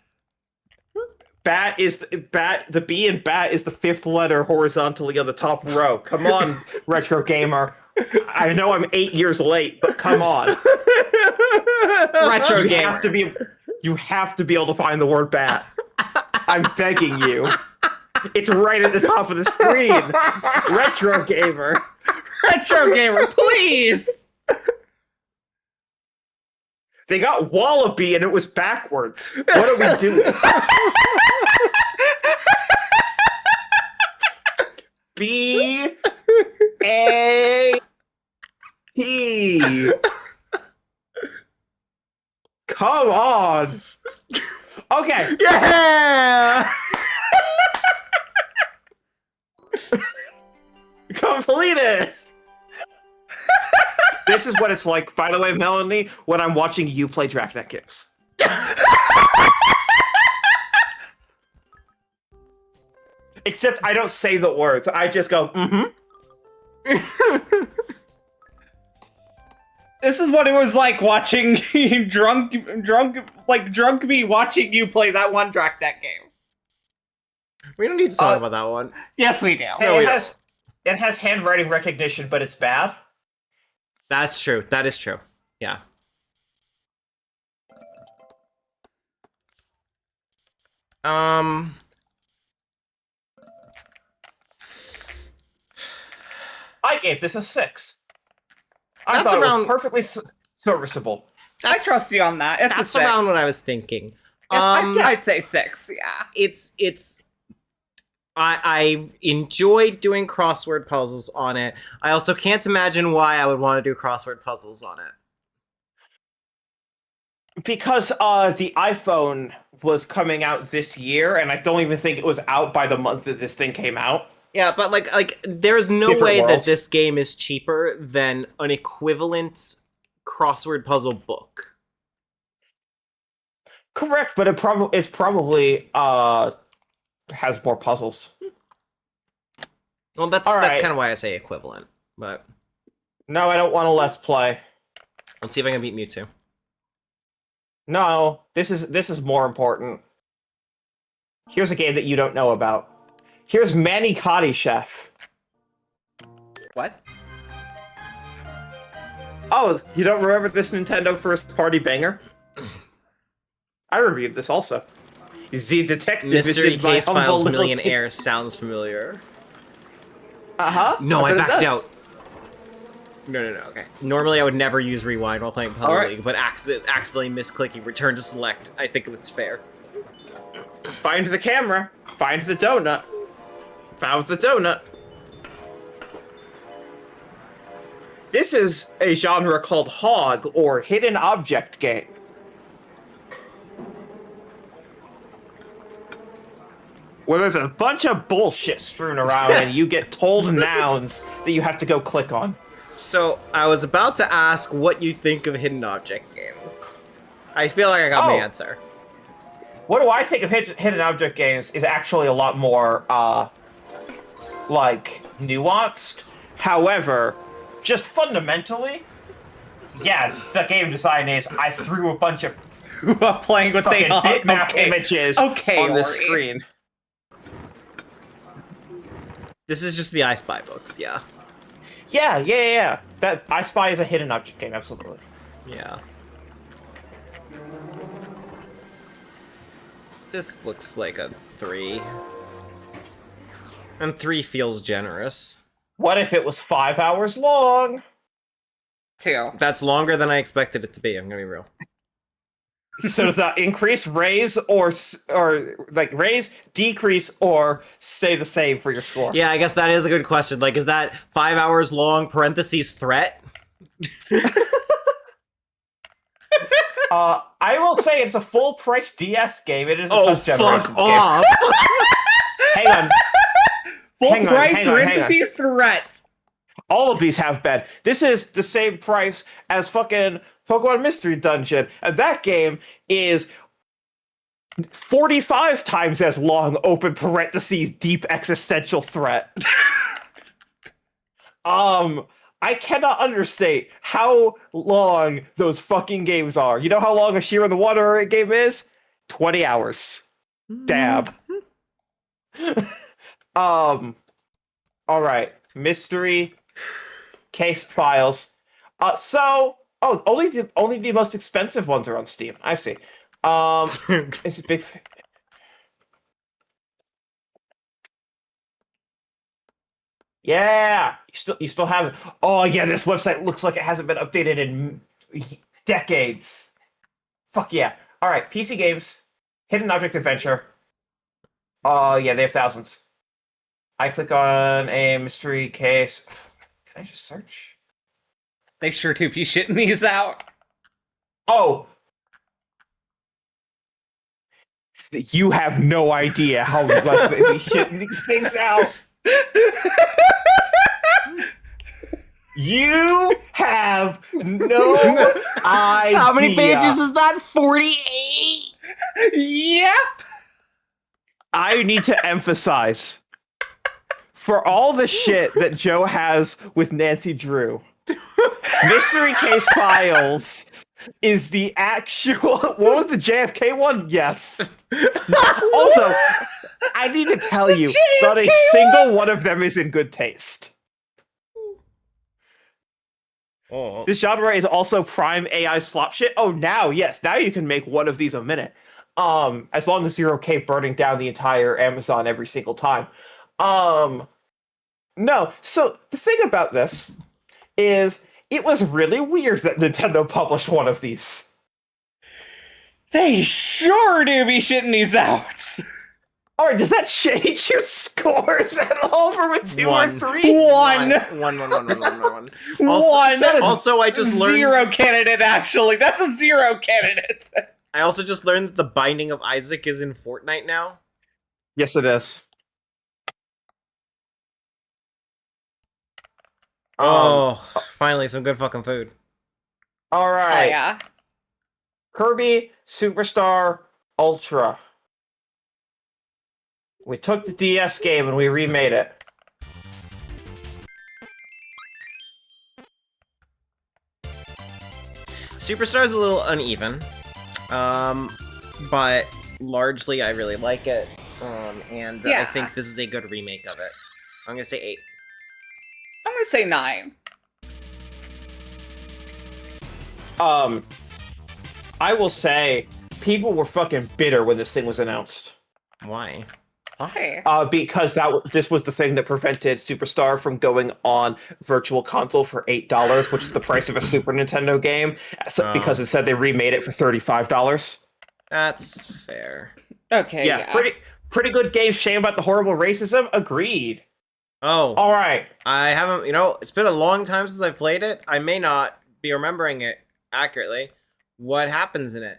Speaker 19: The B in bat is the 5th letter horizontally on the top row. Come on, retro gamer. I know I'm 8 years late, but come on.
Speaker 17: Retro gamer.
Speaker 19: You have to be able to find the word bat. I'm begging you. It's right at the top of the screen. Retro gamer.
Speaker 17: Retro gamer, please.
Speaker 19: They got Wallaby and it was backwards. What are we doing? B A P. Come on. Okay.
Speaker 14: Yeah.
Speaker 19: Completed. This is what it's like, by the way, Melanie, when I'm watching you play Dragnet games. Except I don't say the words. I just go,
Speaker 17: This is what it was like watching drunk me watching you play that one Dragnet game.
Speaker 14: We don't need to talk about that one.
Speaker 17: Yes, we do.
Speaker 19: Hey, it has handwriting recognition, but it's bad.
Speaker 14: That's true. That is true. Yeah.
Speaker 19: I gave this a 6. I thought it was perfectly serviceable.
Speaker 17: I trust you on that. It's
Speaker 14: That's
Speaker 17: a 6.
Speaker 14: around what I was thinking.
Speaker 17: I'd say 6. Yeah.
Speaker 14: It's. I enjoyed doing crossword puzzles on it. I also can't imagine why I would want to do crossword puzzles on it.
Speaker 19: Because the iPhone was coming out this year, and I don't even think it was out by the month that this thing came out.
Speaker 14: Yeah, but like there's no
Speaker 19: Different
Speaker 14: way
Speaker 19: worlds.
Speaker 14: that this game is cheaper than an equivalent crossword puzzle book.
Speaker 19: Correct, but it's probably has more puzzles.
Speaker 14: Well, that's
Speaker 19: right.
Speaker 14: kind of why I say equivalent, but
Speaker 19: No, I don't want to let's play.
Speaker 14: Let's see if I can beat Mewtwo.
Speaker 19: No, this is more important. Here's a game that you don't know about. Here's Manny Cotty Chef.
Speaker 14: What?
Speaker 19: Oh, you don't remember this Nintendo first-party banger? I reviewed this also. The detective
Speaker 14: Mystery
Speaker 19: is in my
Speaker 14: Case
Speaker 19: humble
Speaker 14: Files
Speaker 19: little
Speaker 14: Millionaire sounds familiar.
Speaker 19: Uh-huh.
Speaker 14: No, I
Speaker 19: That's what it
Speaker 14: backed
Speaker 19: does.
Speaker 14: out. No, okay. Normally I would never use rewind while playing Puzzle
Speaker 19: All right.
Speaker 14: League, but accidentally misclicking return to select. I think it's fair.
Speaker 19: Find the camera. Find the donut. Found the donut. This is a genre called Hog, or Hidden Object Game. Where there's a bunch of bullshit strewn around and you get told nouns that you have to go click on.
Speaker 14: So, I was about to ask what you think of hidden object games. I feel like I got my answer.
Speaker 19: What do I think of hidden object games is actually a lot more, like, nuanced. However, just fundamentally, yeah, the game design is I threw a bunch of
Speaker 17: playing with
Speaker 19: fucking
Speaker 17: the
Speaker 19: bitmap images on the
Speaker 17: Ori.
Speaker 19: screen.
Speaker 14: This is just the I Spy books, yeah.
Speaker 19: Yeah. That I Spy is a hidden object game, absolutely.
Speaker 14: Yeah. This looks like a 3. And 3 feels generous.
Speaker 19: What if it was 5 hours long?
Speaker 17: 2.
Speaker 14: That's longer than I expected it to be, I'm gonna be real.
Speaker 19: So does that increase, raise, or like raise, decrease, or stay the same for your score?
Speaker 14: Yeah, I guess that is a good question. Like, is that 5 hours long, parentheses, threat?
Speaker 19: I will say it's a full-price DS game. It is a
Speaker 14: Oh,
Speaker 19: touch generation
Speaker 14: fuck off!
Speaker 19: Hang on.
Speaker 17: Full price, parentheses, threat.
Speaker 19: All of these have been. This is the same price as fucking Pokemon Mystery Dungeon, and that game is 45 times as long, open parentheses, deep existential threat. I cannot understate how long those fucking games are. You know how long a Shiro the Water game is? 20 hours. Dab. All right. Mystery Case Files. Only the most expensive ones are on Steam. I see. It's a big. Yeah, you still have it. Oh yeah, this website looks like it hasn't been updated in decades. Fuck yeah! All right, PC games, Hidden Object Adventure. Yeah, they have thousands. I click on a mystery case. Can I just search?
Speaker 17: They sure do be shitting these out.
Speaker 19: Oh. You have no idea how much they be shitting these things out. You have no idea.
Speaker 14: How many pages is that? 48?
Speaker 17: Yep.
Speaker 19: I need to emphasize, for all the shit that Joe has with Nancy Drew, Mystery Case Files is the actual. What was the JFK one? Yes. Also, I need to tell you, not a single one of them is in good taste.
Speaker 14: Oh.
Speaker 19: This genre is also prime AI slop shit. Oh, now you can make one of these a minute. As long as you're okay burning down the entire Amazon every single time. No. So the thing about this is it was really weird that Nintendo published one of these.
Speaker 17: They sure do be shitting these out.
Speaker 19: Alright, does that change your scores at all from a 2 or 3?
Speaker 17: One.
Speaker 14: Also, I just learned...
Speaker 17: Zero candidate, actually. That's a 0 candidate.
Speaker 14: I also just learned that the Binding of Isaac is in Fortnite now.
Speaker 19: Yes, it is.
Speaker 14: Finally, some good fucking food.
Speaker 19: Alright.
Speaker 17: Oh, yeah.
Speaker 19: Kirby Superstar Ultra. We took the DS game and we remade it.
Speaker 14: Superstar's a little uneven, but largely I really like it, and I
Speaker 17: Yeah.
Speaker 14: think this is a good remake of it. I'm gonna say 8.
Speaker 17: I'm gonna say 9.
Speaker 19: I will say, people were fucking bitter when this thing was announced.
Speaker 14: Why?
Speaker 17: Why?
Speaker 19: Because this was the thing that prevented Superstar from going on Virtual Console for $8, which is the price of a Super Nintendo game. So, because instead they remade it for $35.
Speaker 14: That's fair.
Speaker 17: Okay,
Speaker 19: Yeah, pretty good game. Shame about the horrible racism. Agreed.
Speaker 14: Oh.
Speaker 19: All right.
Speaker 14: I haven't, it's been a long time since I've played it. I may not be remembering it accurately. What happens in it?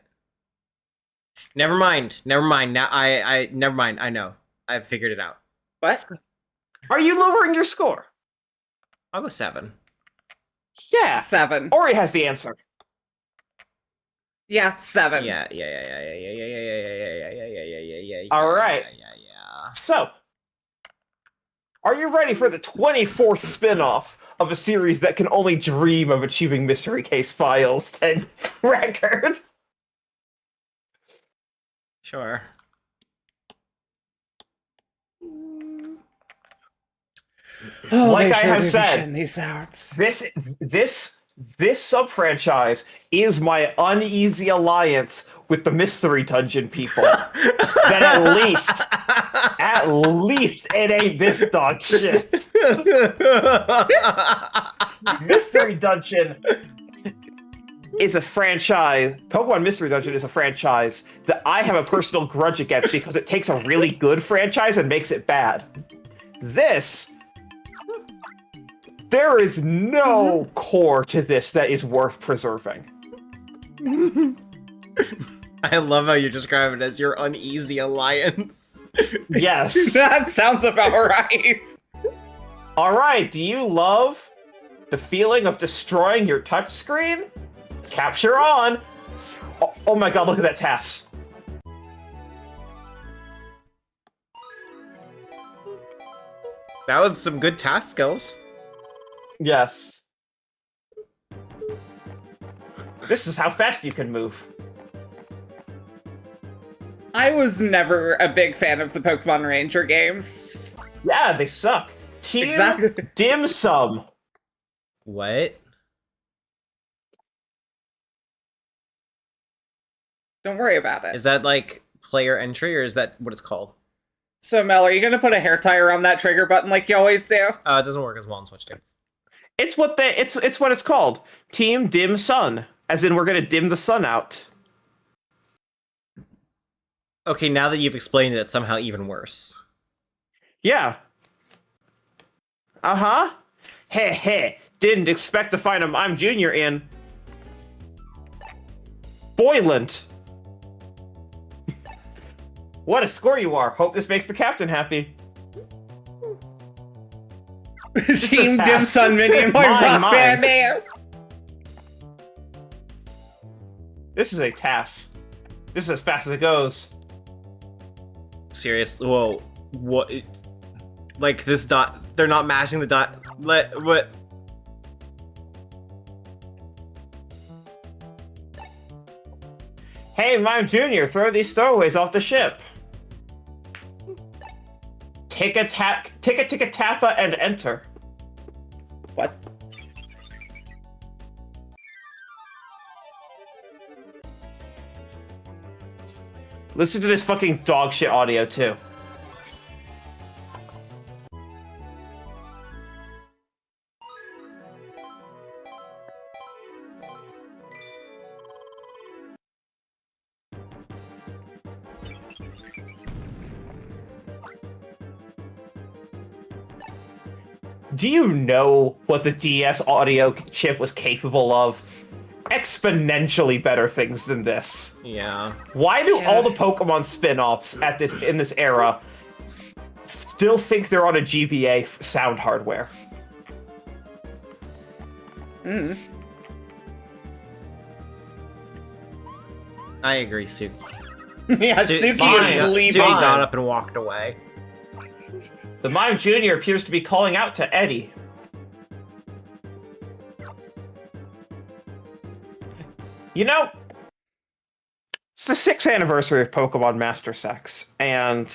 Speaker 14: Never mind. Now never mind. I know. I've figured it out.
Speaker 17: What?
Speaker 19: Are you lowering your score?
Speaker 14: I'll go 7.
Speaker 19: Yeah.
Speaker 17: 7.
Speaker 19: Ori has the answer.
Speaker 17: Yeah, 7.
Speaker 14: Yeah.
Speaker 19: All right. So, are you ready for the 24th spin-off of a series that can only dream of achieving Mystery Case Files 10 record?
Speaker 14: Sure.
Speaker 17: Oh,
Speaker 19: Like
Speaker 17: they
Speaker 19: I
Speaker 17: sure
Speaker 19: have
Speaker 17: do be
Speaker 19: said,
Speaker 17: shitting these out.
Speaker 19: this sub-franchise is my uneasy alliance with the Mystery Dungeon people. That at least it ain't this dog shit. Mystery Dungeon is a franchise. Pokemon Mystery Dungeon is a franchise that I have a personal grudge against because it takes a really good franchise and makes it bad. There is no core to this that is worth preserving.
Speaker 14: I love how you describe it as your uneasy alliance.
Speaker 19: Yes.
Speaker 17: That sounds about right.
Speaker 19: Alright, do you love the feeling of destroying your touchscreen? Capture on! Oh my god, look at that TAS.
Speaker 14: That was some good task skills.
Speaker 19: Yes. This is how fast you can move.
Speaker 17: I was never a big fan of the Pokemon Ranger games.
Speaker 19: Yeah, they suck. Team Dim Sum.
Speaker 14: What?
Speaker 17: Don't worry about it.
Speaker 14: Is that like player entry or is that what it's called?
Speaker 17: So, Mel, are you gonna put a hair tie around that trigger button like you always do?
Speaker 14: It doesn't work as well on Switch 2.
Speaker 19: It's what it's called. Team Dim Sun. As in we're gonna dim the sun out.
Speaker 14: Okay, now that you've explained it, it's somehow even worse.
Speaker 19: Yeah. Uh-huh. Heh. Didn't expect to find him. I'm Junior in Boyland. What a score you are. Hope this makes the captain happy.
Speaker 17: Team Dim Sun Mini and my rock band name.
Speaker 19: This is a TAS. This is as fast as it goes.
Speaker 14: Seriously? Whoa. What? Like this dot? They're not mashing the dot. What?
Speaker 19: Hey, Mime Junior, throw these stowaways off the ship. Ticka-tappa and enter.
Speaker 17: What?
Speaker 19: Listen to this fucking dog shit audio, too. Do you know what the DS audio chip was capable of? Exponentially better things than this.
Speaker 14: Yeah.
Speaker 19: Why do all the Pokemon spin-offs in this era still think they're on a GBA sound hardware?
Speaker 14: I agree, Suki.
Speaker 17: Yeah, Suki and Flea
Speaker 14: Suki got up and walked away.
Speaker 19: The Mime Jr. appears to be calling out to Eddie. You know, it's the 6th anniversary of Pokemon Master Sex, and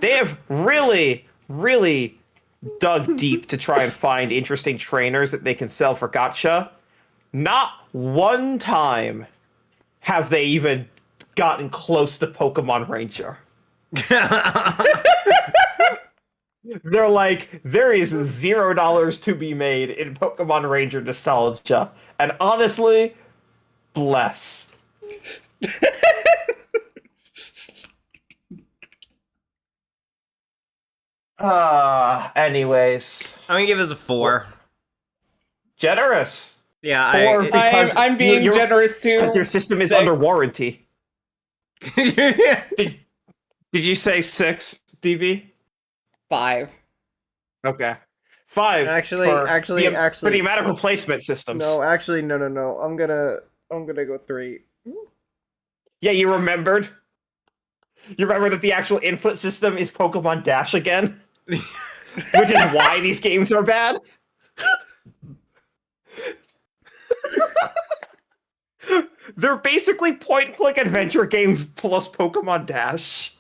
Speaker 19: they have really, really dug deep to try and find interesting trainers that they can sell for gacha. Not one time have they even gotten close to Pokemon Ranger. They're like, there is $0 to be made in Pokemon Ranger nostalgia. And honestly, bless. Anyways.
Speaker 14: I'm gonna give this a 4.
Speaker 19: Generous.
Speaker 14: Yeah,
Speaker 19: 4 because
Speaker 17: I'm being generous too.
Speaker 19: Because your system is
Speaker 17: 6.
Speaker 19: under warranty. Did you say 6, DB?
Speaker 17: 5.
Speaker 19: Okay. 5.
Speaker 14: Actually,
Speaker 19: for the amount of replacement systems.
Speaker 14: No, actually, no. I'm gonna go 3.
Speaker 19: Yeah, you remembered? You remember that the actual input system is Pokemon Dash again? Which is why these games are bad? They're basically point-and-click adventure games plus Pokemon Dash.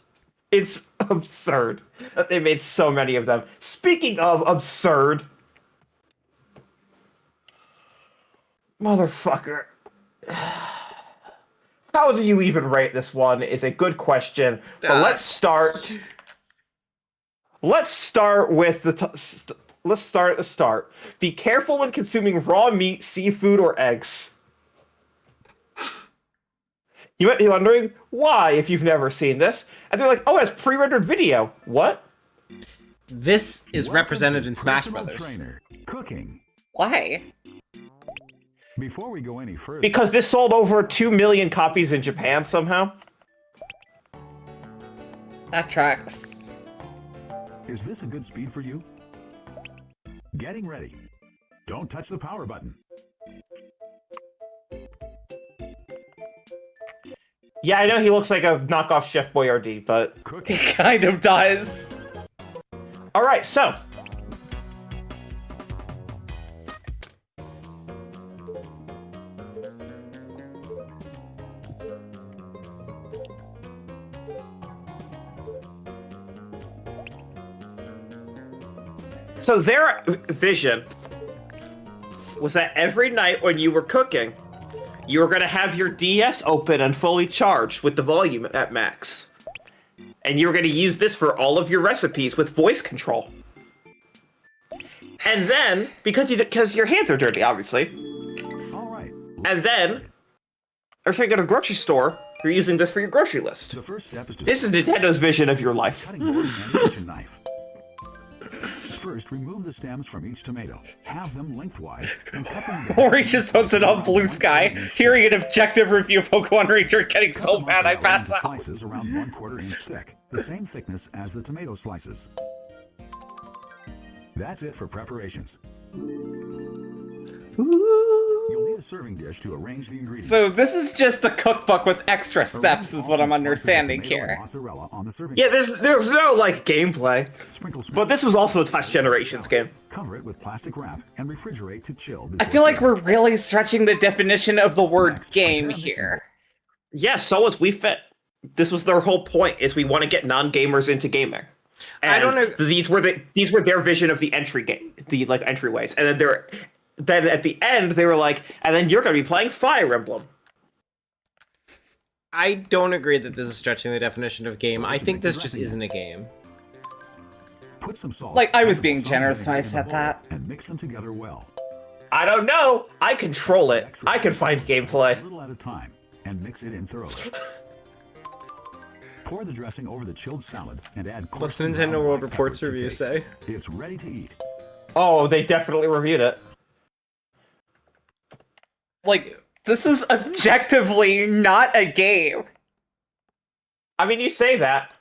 Speaker 19: It's absurd that they made so many of them. Speaking of absurd... Motherfucker. How do you even rate this one is a good question. But let's start... Let's start with the... Let's start at the start. Be careful when consuming raw meat, seafood, or eggs. You might be wondering why if you've never seen this. And they're like, oh, it's pre-rendered video. What?
Speaker 14: This is represented in Smash Brothers.
Speaker 13: Trainer, cooking.
Speaker 17: Why?
Speaker 13: Before we go any further,
Speaker 19: Because this sold over 2 million copies in Japan somehow.
Speaker 17: That tracks.
Speaker 13: is this a good speed for you? Getting ready. Don't touch the power button.
Speaker 19: Yeah, I know he looks like a knockoff Chef Boyardee, but...
Speaker 17: He kind of does.
Speaker 19: Alright, so... So their vision was that every night when you were cooking, you were going to have your DS open and fully charged with the volume at max. And you were going to use this for all of your recipes with voice control. And then, because your hands are dirty, obviously.
Speaker 13: All right.
Speaker 19: And then, every time you go to the grocery store, you're using this for your grocery list.
Speaker 13: The first step is to
Speaker 19: This is Nintendo's vision of your life.
Speaker 13: cutting board and a kitchen knife. First, remove the stems from each tomato. Have them lengthwise and cut them down.
Speaker 17: Or he just posted on Blue Sky, hearing an objective review of Pokemon Ranger, getting
Speaker 13: Cut
Speaker 17: so
Speaker 13: them
Speaker 17: mad I
Speaker 13: into
Speaker 17: pass out.
Speaker 13: slices around 1/4 inch thick, the same thickness as the tomato slices. That's it for preparations. You'll need a serving dish to arrange the ingredients.
Speaker 17: So this is just a cookbook with extra steps, is what I'm understanding here.
Speaker 13: Mozzarella on the serving
Speaker 19: Yeah, there's no, like, gameplay. But this was also a Touch Generations game.
Speaker 13: Cover it with plastic wrap and refrigerate to chill.
Speaker 17: I feel like we're really stretching the definition of the word game here.
Speaker 19: Yeah, so was Wii Fit. This was their whole point, is we want to get non-gamers into gaming. And
Speaker 14: I don't know.
Speaker 19: These were their vision of the entry game, the like entryways. And then at the end they were like, and then you're gonna be playing Fire Emblem.
Speaker 14: I don't agree that this is stretching the definition of game. I think this just isn't a game.
Speaker 13: Put some salt.
Speaker 17: Like, I was being generous when I said that.
Speaker 13: And mix them together well.
Speaker 19: I don't know. I control it. I can find gameplay.
Speaker 13: A little at a time, and mix it in thoroughly. Pour the dressing over the chilled salad and add.
Speaker 14: What's the Nintendo World Report's review say?
Speaker 13: It's ready to eat.
Speaker 19: Oh, they definitely reviewed it.
Speaker 17: Like, this is objectively not a game.
Speaker 19: I mean, you say that.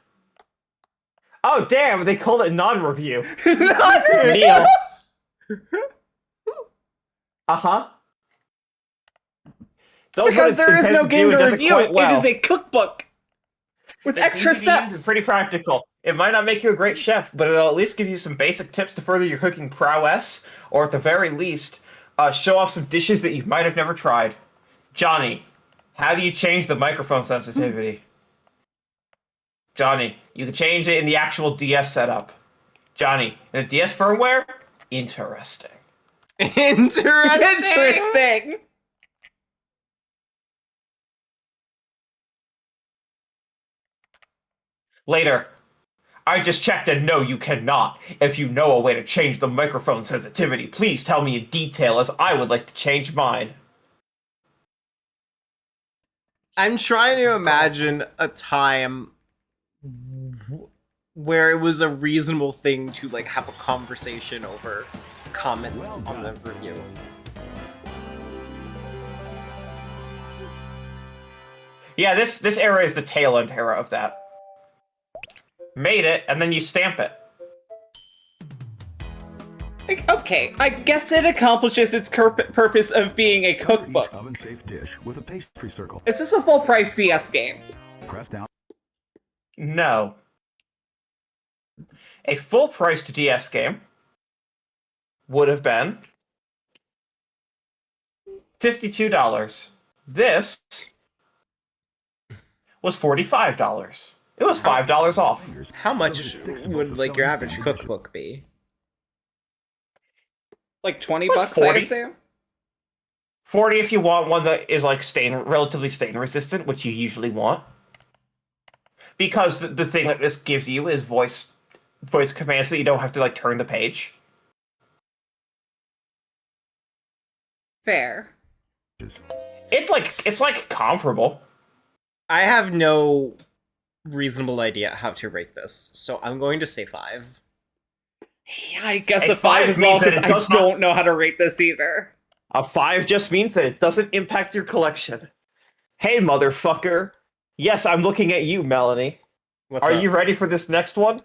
Speaker 19: Oh, damn, they called it non-review.
Speaker 17: Non-review!
Speaker 19: Neil. Uh-huh.
Speaker 17: Because there is no game to review it.
Speaker 19: Well.
Speaker 17: It is a cookbook with
Speaker 19: It's
Speaker 17: extra
Speaker 19: easy to use,
Speaker 17: steps.
Speaker 19: It's pretty practical. It might not make you a great chef, but it'll at least give you some basic tips to further your cooking prowess, or at the very least, show off some dishes that you might have never tried. Johnny,
Speaker 10: How do you change the microphone sensitivity? Johnny, you can change it in the actual DS setup. Johnny, in the DS firmware? Interesting.
Speaker 17: Interesting.
Speaker 10: Later. I just checked and no, you cannot. If you know a way to change the microphone sensitivity, please tell me in detail as I would like to change mine.
Speaker 14: I'm trying to imagine a time where it was a reasonable thing to like have a conversation over comments on the review.
Speaker 10: Yeah, this era is the tail end era of that. Made it, and then you stamp it.
Speaker 17: Okay, I guess it accomplishes its purpose of being a cookbook.
Speaker 18: Oven-safe dish with a pastry circle.
Speaker 17: Is this a full-price DS game?
Speaker 18: Press down.
Speaker 10: No. A full-priced DS game would have been $52. This was $45. It was $5 off.
Speaker 14: How much would like your average cookbook be?
Speaker 17: Like 20
Speaker 10: Like
Speaker 17: bucks,
Speaker 10: 40?
Speaker 17: I assume?
Speaker 10: 40 if you want one that is like relatively stain resistant, which you usually want. Because the thing that this gives you is voice commands that you don't have to like turn the page.
Speaker 17: Fair.
Speaker 10: It's like comparable.
Speaker 14: I have no reasonable idea how to rate this, so I'm going to say 5.
Speaker 17: Yeah, I guess
Speaker 10: A
Speaker 17: a 5 as well,
Speaker 10: means that
Speaker 17: because
Speaker 10: it
Speaker 17: I
Speaker 10: does not-
Speaker 17: don't know how to rate this either.
Speaker 10: A 5 just means that it doesn't impact your collection. Hey, motherfucker. Yes, I'm looking at you, Melanie. Are you ready for this next one?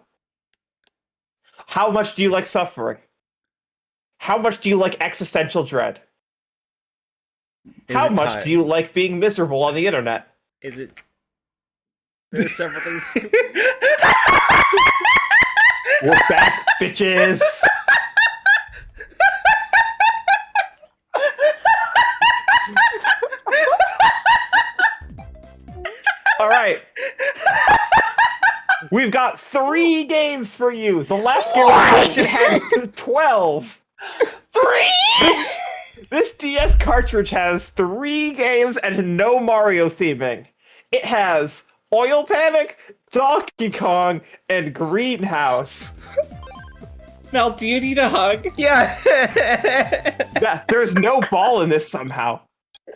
Speaker 10: How much do you like suffering? How much do you like existential dread? How much do you like being miserable on the internet?
Speaker 14: Is it? There's several things.
Speaker 10: We're back, bitches. All right. We've got 3 games for you. The last game we had 12.
Speaker 17: 3?
Speaker 10: This DS cartridge has 3 games and no Mario theming. It has Oil Panic, Donkey Kong, and Greenhouse.
Speaker 17: Mel, do you need a hug?
Speaker 14: Yeah.
Speaker 10: Yeah, there's no ball in this somehow.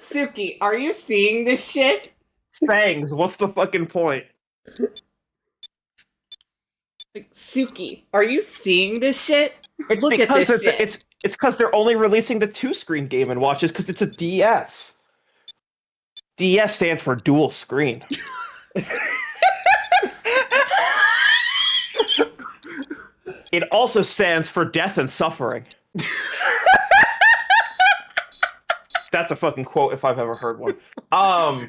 Speaker 17: Suki, are you seeing this shit?
Speaker 10: Fangs, what's the fucking point?
Speaker 17: Like, Suki, are you seeing this shit?
Speaker 10: It's
Speaker 17: Look at this shit.
Speaker 10: It's because they're only releasing the 2-screen Game & Watches because it's a DS. DS stands for dual screen. It also stands for death and suffering. That's a fucking quote if I've ever heard one. All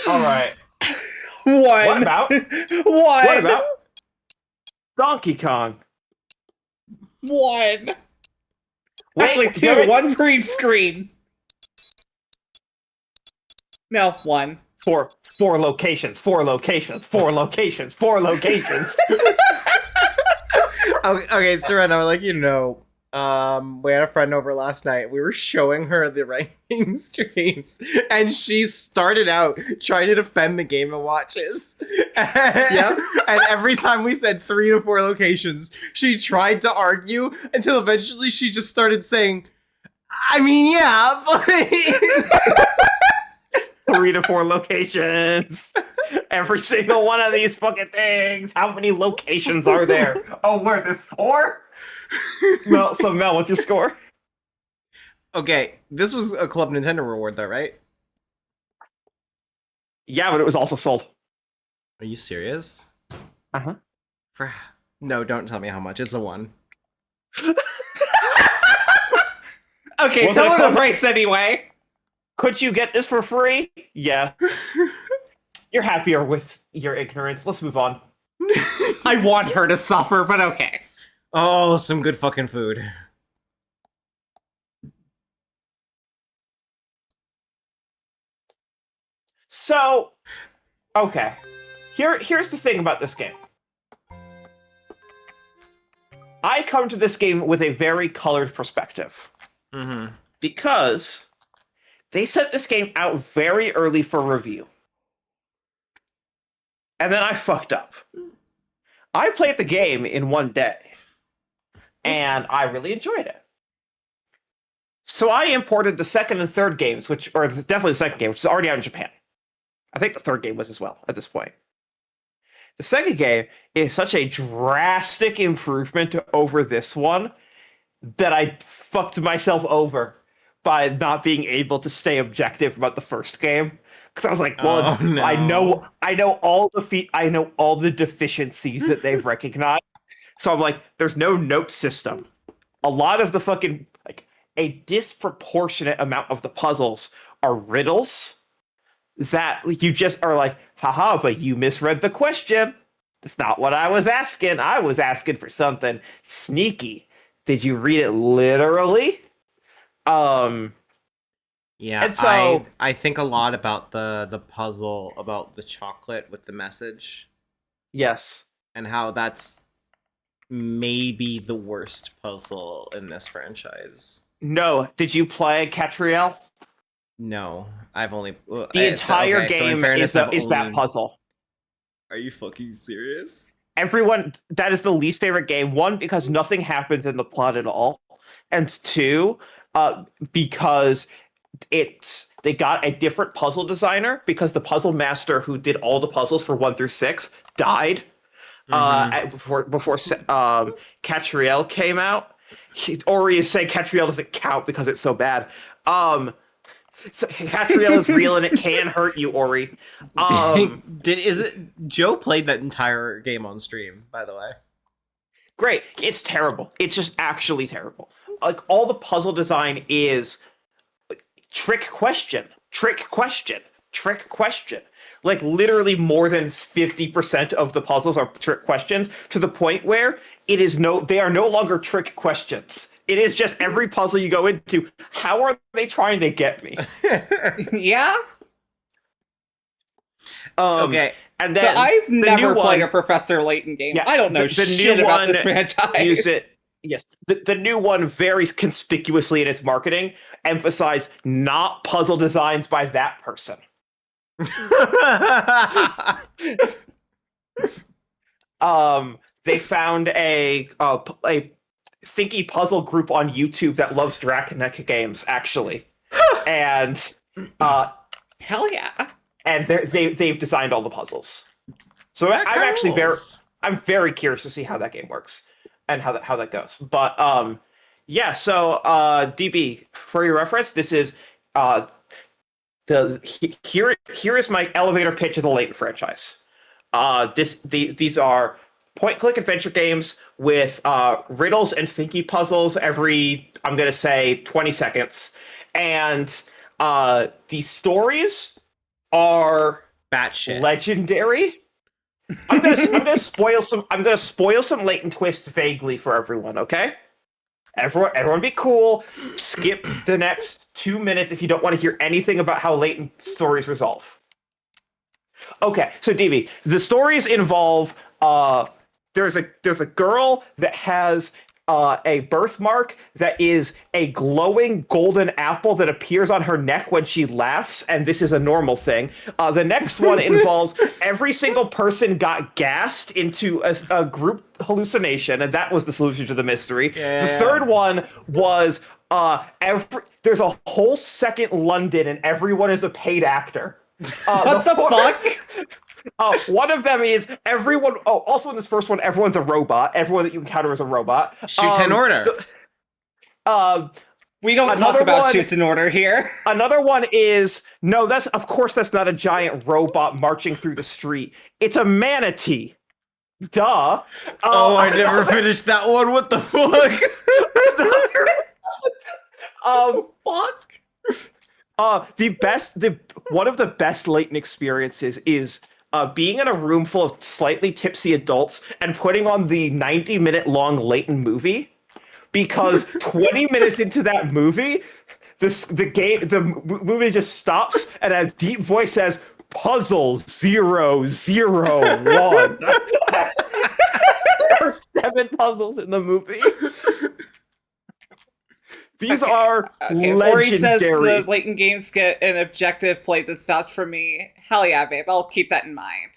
Speaker 10: right. What about? What about Donkey Kong?
Speaker 17: 1.
Speaker 10: Wait,
Speaker 17: Actually, 2. 1 green screen. No, 1.
Speaker 10: 4 locations. 4 locations. 4 locations. 4 locations.
Speaker 14: Okay, Serena, like you know, we had a friend over last night. We were showing her the ranking streams, and she started out trying to defend the Game & Watches. Yeah, and every time we said 3 to 4 locations, she tried to argue until eventually she just started saying, "I mean, yeah, but."
Speaker 10: 3 to 4 locations. Every single one of these fucking things. How many locations are there? Oh, where? There's 4? Mel, what's your score?
Speaker 14: Okay, this was a Club Nintendo reward, though, right?
Speaker 10: Yeah, but it was also sold.
Speaker 14: Are you serious?
Speaker 10: Uh-huh.
Speaker 14: No, don't tell me how much. It's a 1.
Speaker 17: Okay, tell her the price anyway.
Speaker 10: Could you get this for free? Yes. You're happier with your ignorance. Let's move on.
Speaker 17: I want her to suffer, but okay.
Speaker 14: Oh, some good fucking food.
Speaker 19: So, okay. Here's the thing about this game. I come to this game with a very colored perspective.
Speaker 14: Mm-hmm.
Speaker 19: Because they sent this game out very early for review. And then I fucked up. I played the game in one day. And I really enjoyed it. So I imported the second and third games, or definitely the second game, which is already out in Japan. I think the third game was as well at this point. The second game is such a drastic improvement over this one that I fucked myself over by not being able to stay objective about the first game. Because I was like, well,
Speaker 14: no.
Speaker 19: I know all the deficiencies that they've recognized. So I'm like, there's no note system. A lot of the fucking a disproportionate amount of the puzzles are riddles that you just are like, haha, but you misread the question. That's not what I was asking. I was asking for something sneaky. Did you read it literally? Yeah,
Speaker 14: and so I think a lot about the puzzle about the chocolate with the message.
Speaker 19: Yes.
Speaker 14: And how that's maybe the worst puzzle in this franchise.
Speaker 19: No. Did you play Catriel?
Speaker 14: No. I've only...
Speaker 19: The entire game is that puzzle.
Speaker 14: Are you fucking serious?
Speaker 19: Everyone, that is the least favorite game. One, because nothing happens in the plot at all. And two, because they got a different puzzle designer because the puzzle master who did all the puzzles for 1 through 6 died before Catriel came out. Ori is saying Catriel doesn't count because it's so bad. So Catriel is real and it can hurt you, Ori.
Speaker 14: Joe played that entire game on stream, by the way.
Speaker 19: Great. It's terrible. It's just actually terrible. Like, all the puzzle design is trick question. Like, literally more than 50% of the puzzles are trick questions, to the point where they are no longer trick questions. It is just every puzzle you go into, how are they trying to get me?
Speaker 17: Yeah?
Speaker 19: Okay. And then
Speaker 17: so I've never played a Professor Layton game. Yeah, I don't know shit about this franchise.
Speaker 19: Yes, the new one very conspicuously in its marketing emphasized not puzzle designs by that person. They found a thinky puzzle group on YouTube that loves Draconeck games, actually, and
Speaker 17: hell yeah!
Speaker 19: And they've designed all the puzzles. So I'm very curious to see how that game works and how that goes. But yeah. So DB, for your reference, this is here is my elevator pitch of the Layton franchise. These are point-click adventure games with riddles and thinky puzzles every, I'm gonna say, 20 seconds, and the stories are
Speaker 14: batshit
Speaker 19: legendary. I'm gonna spoil some Layton twist vaguely for everyone. Okay, everyone, be cool. Skip the next 2 minutes if you don't want to hear anything about how Layton stories resolve. Okay, so DB, the stories involve there's a girl that has a birthmark that is a glowing golden apple that appears on her neck when she laughs, and this is a normal thing. The next one involves every single person got gassed into a group hallucination, and that was the solution to the mystery. Yeah. The third one was there's a whole second London, and everyone is a paid actor.
Speaker 17: What the fuck?
Speaker 19: One of them is everyone. Oh, also in this first one, everyone's a robot. Everyone that you encounter is a robot.
Speaker 14: Shoots in order.
Speaker 17: We don't talk about shoots in order here.
Speaker 19: Another one is that's not a giant robot marching through the street. It's a manatee. Duh.
Speaker 14: I never finished that one. What the fuck?
Speaker 19: One of the best Layton experiences is being in a room full of slightly tipsy adults and putting on the 90-minute-long Layton movie, because 20 minutes into that movie, the movie just stops and a deep voice says, puzzle 001. There are 7 puzzles in the movie. These are
Speaker 17: Ori says
Speaker 19: legendary.
Speaker 17: the Latent Games get an objective play that's vouched for me. Hell yeah, babe. I'll keep that in mind.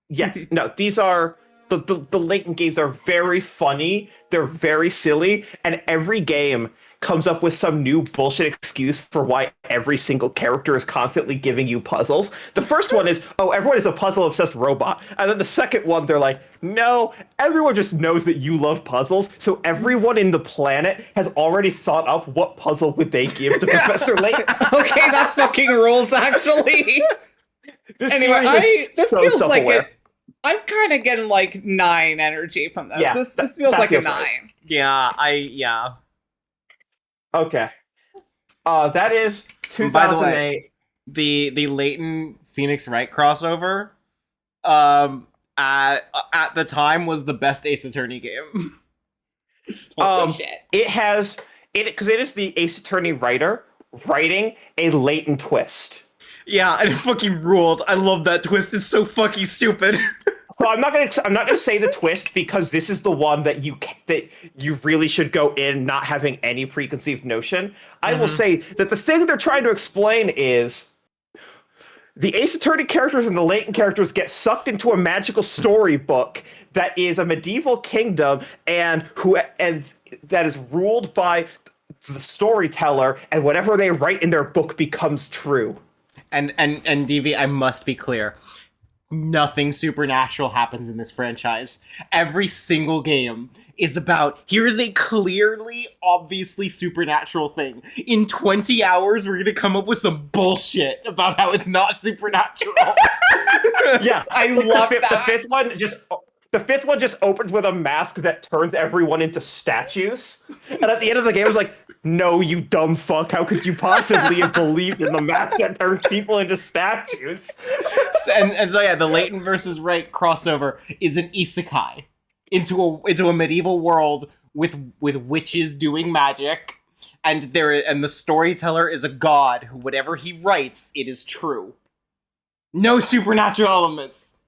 Speaker 19: Yes, no, these are the latent games are very funny. They're very silly, and every game comes up with some new bullshit excuse for why every single character is constantly giving you puzzles. The first one is, oh, everyone is a puzzle-obsessed robot. And then the second one, they're like, no, everyone just knows that you love puzzles, so everyone in the planet has already thought up what puzzle would they give to Professor Layton.
Speaker 17: Okay, that fucking rules, actually. Anyway, this feels
Speaker 19: self-aware.
Speaker 17: like I'm kind of getting like 9 energy from this.
Speaker 19: Yeah,
Speaker 17: this
Speaker 19: that
Speaker 17: feels like a
Speaker 19: feels
Speaker 17: 9.
Speaker 19: right.
Speaker 14: Yeah.
Speaker 19: Okay. That is 2008.
Speaker 14: By the way, the Leighton Phoenix Wright crossover, at the time was the best Ace Attorney game.
Speaker 19: It has because it is the Ace Attorney writer writing a Leighton twist.
Speaker 14: Yeah, and it fucking ruled. I love that twist. It's so fucking stupid.
Speaker 19: So I'm not gonna say the twist because this is the one that you really should go in not having any preconceived notion. I will say that the thing they're trying to explain is the Ace Attorney characters and the Leighton characters get sucked into a magical storybook that is a medieval kingdom and that is ruled by the storyteller, and whatever they write in their book becomes true.
Speaker 14: And DV, I must be clear. Nothing supernatural happens in this franchise. Every single game is about, here's a clearly, obviously supernatural thing. In 20 hours, we're gonna come up with some bullshit about how it's not supernatural.
Speaker 19: Yeah,
Speaker 17: I love that.
Speaker 19: The fifth one just opens with a mask that turns everyone into statues. And at the end of the game, it's like, no, you dumb fuck. How could you possibly have believed in the mask that turns people into statues?
Speaker 14: And so yeah, the Leighton versus Wright crossover is an isekai into a medieval world with witches doing magic, and the storyteller is a god who, whatever he writes, it is true. No supernatural elements.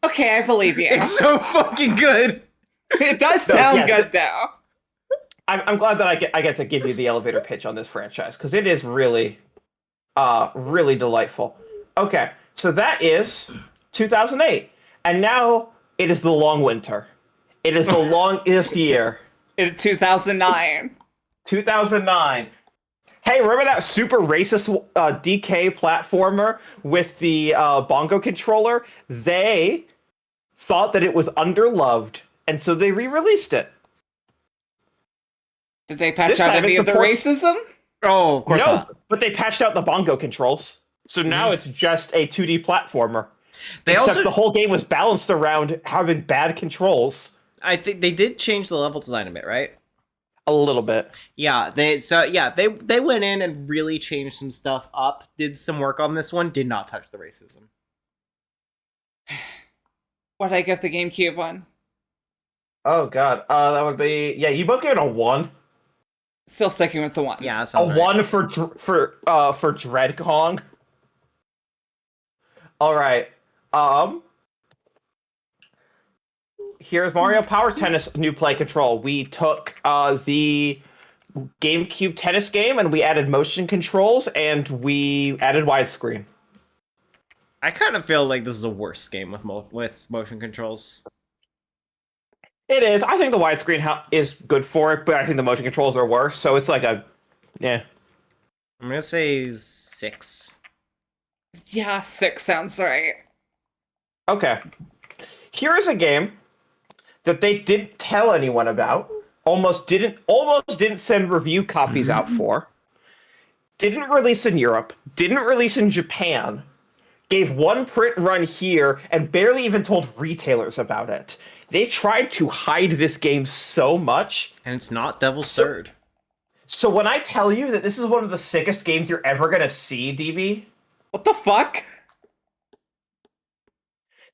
Speaker 17: Okay, I believe you.
Speaker 14: It's so fucking good.
Speaker 17: It does sound good, though.
Speaker 19: I'm glad that I get to give you the elevator pitch on this franchise, because it is really, really delightful. Okay, so that is 2008, and now it is the long winter. It is the longest year.
Speaker 17: In 2009.
Speaker 19: 2009. Hey, remember that super racist DK platformer with the bongo controller? They thought that it was underloved, and so they re-released it.
Speaker 17: Did they patch out any of the racism?
Speaker 14: Oh, of course not.
Speaker 19: But they patched out the bongo controls. So now it's just a 2D platformer. Except the whole game was balanced around having bad controls.
Speaker 14: I think they did change the level design a bit, right?
Speaker 19: A little bit.
Speaker 14: Yeah, they went in and really changed some stuff up, did some work on this one, did not touch the racism.
Speaker 17: What'd I give the GameCube one?
Speaker 19: Oh god, that would be you both gave it a 1.
Speaker 17: Still sticking with the 1.
Speaker 14: Yeah, that sounds
Speaker 19: a 1 for Dread Kong. All right. Here's Mario Power Tennis new play control. We took the GameCube tennis game and we added motion controls and we added widescreen.
Speaker 14: I kind of feel like this is a worse game with motion controls.
Speaker 19: It is. I think the widescreen is good for it, but I think the motion controls are worse. So it's like I'm
Speaker 14: gonna say 6.
Speaker 17: Yeah, 6 sounds right.
Speaker 19: Okay. Here is a game that they didn't tell anyone about. Almost didn't send review copies out for. Didn't release in Europe. Didn't release in Japan. Gave one print run here and barely even told retailers about it. They tried to hide this game so much.
Speaker 14: And it's not Devil's Third.
Speaker 19: So when I tell you that this is one of the sickest games you're ever going to see, DB...
Speaker 17: What the fuck?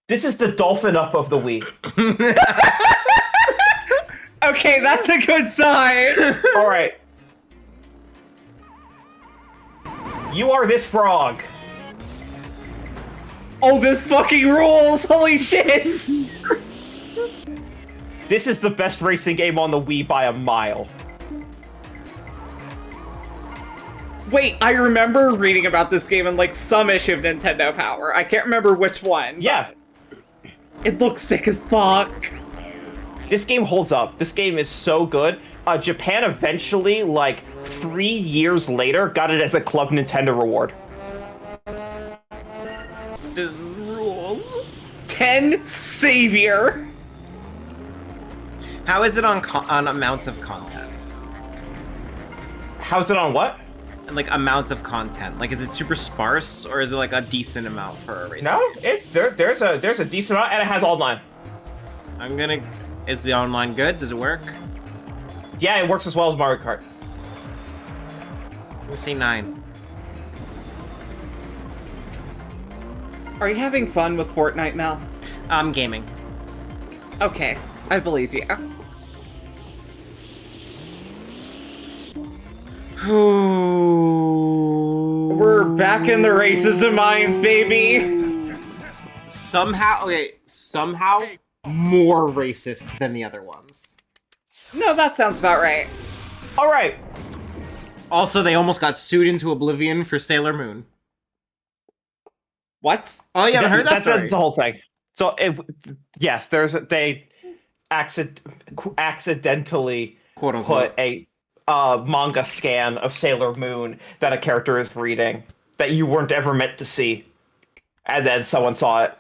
Speaker 19: This is the Dolphin Up of the Wii.
Speaker 17: Okay, that's a good sign.
Speaker 19: All right. You are this frog.
Speaker 17: Oh, this fucking rules! Holy shit!
Speaker 19: This is the best racing game on the Wii by a mile.
Speaker 17: Wait, I remember reading about this game in like some issue of Nintendo Power. I can't remember which one.
Speaker 19: Yeah.
Speaker 17: It looks sick as fuck.
Speaker 19: This game holds up. This game is so good. Japan eventually, like 3 years later, got it as a Club Nintendo reward.
Speaker 17: This rules. 10 Savior.
Speaker 14: How is it on amounts of content?
Speaker 19: How's it on what?
Speaker 14: Like amounts of content. Like, is it super sparse or is it like a decent amount for a race?
Speaker 19: No, it's there's a decent amount and it has online.
Speaker 14: Is the online good? Does it work?
Speaker 19: Yeah, it works as well as Mario Kart.
Speaker 14: We'll say 9.
Speaker 17: Are you having fun with Fortnite, Mel?
Speaker 14: I'm gaming.
Speaker 17: Okay, I believe you. We're back in the racism mines, baby.
Speaker 14: Somehow more racist than the other ones.
Speaker 17: No, that sounds about right.
Speaker 19: All right.
Speaker 14: Also, they almost got sued into oblivion for Sailor Moon.
Speaker 17: What?
Speaker 14: Oh, you haven't heard that story?
Speaker 19: That's the whole thing. So, yes, they accidentally
Speaker 14: quote unquote
Speaker 19: put a manga scan of Sailor Moon that a character is reading that you weren't ever meant to see, and then someone saw it.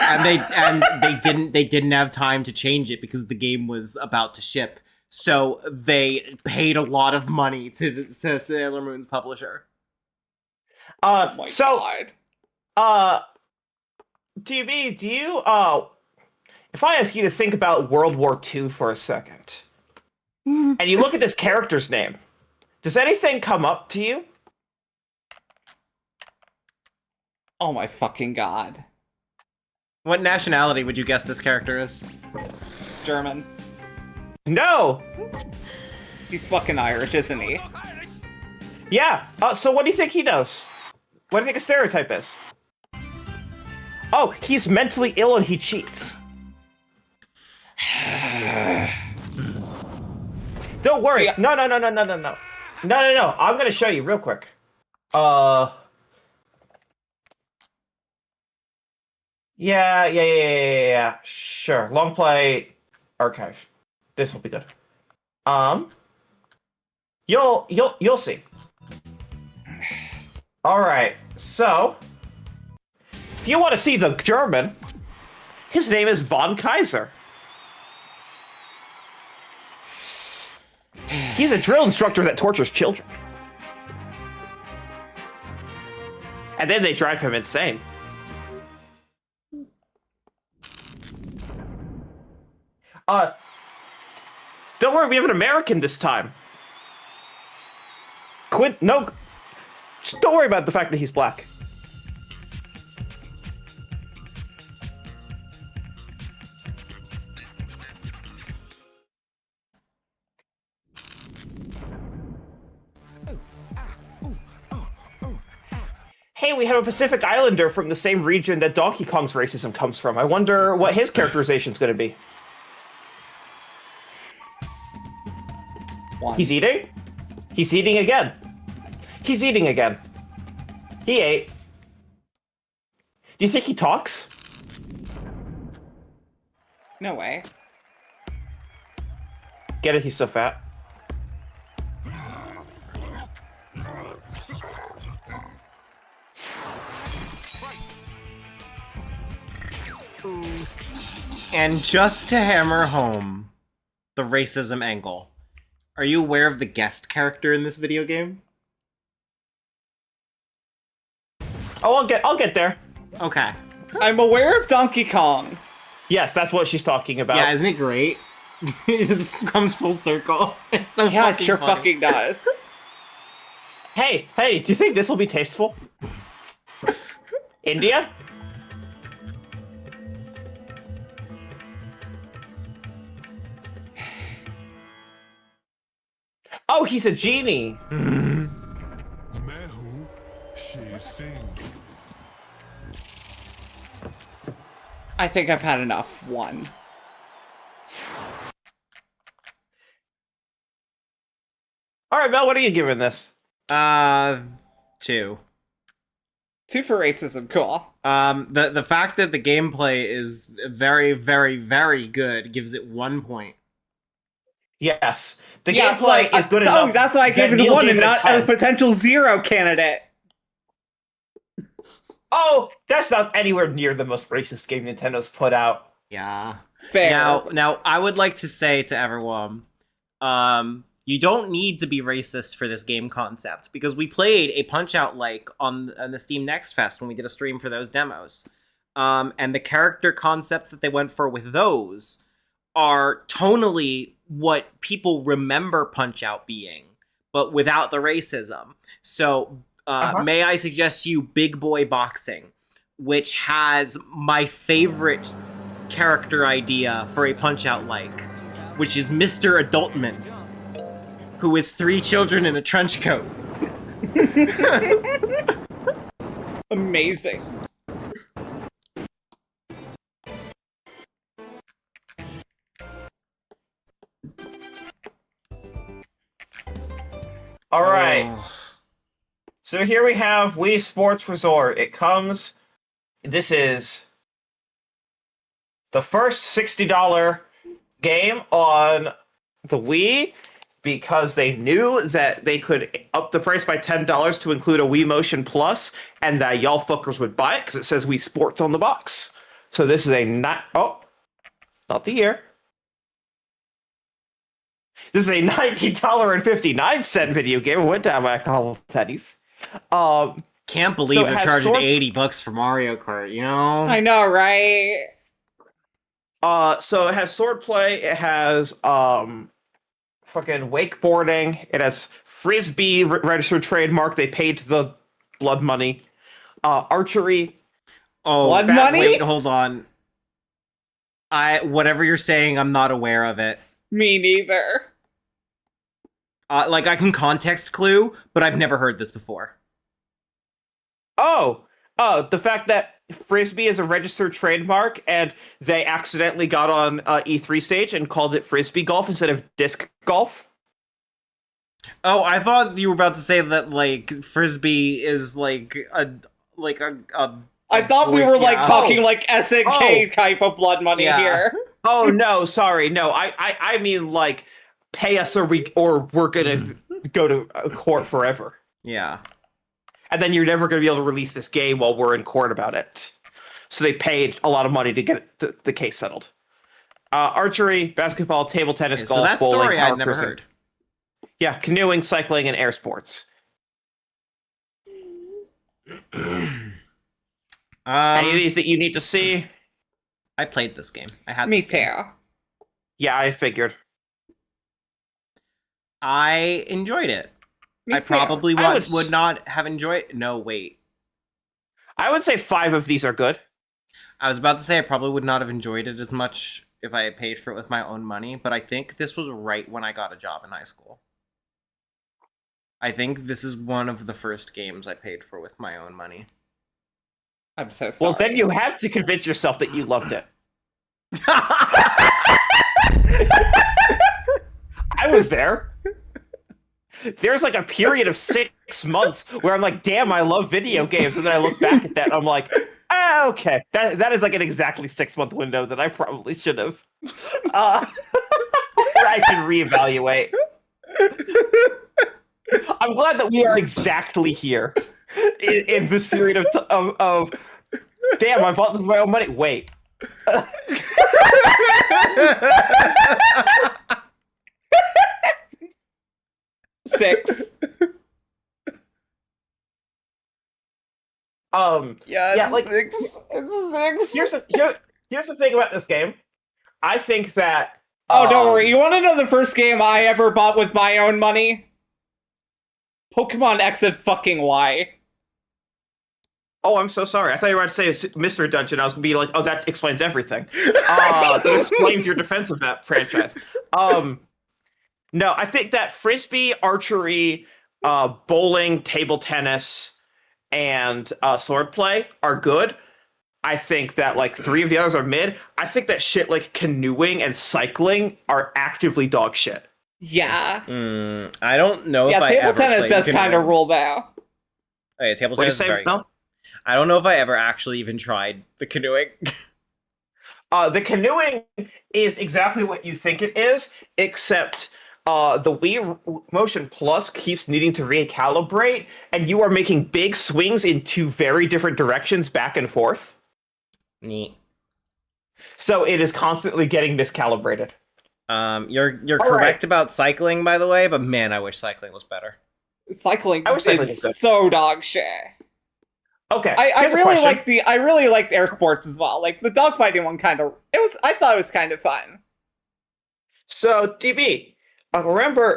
Speaker 14: and they didn't have time to change it because the game was about to ship. So they paid a lot of money to Sailor Moon's publisher.
Speaker 17: Oh my god.
Speaker 19: TB, do you if I ask you to think about World War II for a second, and you look at this character's name, does anything come up to you?
Speaker 17: Oh my fucking god.
Speaker 14: What nationality would you guess this character is?
Speaker 17: German.
Speaker 19: No!
Speaker 17: He's fucking Irish, isn't he?
Speaker 19: Yeah. So what do you think he knows? What do you think a stereotype is? Oh, he's mentally ill and he cheats. Don't worry.
Speaker 17: See,
Speaker 19: No. I'm gonna show you real quick. Yeah. Sure. Long play archive. This will be good. You'll see. All right. So, if you want to see the German, his name is Von Kaiser. He's a drill instructor that tortures children. And then they drive him insane. Don't worry, we have an American this time. Just don't worry about the fact that he's black. Hey, we have a Pacific Islander from the same region that Donkey Kong's racism comes from. I wonder what his characterization's gonna be. He's eating? He's eating again. He's eating again. He ate. Do you think he talks?
Speaker 17: No way.
Speaker 19: Get it? He's so fat.
Speaker 14: And just to hammer home the racism angle, are you aware of the guest character in this video game?
Speaker 19: Oh, I'll get there.
Speaker 14: Okay.
Speaker 17: I'm aware of Donkey Kong.
Speaker 19: Yes, that's what she's talking about.
Speaker 14: Yeah, isn't it great? It comes full circle. It's so
Speaker 17: Yeah, it
Speaker 14: fucking
Speaker 17: sure
Speaker 14: funny.
Speaker 17: fucking does.
Speaker 19: Hey, do you think this will be tasteful? India? Oh, he's a genie.
Speaker 17: I think I've had enough. 1.
Speaker 19: All right, Mel, what are you giving this?
Speaker 14: 2.
Speaker 17: 2 for racism. Cool.
Speaker 14: The fact that the gameplay is very, very, very good gives it 1 point.
Speaker 19: Yes, the gameplay is good enough.
Speaker 17: Oh, that's why I gave it a 1 and not a potential 0 candidate.
Speaker 19: Oh, that's not anywhere near the most racist game Nintendo's put out.
Speaker 14: Yeah.
Speaker 17: Fair.
Speaker 14: Now, I would like to say to everyone, you don't need to be racist for this game concept, because we played a Punch-Out like on the Steam Next Fest when we did a stream for those demos. And the character concepts that they went for with those are tonally what people remember Punch-Out being, but without the racism. So, may I suggest to you Big Boy Boxing, which has my favorite character idea for a Punch-Out like, which is Mr. Adultman, who is 3 children in a trench coat.
Speaker 17: Amazing.
Speaker 19: All right. So here we have Wii Sports Resort. This is the first $60 game on the Wii, because they knew that they could up the price by $10 to include a Wii Motion Plus, and that y'all fuckers would buy it because it says Wii Sports on the box. So this is not the year. This is a $19.59 video game. It went down by a couple of pennies.
Speaker 14: Can't believe they're charging $80 for Mario Kart, you know?
Speaker 17: I know, right?
Speaker 19: So it has swordplay, it has fucking wakeboarding, it has frisbee registered trademark, they paid the blood money. Archery.
Speaker 14: Oh,
Speaker 17: blood money?
Speaker 14: Wait, hold on. Whatever you're saying, I'm not aware of it.
Speaker 17: Me neither.
Speaker 14: Like, I can context clue, but I've never heard this before.
Speaker 19: The fact that Frisbee is a registered trademark, and they accidentally got on E3 stage and called it Frisbee Golf instead of Disc Golf.
Speaker 14: Oh, I thought you were about to say that, like, Frisbee is, like, a
Speaker 17: I thought we were, talking, like, SNK type of blood money here.
Speaker 19: Oh, no, sorry. No, I mean, like, pay us or we're gonna go to court forever.
Speaker 14: Yeah.
Speaker 19: And then you're never going to be able to release this game while we're in court about it. So they paid a lot of money to get the case settled. Archery, basketball, table tennis, golf,
Speaker 14: so that
Speaker 19: bowling,
Speaker 14: story I'd never
Speaker 19: cruising.
Speaker 14: heard.
Speaker 19: Yeah, canoeing, cycling, and air sports. Any of these that you need to see?
Speaker 14: I played this game. I had
Speaker 17: Me
Speaker 14: this game.
Speaker 17: too.
Speaker 19: Yeah, I figured.
Speaker 14: I enjoyed it.
Speaker 17: Me
Speaker 14: I
Speaker 17: too.
Speaker 14: probably would not have enjoyed. No, wait.
Speaker 19: I would say 5 of these are good.
Speaker 14: I was about to say I probably would not have enjoyed it as much if I had paid for it with my own money, but I think this was right when I got a job in high school. I think this is one of the first games I paid for with my own money.
Speaker 17: I'm so sorry.
Speaker 19: Well, then you have to convince yourself that you loved it. I was there. There's like a period of 6 months where I'm like, damn, I love video games. And then I look back at that and I'm like, okay. That is like an exactly 6-month window that I probably should have. I should reevaluate. I'm glad that we are exactly here in this period of damn, I bought this with my own money. Wait.
Speaker 17: 6.
Speaker 19: Yeah, like
Speaker 17: 6. It's 6.
Speaker 19: Here's the thing about this game. I think that.
Speaker 17: Oh, don't worry. You want to know the first game I ever bought with my own money? Pokemon X and fucking Y.
Speaker 19: Oh, I'm so sorry. I thought you were about to say Mystery Dungeon. I was going to be like, oh, that explains everything. That explains your defense of that franchise. No, I think that Frisbee, archery, bowling, table tennis, and Swordplay are good. I think that like 3 of the others are mid. I think that shit like canoeing and cycling are actively dog shit.
Speaker 17: Yeah.
Speaker 14: I don't know if I
Speaker 17: table
Speaker 14: ever
Speaker 17: tennis
Speaker 14: played
Speaker 17: does kind of
Speaker 14: canoeing.
Speaker 17: rule though.
Speaker 14: Oh, yeah, table
Speaker 19: What do you
Speaker 14: tennis is
Speaker 19: say,
Speaker 14: very
Speaker 19: Mel?
Speaker 14: good. I don't know if I ever actually even tried the canoeing.
Speaker 19: The canoeing is exactly what you think it is, except the Wii Motion Plus keeps needing to recalibrate, and you are making big swings in 2 very different directions back and forth.
Speaker 14: Neat.
Speaker 19: So it is constantly getting miscalibrated.
Speaker 14: You're
Speaker 19: All
Speaker 14: correct
Speaker 19: right.
Speaker 14: about cycling, by the way, but man, I wish cycling was better.
Speaker 17: Cycling
Speaker 19: I wish cycling was
Speaker 17: is
Speaker 19: good.
Speaker 17: so dog shit.
Speaker 19: Okay,
Speaker 17: I
Speaker 19: here's a
Speaker 17: really
Speaker 19: question.
Speaker 17: I really liked air sports as well. Like the dogfighting one I thought it was kind of fun.
Speaker 19: So, DB, I remember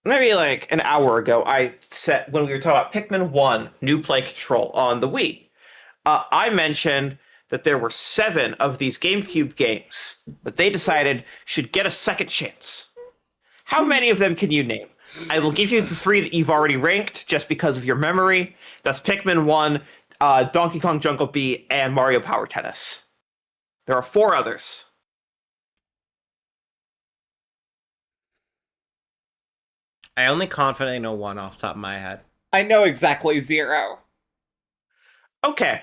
Speaker 19: maybe like an hour ago, I said when we were talking about Pikmin 1 new play control on the Wii, I mentioned that there were 7 of these GameCube games that they decided should get a second chance. How many of them can you name? I will give you the 3 that you've already ranked just because of your memory. That's Pikmin 1, Donkey Kong Jungle Beat, and Mario Power Tennis. There are 4 others.
Speaker 14: I only confidently know one off the top of my head.
Speaker 17: I know exactly 0.
Speaker 19: Okay.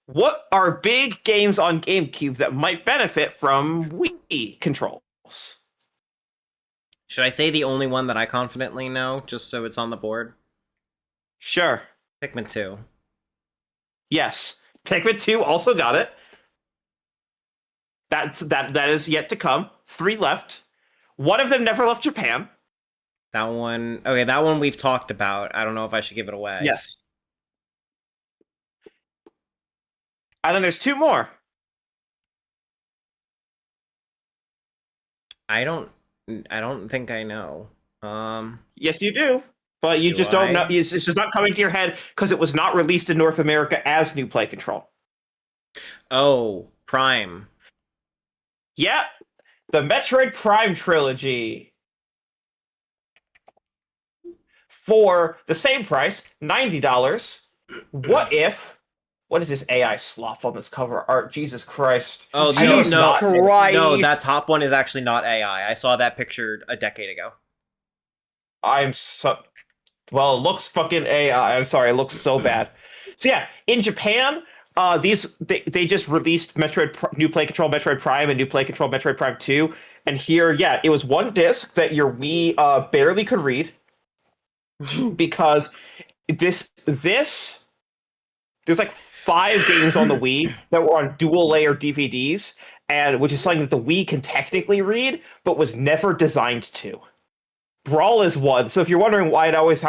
Speaker 19: What are big games on GameCube that might benefit from Wii controls?
Speaker 14: Should I say the only one that I confidently know, just so it's on the board?
Speaker 19: Sure.
Speaker 14: Pikmin 2.
Speaker 19: Yes. Pikmin 2 also got it. That is yet to come. 3 left. One of them never left Japan.
Speaker 14: That one... Okay, that one we've talked about. I don't know if I should give it away.
Speaker 19: Yes. And then there's 2 more.
Speaker 14: I don't think I know.
Speaker 19: Yes, you do. But you
Speaker 14: Do
Speaker 19: just don't
Speaker 14: I?
Speaker 19: know. It's just not coming to your head because it was not released in North America as new play control.
Speaker 14: Oh, Prime.
Speaker 19: Yeah. The Metroid Prime trilogy. For the same price, $90. What is this AI slop on this cover art? Jesus Christ.
Speaker 14: Oh,
Speaker 19: Jesus
Speaker 14: no, that top one is actually not AI. I saw that pictured a decade ago.
Speaker 19: Well, it looks fucking AI. I'm sorry, it looks so bad. So yeah, in Japan, they just released New Play Control Metroid Prime and New Play Control Metroid Prime 2. And here, yeah, it was one disc that your Wii barely could read. Because there's like 5 games on the Wii that were on dual layer DVDs, and which is something that the Wii can technically read, but was never designed to. Brawl is one. So if you're wondering why it always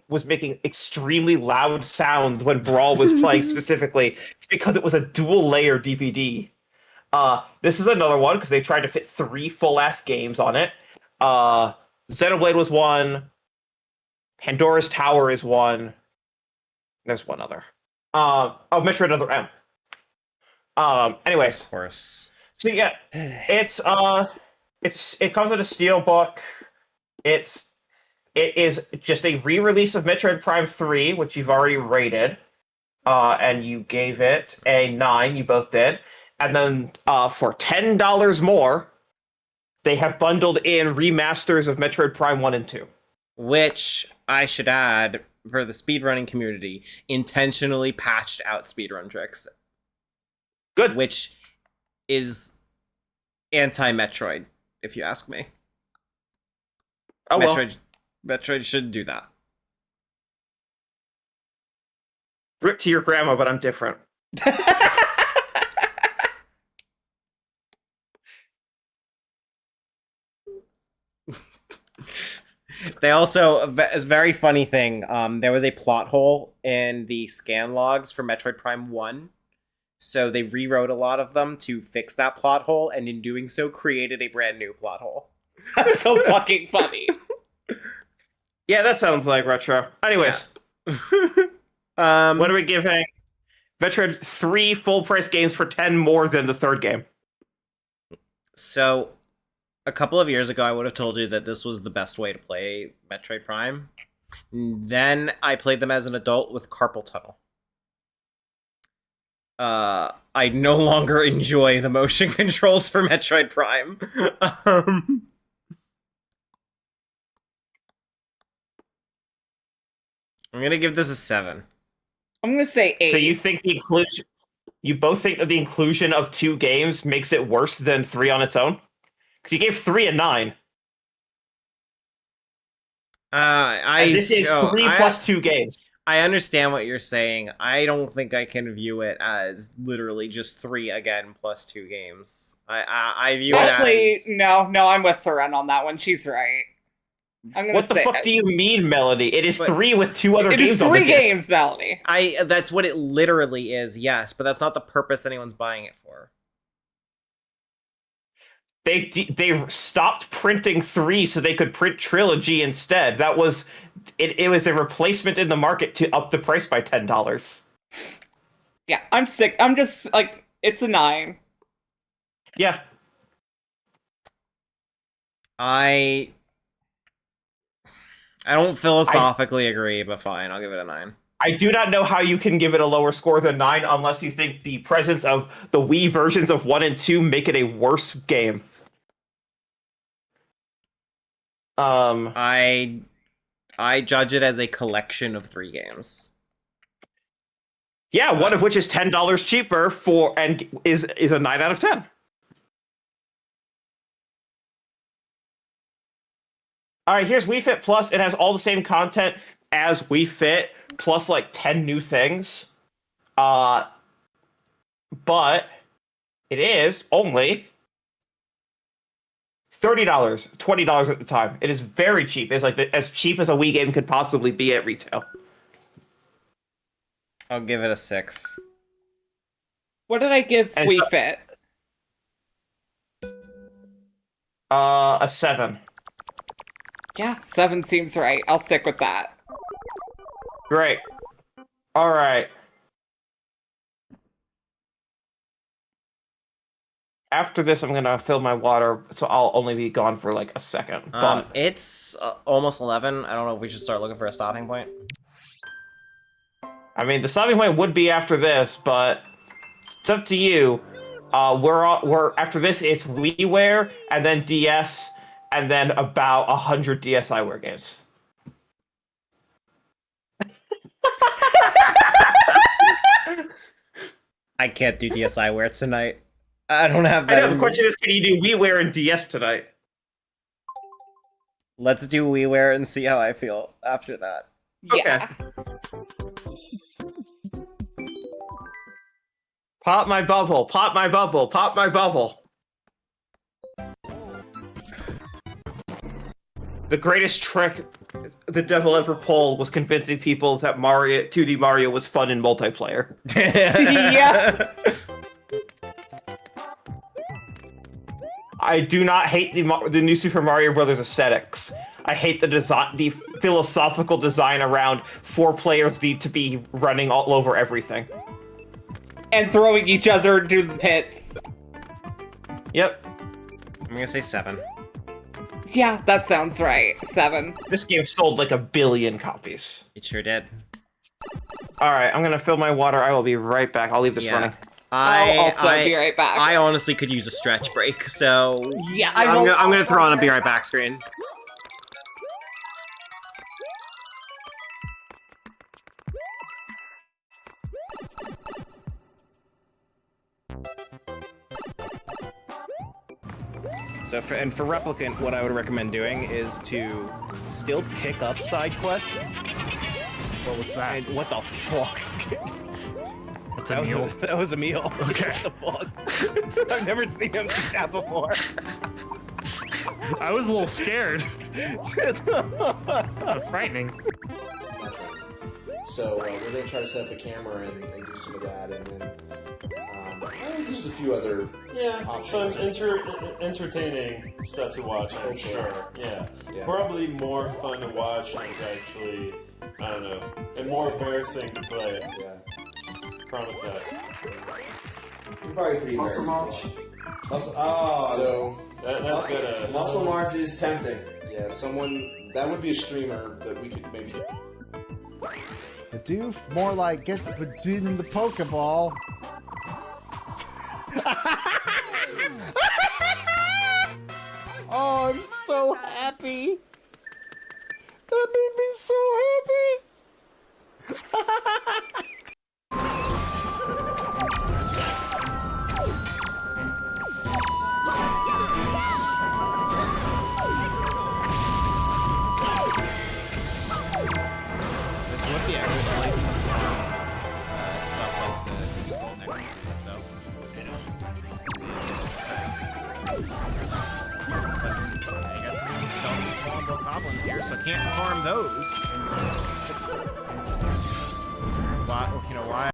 Speaker 19: was making extremely loud sounds when Brawl was playing specifically, it's because it was a dual layer DVD. This is another one because they tried to fit 3 full ass games on it. Xenoblade was one. Pandora's Tower is one. There's one other. Metroid Other M. Anyways.
Speaker 14: Of course.
Speaker 19: So yeah, it comes in a steelbook. It is just a re-release of Metroid Prime 3, which you've already rated. And you gave it a 9, you both did. And then for $10 more, they have bundled in remasters of Metroid Prime 1 and 2.
Speaker 14: Which, I should add, for the speedrunning community, intentionally patched out speedrun tricks.
Speaker 19: Good.
Speaker 14: Which is anti-Metroid, if you ask me.
Speaker 19: Oh,
Speaker 14: Metroid should do that.
Speaker 19: Rip to your grandma, but I'm different.
Speaker 14: They also, a very funny thing, there was a plot hole in the scan logs for Metroid Prime 1. So they rewrote a lot of them to fix that plot hole, and in doing so, created a brand new plot hole.
Speaker 17: That's so fucking funny.
Speaker 19: Yeah, that sounds like retro. Anyways.
Speaker 14: Yeah.
Speaker 19: What are we giving? Metroid 3 full price games for 10 more than the third game.
Speaker 14: So, a couple of years ago, I would have told you that this was the best way to play Metroid Prime. Then I played them as an adult with Carpal Tunnel. I no longer enjoy the motion controls for Metroid Prime. I'm gonna give this a 7.
Speaker 17: I'm gonna say 8.
Speaker 19: So you think the inclusion? You both think that the inclusion of 2 games makes it worse than 3 on its own? Because you gave 3 a 9. And this is 3 plus 2 games.
Speaker 14: I understand what you're saying. I don't think I can view it as literally just 3 again plus 2 games. I view
Speaker 17: Actually,
Speaker 14: it as...
Speaker 17: no, I'm with Seren on that one. She's right. I'm gonna
Speaker 19: What the fuck do you mean, Melody? It is 3 with 2 other games.
Speaker 17: It is 3 games, Melody.
Speaker 14: That's what it literally is, yes, but that's not the purpose anyone's buying it for.
Speaker 19: They stopped printing 3 so they could print Trilogy instead. That was it was a replacement in the market to up the price by $10.
Speaker 17: Yeah, I'm sick. I'm just like, it's a 9.
Speaker 19: Yeah.
Speaker 14: I don't philosophically agree, but fine, I'll give it a 9.
Speaker 19: I do not know how you can give it a lower score than 9 unless you think the presence of the Wii versions of 1 and 2 make it a worse game.
Speaker 14: I judge it as a collection of 3 games.
Speaker 19: Yeah, one of which is $10 cheaper and is a 9 out of 10. All right, here's Wii Fit Plus. It has all the same content as Wii Fit, plus like 10 new things. But it is only $30, $20 at the time. It is very cheap. It's like as cheap as a Wii game could possibly be at retail.
Speaker 14: I'll give it a 6.
Speaker 17: What did I give Wii Fit?
Speaker 19: A 7.
Speaker 17: Yeah, 7 seems right. I'll stick with that.
Speaker 19: Great. All right. After this, I'm going to fill my water, so I'll only be gone for like a second. But
Speaker 14: It's almost 11. I don't know if we should start looking for a stopping point.
Speaker 19: I mean, the stopping point would be after this, but it's up to you. We're after this, it's WiiWare, and then DS, and then about 100 DSiWare games.
Speaker 14: I can't do DSiWare tonight. I don't have that.
Speaker 19: I know, the question is, can you do WiiWare and DS tonight?
Speaker 14: Let's do WiiWare and see how I feel after that.
Speaker 17: Yeah.
Speaker 19: Pop my bubble, pop my bubble, pop my bubble. The greatest trick the devil ever pulled was convincing people that 2D Mario was fun in multiplayer.
Speaker 17: Yeah.
Speaker 19: I do not hate the new Super Mario Brothers aesthetics. I hate the philosophical design around 4 players need to be running all over everything.
Speaker 17: And throwing each other into the pits.
Speaker 19: Yep.
Speaker 14: I'm gonna say 7.
Speaker 17: Yeah, that sounds right. 7.
Speaker 19: This game sold like 1 billion copies.
Speaker 14: It sure did.
Speaker 19: Alright, I'm gonna fill my water. I will be right back. I'll leave this running.
Speaker 17: I'll also be right back.
Speaker 14: I honestly could use a stretch break, so
Speaker 17: yeah,
Speaker 14: I'm gonna throw on a be right back screen.
Speaker 1: So for Replicant, what I would recommend doing is to still pick up side quests.
Speaker 12: Well, what's that?
Speaker 1: And what the fuck?
Speaker 12: What's a meal?
Speaker 1: That was a meal.
Speaker 12: Okay.
Speaker 1: What the fuck? I've never seen him do that before.
Speaker 12: I was a little scared. Frightening.
Speaker 5: So we're gonna try to set up a camera and do some of that, and then there's a few other options.
Speaker 20: Some entertaining stuff to watch, I'm sure. Yeah. Probably more fun to watch than to actually, I don't know, and more embarrassing to play.
Speaker 5: Yeah.
Speaker 20: Promise that.
Speaker 5: You're probably pretty
Speaker 20: Muscle
Speaker 5: embarrassing
Speaker 20: March.
Speaker 5: to watch. So
Speaker 20: that's
Speaker 5: Muscle March is tempting. Yeah, someone That would be a streamer that we could maybe.
Speaker 2: Bidoof? More like guess the Bidoof in the Pokeball. Oh, I'm so happy. That made me so happy.
Speaker 14: This would be a good place to farm stuff like the skull necklaces, though. I guess we don't spawn more goblins here, so can't farm those. Why? You know why?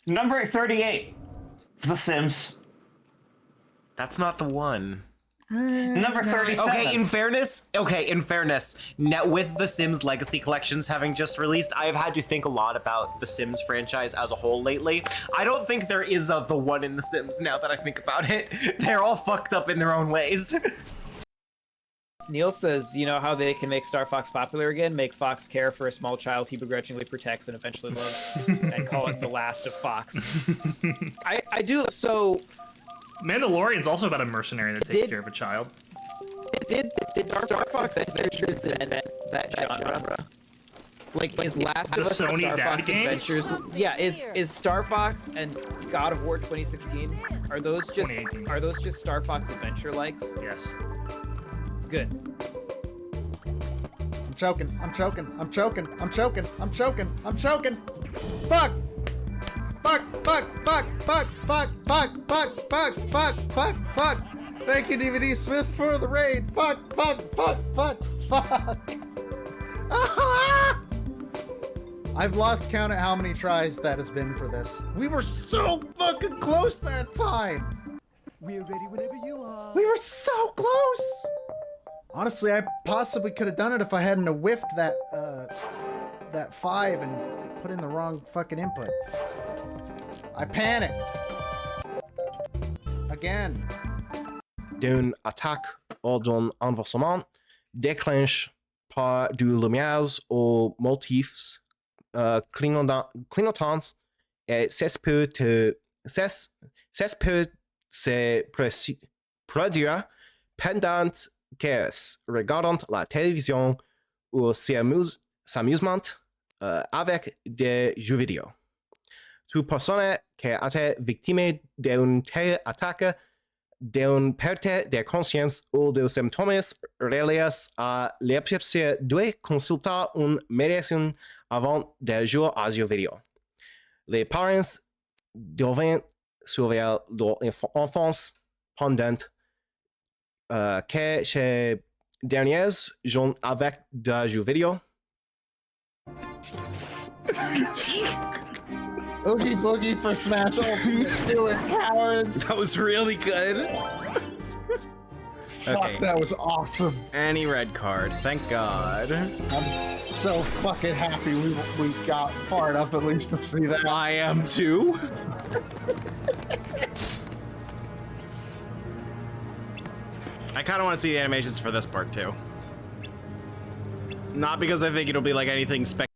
Speaker 10: Number 38, The Sims.
Speaker 14: That's not the one.
Speaker 10: Number 37.
Speaker 14: Okay, in fairness, now with the Sims Legacy Collections having just released, I've had to think a lot about the Sims franchise as a whole lately. I don't think there is a The One in the Sims now that I think about it. They're all fucked up in their own ways.
Speaker 15: Neil says, you know how they can make Star Fox popular again? Make Fox care for a small child he begrudgingly protects and eventually loves, and call it The Last of Fox. I do, so...
Speaker 12: Mandalorian's also about a mercenary that takes care of a child.
Speaker 15: Did Star Fox Adventures invent that genre? Like, is Last of Us and Star Fox Adventures? Yeah, is Star Fox and God of War 2016? Are those just Star Fox Adventure likes?
Speaker 12: Yes.
Speaker 15: Good.
Speaker 2: I'm choking. I'm choking. I'm choking. I'm choking. I'm choking. I'm choking. Fuck. Fuck. Fuck. Fuck. Fuck. Fuck. Fuck. Fuck. Fuck. Fuck. Fuck. Fuck. Thank you, DVD Smith, for the raid. Fuck. Fuck. Fuck. Fuck. Fuck. I've lost count at how many tries that has been for this. We were so fucking close that time.
Speaker 18: We're ready whenever you are.
Speaker 2: We were so close. Honestly, I possibly could have done it if I hadn't whiffed that 5 and put in the wrong fucking input. I panicked. Again.
Speaker 14: D'une attaque ou d'un renversement déclenche par du lumière aux motifs clignotants et cesse peut se produire pendant qu'elles regardent la télévision ou s'amusement avec des jeux vidéo. Toute personne qui a été victime d'une telle attaque, d'une perte de conscience ou de symptômes reliés à l'épilepsie doit consulter un médecin avant de jouer à jeux vidéo. Les parents doivent surveiller leur enfance pendant que ces derniers jouent avec des jeux vidéo.
Speaker 2: Oogie boogie for Smash Ultimate. Do it, cowards.
Speaker 14: That was really good.
Speaker 2: Fuck,
Speaker 14: Okay.
Speaker 2: that was awesome.
Speaker 14: Any red card, thank God.
Speaker 2: I'm so fucking happy we got far enough at least to see that.
Speaker 14: I am too. I kind of want to see the animations for this part too. Not because I think it'll be like anything spec.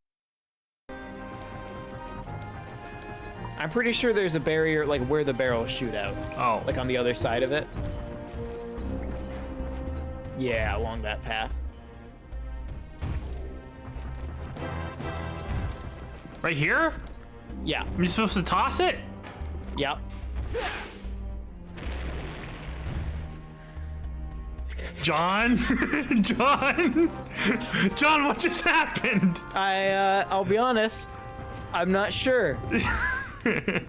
Speaker 15: I'm pretty sure there's a barrier, like, where the barrels shoot out.
Speaker 12: Oh.
Speaker 15: Like, on the other side of it. Yeah, along that path.
Speaker 12: Right here?
Speaker 15: Yeah.
Speaker 12: Am I supposed to toss it?
Speaker 15: Yep.
Speaker 12: John? John, what just happened?
Speaker 15: I'll be honest, I'm not sure.
Speaker 12: Can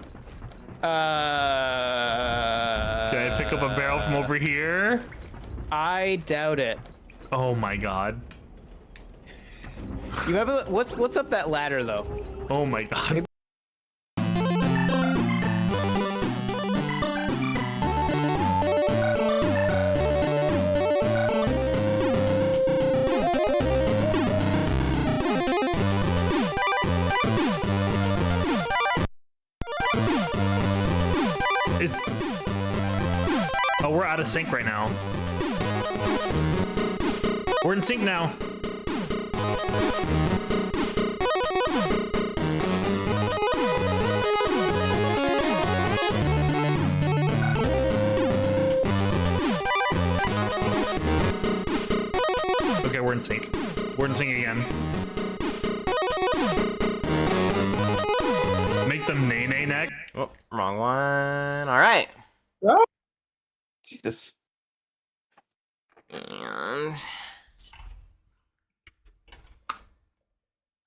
Speaker 12: I pick up a barrel from over here?
Speaker 15: I doubt it.
Speaker 12: Oh my god.
Speaker 15: You have what's up that ladder though?
Speaker 12: Oh my god. Oh, we're out of sync right now. We're in sync now. Okay, we're in sync. We're in sync again. Make them nay neck.
Speaker 14: Oh, wrong one. All right.
Speaker 19: Oh, Jesus.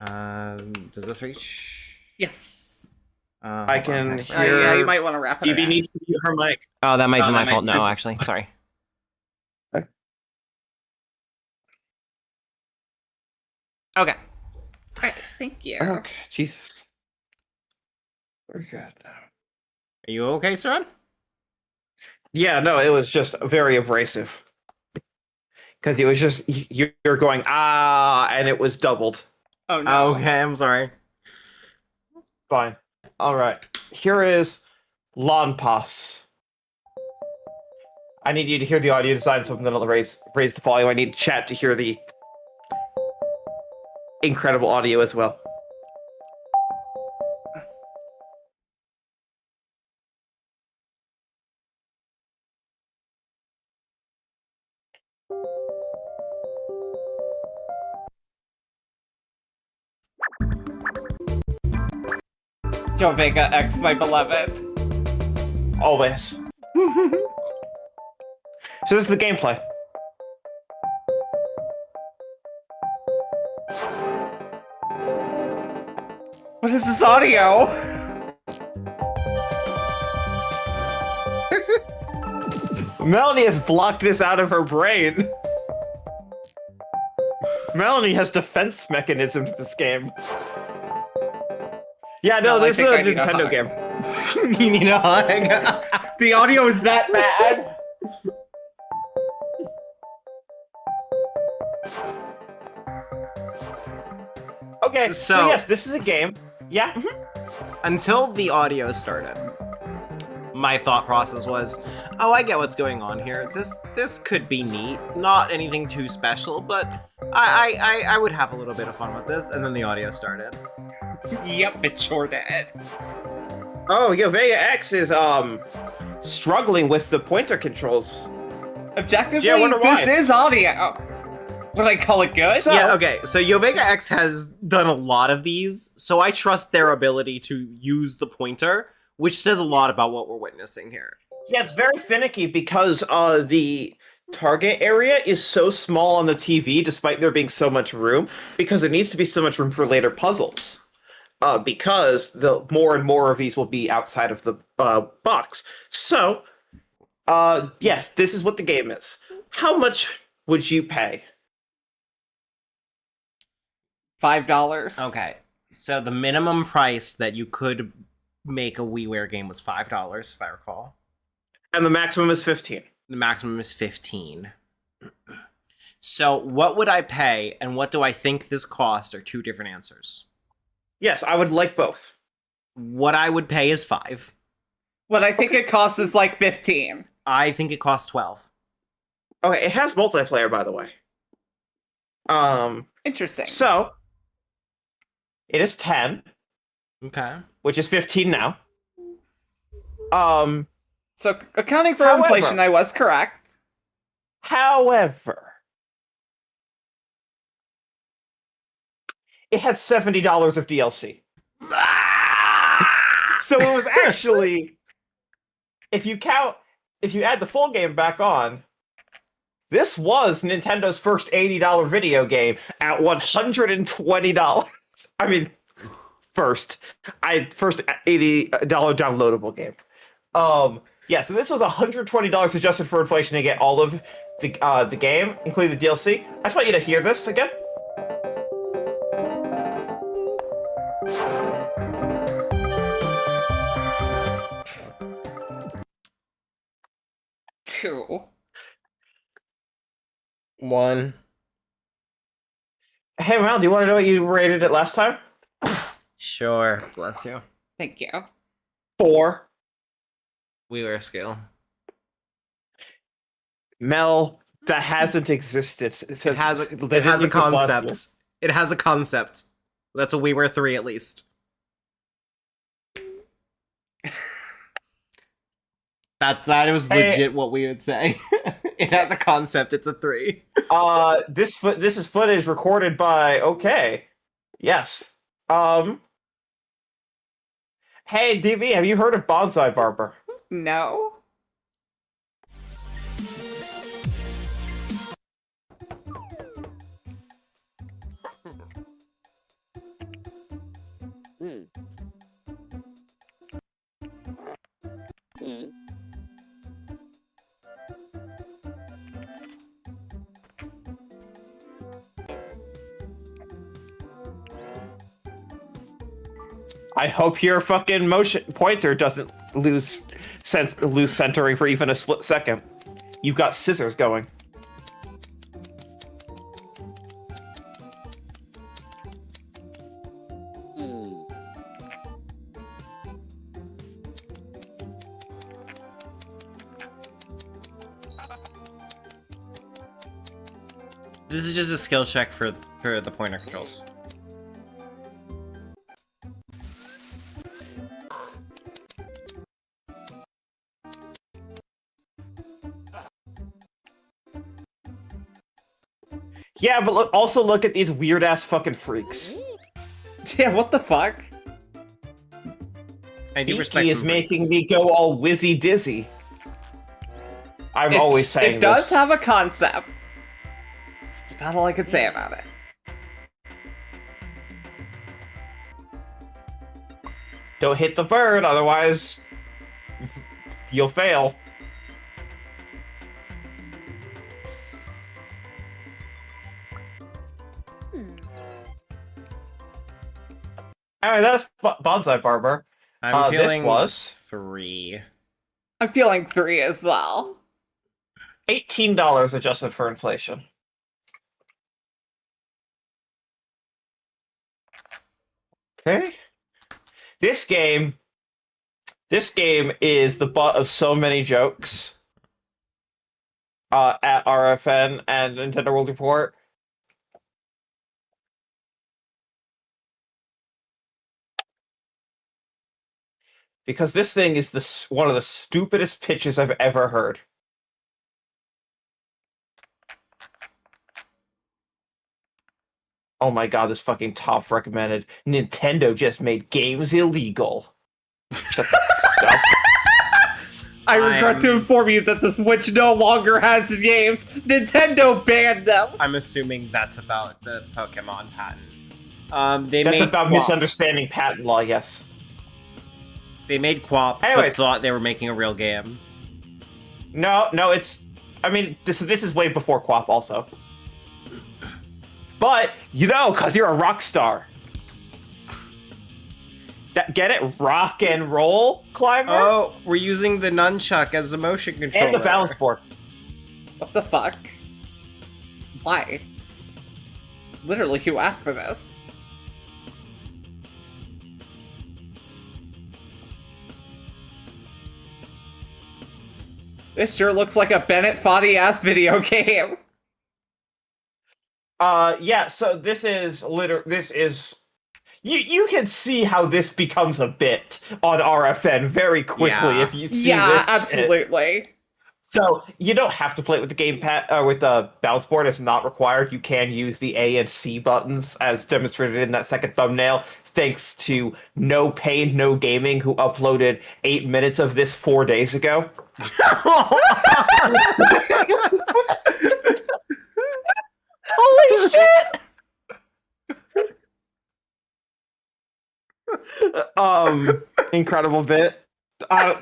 Speaker 14: And does this reach?
Speaker 17: Yes.
Speaker 19: I can
Speaker 14: hold on,
Speaker 19: hear.
Speaker 17: Yeah, you might want to wrap it
Speaker 19: GB
Speaker 17: around.
Speaker 19: needs to mute her mic.
Speaker 14: Oh, that might be my fault.
Speaker 19: this
Speaker 14: No,
Speaker 19: is-
Speaker 14: actually, sorry. Okay.
Speaker 17: Alright, thank you.
Speaker 19: Okay, Jesus. We're good now.
Speaker 14: Are you okay, Saran?
Speaker 19: Yeah, no, it was just very abrasive. Because it was just, you're going, and it was doubled.
Speaker 17: Oh, no.
Speaker 14: Okay, I'm sorry.
Speaker 19: Fine. Alright. Here is Lawn Pass. I need you to hear the audio design, so I'm going to raise the volume. I need chat to hear the incredible audio as well.
Speaker 17: Joe Vega X, my beloved.
Speaker 19: Always. So this is the gameplay.
Speaker 17: What is this audio?
Speaker 19: Melanie has blocked this out of her brain. Melanie has defense mechanisms in this game. Yeah, no, this is a Nintendo game.
Speaker 14: You need a hug.
Speaker 17: The audio is that bad.
Speaker 19: Okay, so yes, this is a game. Yeah.
Speaker 14: Until the audio started, my thought process was, oh, I get what's going on here. This could be neat. Not anything too special, but I would have a little bit of fun with this. And then the audio started.
Speaker 17: Yep, it sure did.
Speaker 19: Oh, yeah, Vega X is struggling with the pointer controls.
Speaker 17: Objectively,
Speaker 19: Yeah, I wonder why.
Speaker 17: this is audio. Would I call it good?
Speaker 14: Yeah, okay, so Yovega X has done a lot of these, so I trust their ability to use the pointer, which says a lot about what we're witnessing here.
Speaker 19: Yeah, it's very finicky because the target area is so small on the TV, despite there being so much room, because it needs to be so much room for later puzzles. Because the more and more of these will be outside of the box. So, yes, this is what the game is. How much would you pay?
Speaker 17: $5.
Speaker 14: Okay, so the minimum price that you could make a WiiWare game was $5, if I recall.
Speaker 19: And the maximum is 15.
Speaker 14: The maximum is 15. So what would I pay, and what do I think this cost are two different answers.
Speaker 19: Yes, I would like both.
Speaker 14: What I would pay is 5.
Speaker 17: What I think it costs is like 15.
Speaker 14: I think it costs 12.
Speaker 19: Okay, it has multiplayer, by the way.
Speaker 17: Interesting.
Speaker 19: So, it is 10.
Speaker 14: Okay.
Speaker 19: Which is 15 now.
Speaker 17: So, accounting for
Speaker 19: However-
Speaker 17: inflation, I was correct.
Speaker 19: However, it had $70 of DLC. So it was actually, if you add the full game back on, this was Nintendo's first $80 video game at $120. I mean, first $80 downloadable game. Yeah, so this was $120 adjusted for inflation to get all of the game, including the DLC. I just want you to hear this again.
Speaker 17: Two.
Speaker 14: 1.
Speaker 19: Hey, Mel, do you want to know what you rated it last time?
Speaker 14: Sure. Bless you.
Speaker 17: Thank you.
Speaker 19: 4.
Speaker 14: WiiWare scale.
Speaker 19: Mel that hasn't existed since
Speaker 14: It has a concept. It has a concept. That's a WiiWare 3 at least. That was legit what we would say. It has a concept. It's a 3.
Speaker 19: This is footage recorded by. Okay, yes. Hey, DB, have you heard of Bonsai Barber?
Speaker 17: No.
Speaker 19: I hope your fucking motion pointer doesn't lose centering for even a split second. You've got scissors going.
Speaker 14: This is just a skill check for the pointer controls.
Speaker 19: Yeah, but also look at these weird ass fucking freaks.
Speaker 17: Yeah, what the fuck?
Speaker 14: I do respect
Speaker 19: He is making me go all whizzy dizzy. I'm always saying
Speaker 17: it does
Speaker 19: this.
Speaker 17: have a concept. That's about all I can say about it.
Speaker 19: Don't hit the bird, otherwise you'll fail. Alright, that's Bonsai Barber.
Speaker 14: I'm feeling
Speaker 19: this was
Speaker 14: 3.
Speaker 17: I'm feeling 3 as well.
Speaker 19: $18 adjusted for inflation. Okay. This game is the butt of so many jokes at RFN and Nintendo World Report. Because this thing is one of the stupidest pitches I've ever heard. Oh my god, this fucking top recommended. Nintendo just made games illegal. Shut the fuck up.
Speaker 17: I regret to inform you that the Switch no longer has games. Nintendo banned them.
Speaker 14: I'm assuming that's about the Pokemon patent.
Speaker 19: That's about misunderstanding patent law, yes.
Speaker 14: They made Quap,
Speaker 19: Anyways.
Speaker 14: but thought they were making a real game.
Speaker 19: No, it's... I mean, this is way before Quap also. But, because you're a rock star. Get it? Rock and roll climber?
Speaker 14: Oh, we're using the nunchuck as a motion controller.
Speaker 19: And the balance board.
Speaker 17: What the fuck? Why? Literally, who asked for this? This sure looks like a Bennett Foddy-ass video game.
Speaker 19: Yeah, so this is you can see how this becomes a bit on RFN very quickly if you see this shit.
Speaker 17: Absolutely.
Speaker 19: So you don't have to play it with the gamepad with the bounce board. It's not required. You can use the A and C buttons as demonstrated in that second thumbnail. Thanks to No Pain No Gaming, who uploaded 8 minutes of this 4 days ago.
Speaker 17: Holy shit!
Speaker 19: Incredible bit. Wow,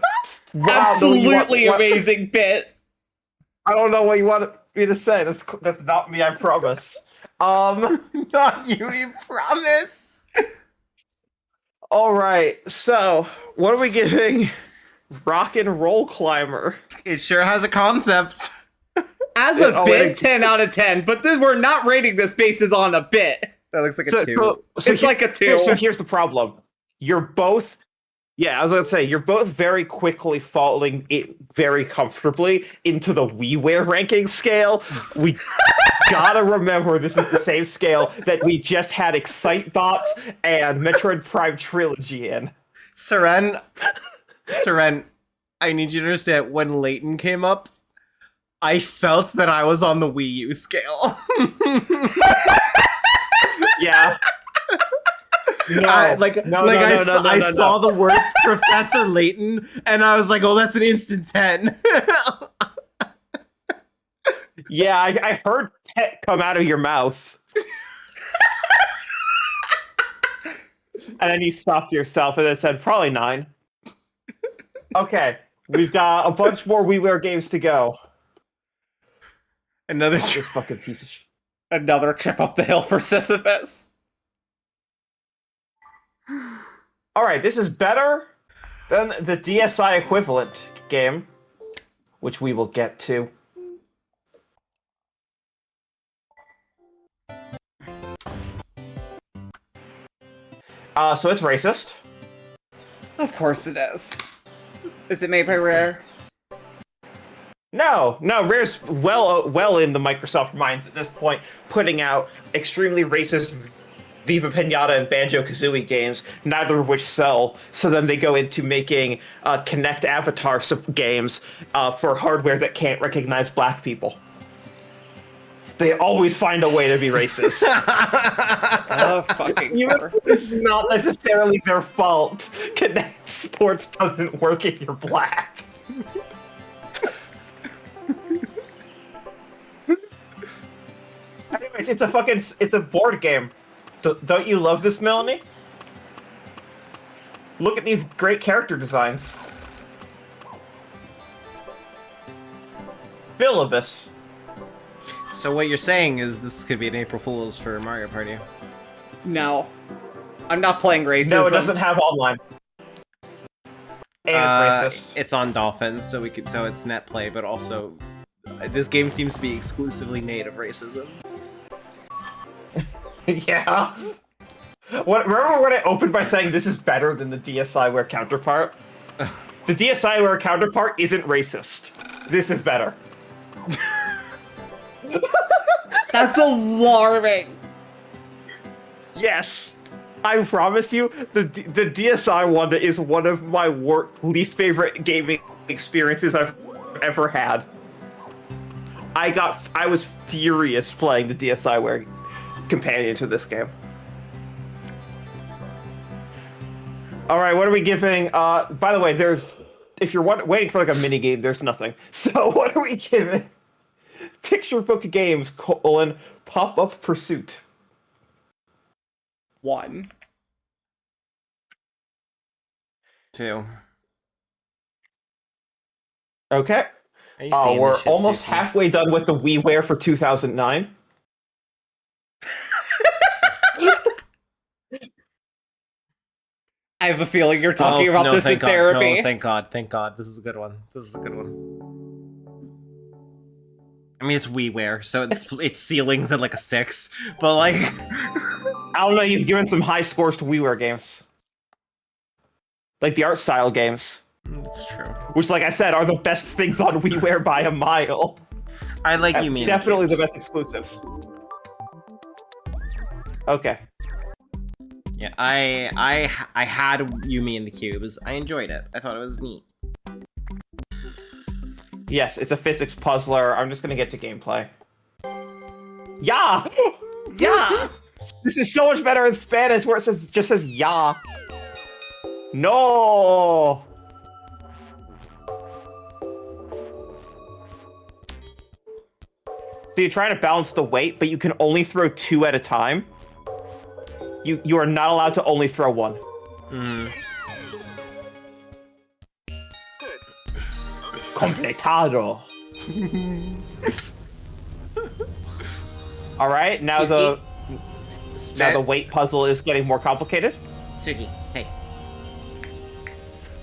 Speaker 17: Absolutely amazing bit.
Speaker 19: I don't know what you want me to say. That's not me, I promise.
Speaker 14: Not you, we promise.
Speaker 19: All right, so what are we giving Rock and Roll Climber?
Speaker 14: It sure has a concept.
Speaker 17: As a bit, 10 out of 10, but then we're not rating this based on a bit.
Speaker 14: That looks like a 2.
Speaker 17: It's like a 2.
Speaker 19: So here's the problem. You're both Yeah, I was going to say, you're both very quickly falling very comfortably into the WiiWare ranking scale. We gotta remember this is the same scale that we just had Excitebots and Metroid Prime Trilogy in.
Speaker 14: Seren, I need you to understand, when Leighton came up, I felt that I was on the Wii U scale.
Speaker 19: Yeah. No,
Speaker 14: I saw the words Professor Layton, and I was like, "Oh, that's an instant 10."
Speaker 19: Yeah, I heard "tet" come out of your mouth, and then you stopped yourself and then said, "Probably 9." Okay, we've got a bunch more WiiWare games to go.
Speaker 14: Another
Speaker 19: this fucking piece of shit.
Speaker 17: Another trip up the hill for Sisyphus.
Speaker 19: All right, this is better than the DSi equivalent game, which we will get to. So it's racist.
Speaker 17: Of course it is. Is it made by Rare?
Speaker 19: No, Rare's well in the Microsoft minds at this point, putting out extremely racist Viva Pinata and Banjo-Kazooie games, neither of which sell. So then they go into making Kinect Avatar games for hardware that can't recognize black people. They always find a way to be racist.
Speaker 17: Oh, fucking
Speaker 19: Even if it's not necessarily their fault. Kinect Sports doesn't work if you're black. Anyways, it's a board game. Don't you love this, Melanie? Look at these great character designs. Philibus.
Speaker 14: So what you're saying is this could be an April Fool's for Mario Party?
Speaker 17: No. I'm not playing racism.
Speaker 19: No, it doesn't have online. And it's racist.
Speaker 14: It's on Dolphins, so it's net play, but also this game seems to be exclusively made of racism.
Speaker 19: Yeah. Remember when I opened by saying this is better than the DSiWare counterpart? The DSiWare counterpart isn't racist. This is better.
Speaker 17: That's alarming.
Speaker 19: Yes. I promise you, the DSi one is one of my least favorite gaming experiences I've ever had. I was furious playing the DSiWare companion to this game. All right, what are we giving? By the way, if you're waiting for like a mini game, there's nothing. So what are we giving? Picture book games : pop-up pursuit.
Speaker 17: 1.
Speaker 14: 2.
Speaker 19: Okay. We're almost halfway done with the WiiWare for 2009.
Speaker 17: I have a feeling you're talking about this in therapy.
Speaker 14: No, thank God. This is a good one. I mean, it's WiiWare, so its ceiling's at like a 6, but like...
Speaker 19: I don't know, you've given some high scores to WiiWare games. Like the art style games.
Speaker 14: That's true.
Speaker 19: Which, like I said, are the best things on WiiWare by a mile.
Speaker 14: I like you mean
Speaker 19: definitely the best exclusives. Okay.
Speaker 14: Yeah, I had Yumi in the cubes. I enjoyed it. I thought it was neat.
Speaker 19: Yes, it's a physics puzzler. I'm just gonna get to gameplay. Yeah!
Speaker 17: Yeah!
Speaker 19: This is so much better in Spanish where it just says ya. No! So you're trying to balance the weight, but you can only throw 2 at a time. You are not allowed to only throw 1. Completado. All right, now the weight puzzle is getting more complicated.
Speaker 14: Suki, hey.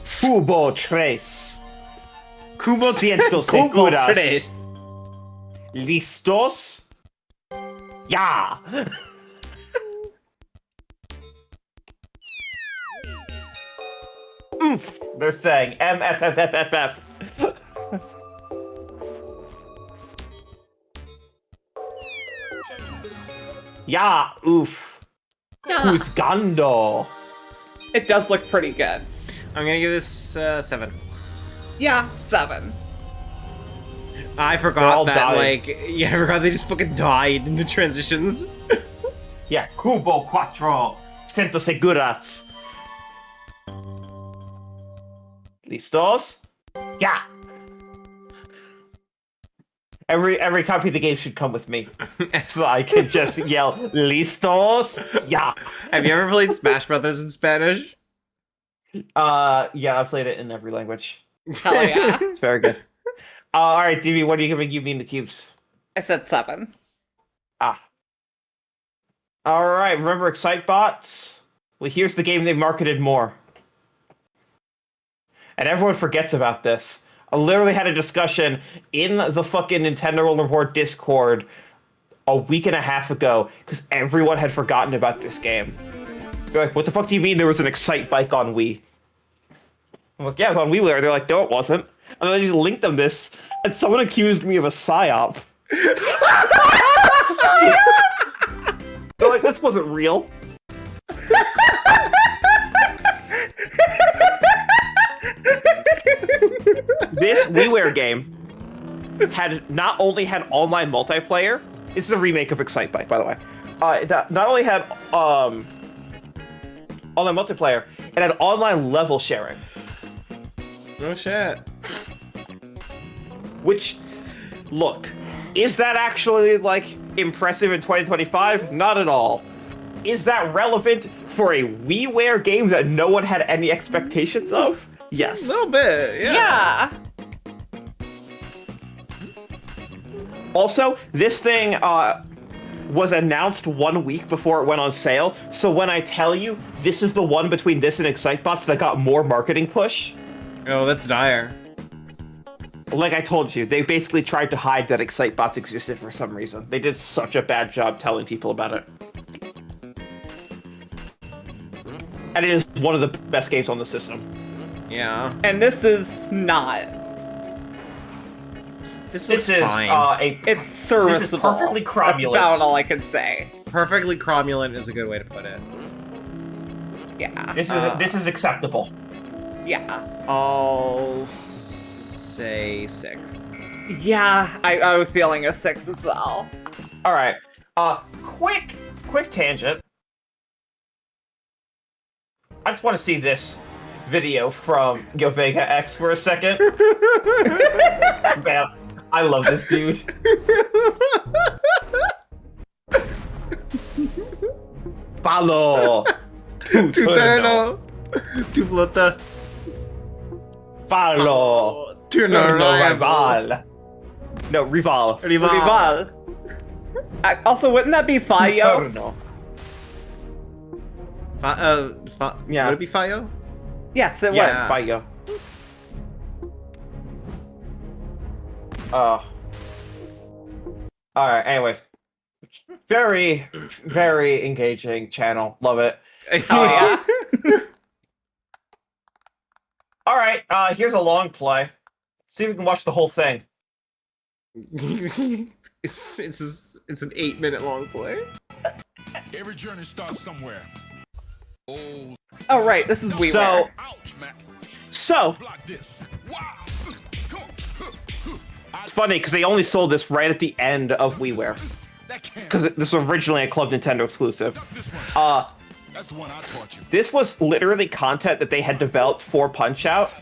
Speaker 19: Cubo tres.
Speaker 14: Cubo
Speaker 19: Ciento seguras. Listos. Ya. oomph. They're saying MFFFFF. Yeah, oof.
Speaker 17: Yeah.
Speaker 19: Who's Gando?
Speaker 17: It does look pretty good.
Speaker 14: I'm gonna give this 7.
Speaker 17: Yeah, 7.
Speaker 14: I
Speaker 19: They're
Speaker 14: forgot
Speaker 19: all
Speaker 14: that,
Speaker 19: dying.
Speaker 14: I forgot they just fucking died in the transitions.
Speaker 19: Yeah, Cubo Cuatro. Sento seguras. Listos? Yeah. Every copy of the game should come with me, so I can just yell "Listos!" Yeah.
Speaker 14: Have you ever played Smash Brothers in Spanish?
Speaker 19: Yeah, I played it in every language.
Speaker 17: Hell yeah.
Speaker 19: It's very good. All right, DB, what are you giving you mean the cubes?
Speaker 17: I said 7.
Speaker 19: Ah. All right, remember Excitebots? Well, here's the game they marketed more. And everyone forgets about this. I literally had a discussion in the fucking Nintendo World Report Discord a week and a half ago because everyone had forgotten about this game. They're like, what the fuck do you mean there was an Excite Bike on Wii? I'm like, yeah, it was on WiiWare. They're like, no, it wasn't. And then I just linked them this, and someone accused me of a psyop. They're like, this wasn't real. This WiiWare game had not only had online multiplayer. This is a remake of Excite Bike, by the way. It not only had online multiplayer, it had online level sharing.
Speaker 14: Oh shit.
Speaker 19: Which, look, is that actually like impressive in 2025? Not at all. Is that relevant for a WiiWare game that no one had any expectations of? Yes.
Speaker 14: A little bit, yeah.
Speaker 19: Also, this thing was announced 1 week before it went on sale, so when I tell you this is the one between this and Excitebots that got more marketing push...
Speaker 14: Oh, that's dire.
Speaker 19: Like I told you, they basically tried to hide that Excitebots existed for some reason. They did such a bad job telling people about it. And it is one of the best games on the system.
Speaker 14: Yeah.
Speaker 17: And this is not.
Speaker 14: This
Speaker 19: is
Speaker 14: fine.
Speaker 17: It's serviceable.
Speaker 19: This is perfectly cromulent.
Speaker 17: That's about all I can say.
Speaker 14: Perfectly cromulent is a good way to put it.
Speaker 17: Yeah.
Speaker 19: This is acceptable.
Speaker 17: Yeah.
Speaker 14: I'll say 6.
Speaker 17: Yeah, I was feeling a 6 as well.
Speaker 19: All right. Quick tangent. I just want to see this video from Vega X for a second. Man, I love this dude. Follow.
Speaker 14: Tuterno. Tu flota.
Speaker 19: Follow.
Speaker 14: Turno
Speaker 19: rival. No, rival.
Speaker 17: Rival. Also, wouldn't that be Fayo?
Speaker 19: Turno.
Speaker 14: Yeah. Would it be Fayo?
Speaker 17: Yes, it
Speaker 19: Yeah,
Speaker 17: would.
Speaker 19: Fayo. Alright, anyways. Very, very engaging channel. Love it.
Speaker 17: Oh, yeah?
Speaker 19: Alright, here's a long play. See if we can watch the whole thing.
Speaker 14: It's an 8-minute long play.
Speaker 8: Every journey starts somewhere.
Speaker 17: Oh, right, this is WiiWare.
Speaker 19: So, it's funny because they only sold this right at the end of WiiWare. Because this was originally a Club Nintendo exclusive.
Speaker 8: That's the one I taught you.
Speaker 19: This was literally content that they had developed for Punch-Out!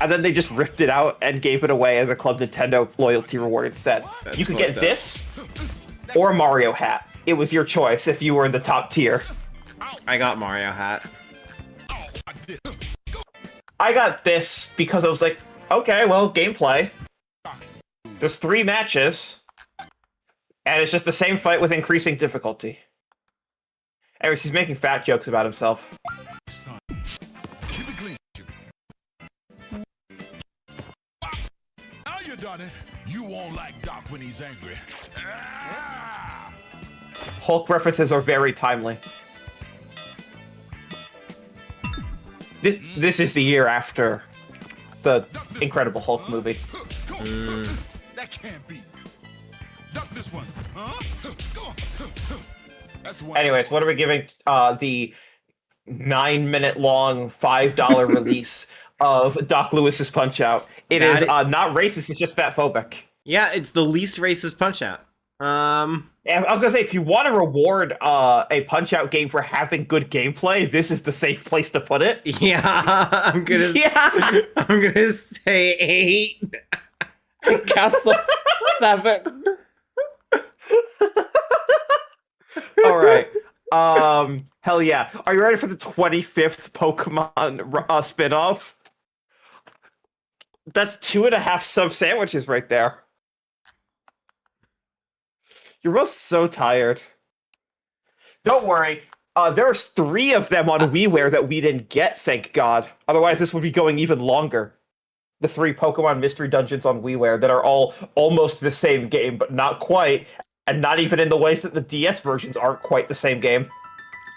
Speaker 19: And then they just ripped it out and gave it away as a Club Nintendo loyalty reward instead.
Speaker 14: That's
Speaker 19: you could get
Speaker 14: fucked up.
Speaker 19: this or a Mario hat. It was your choice if you were in the top tier.
Speaker 14: I got Mario hat.
Speaker 19: I got this because I was like, okay, well, gameplay. There's 3 matches. And it's just the same fight with increasing difficulty. Anyways, he's making fat jokes about himself.
Speaker 8: Now you done it. You won't like Doc when he's angry.
Speaker 19: Hulk references are very timely. this is the year after the Incredible Hulk movie.
Speaker 8: That can't be. Duck this one. Huh? That's the one.
Speaker 19: Anyways, what are we giving the 9-minute long $5 release of Doc Lewis's Punch Out? It is not racist, it's just fat phobic.
Speaker 14: Yeah, it's the least racist Punch Out.
Speaker 19: I was gonna say, if you want to reward a Punch Out game for having good gameplay, this is the safe place to put it.
Speaker 14: Yeah, I'm gonna say 8.
Speaker 17: Castle 7.
Speaker 19: All right. Hell yeah. Are you ready for the 25th Pokemon spin-off? That's 2.5 sub sandwiches right there. You're both so tired. Don't worry. There's 3 of them on WiiWare that we didn't get, thank God. Otherwise, this would be going even longer. The 3 Pokemon Mystery Dungeons on WiiWare that are all almost the same game, but not quite, and not even in the ways that the DS versions aren't quite the same game.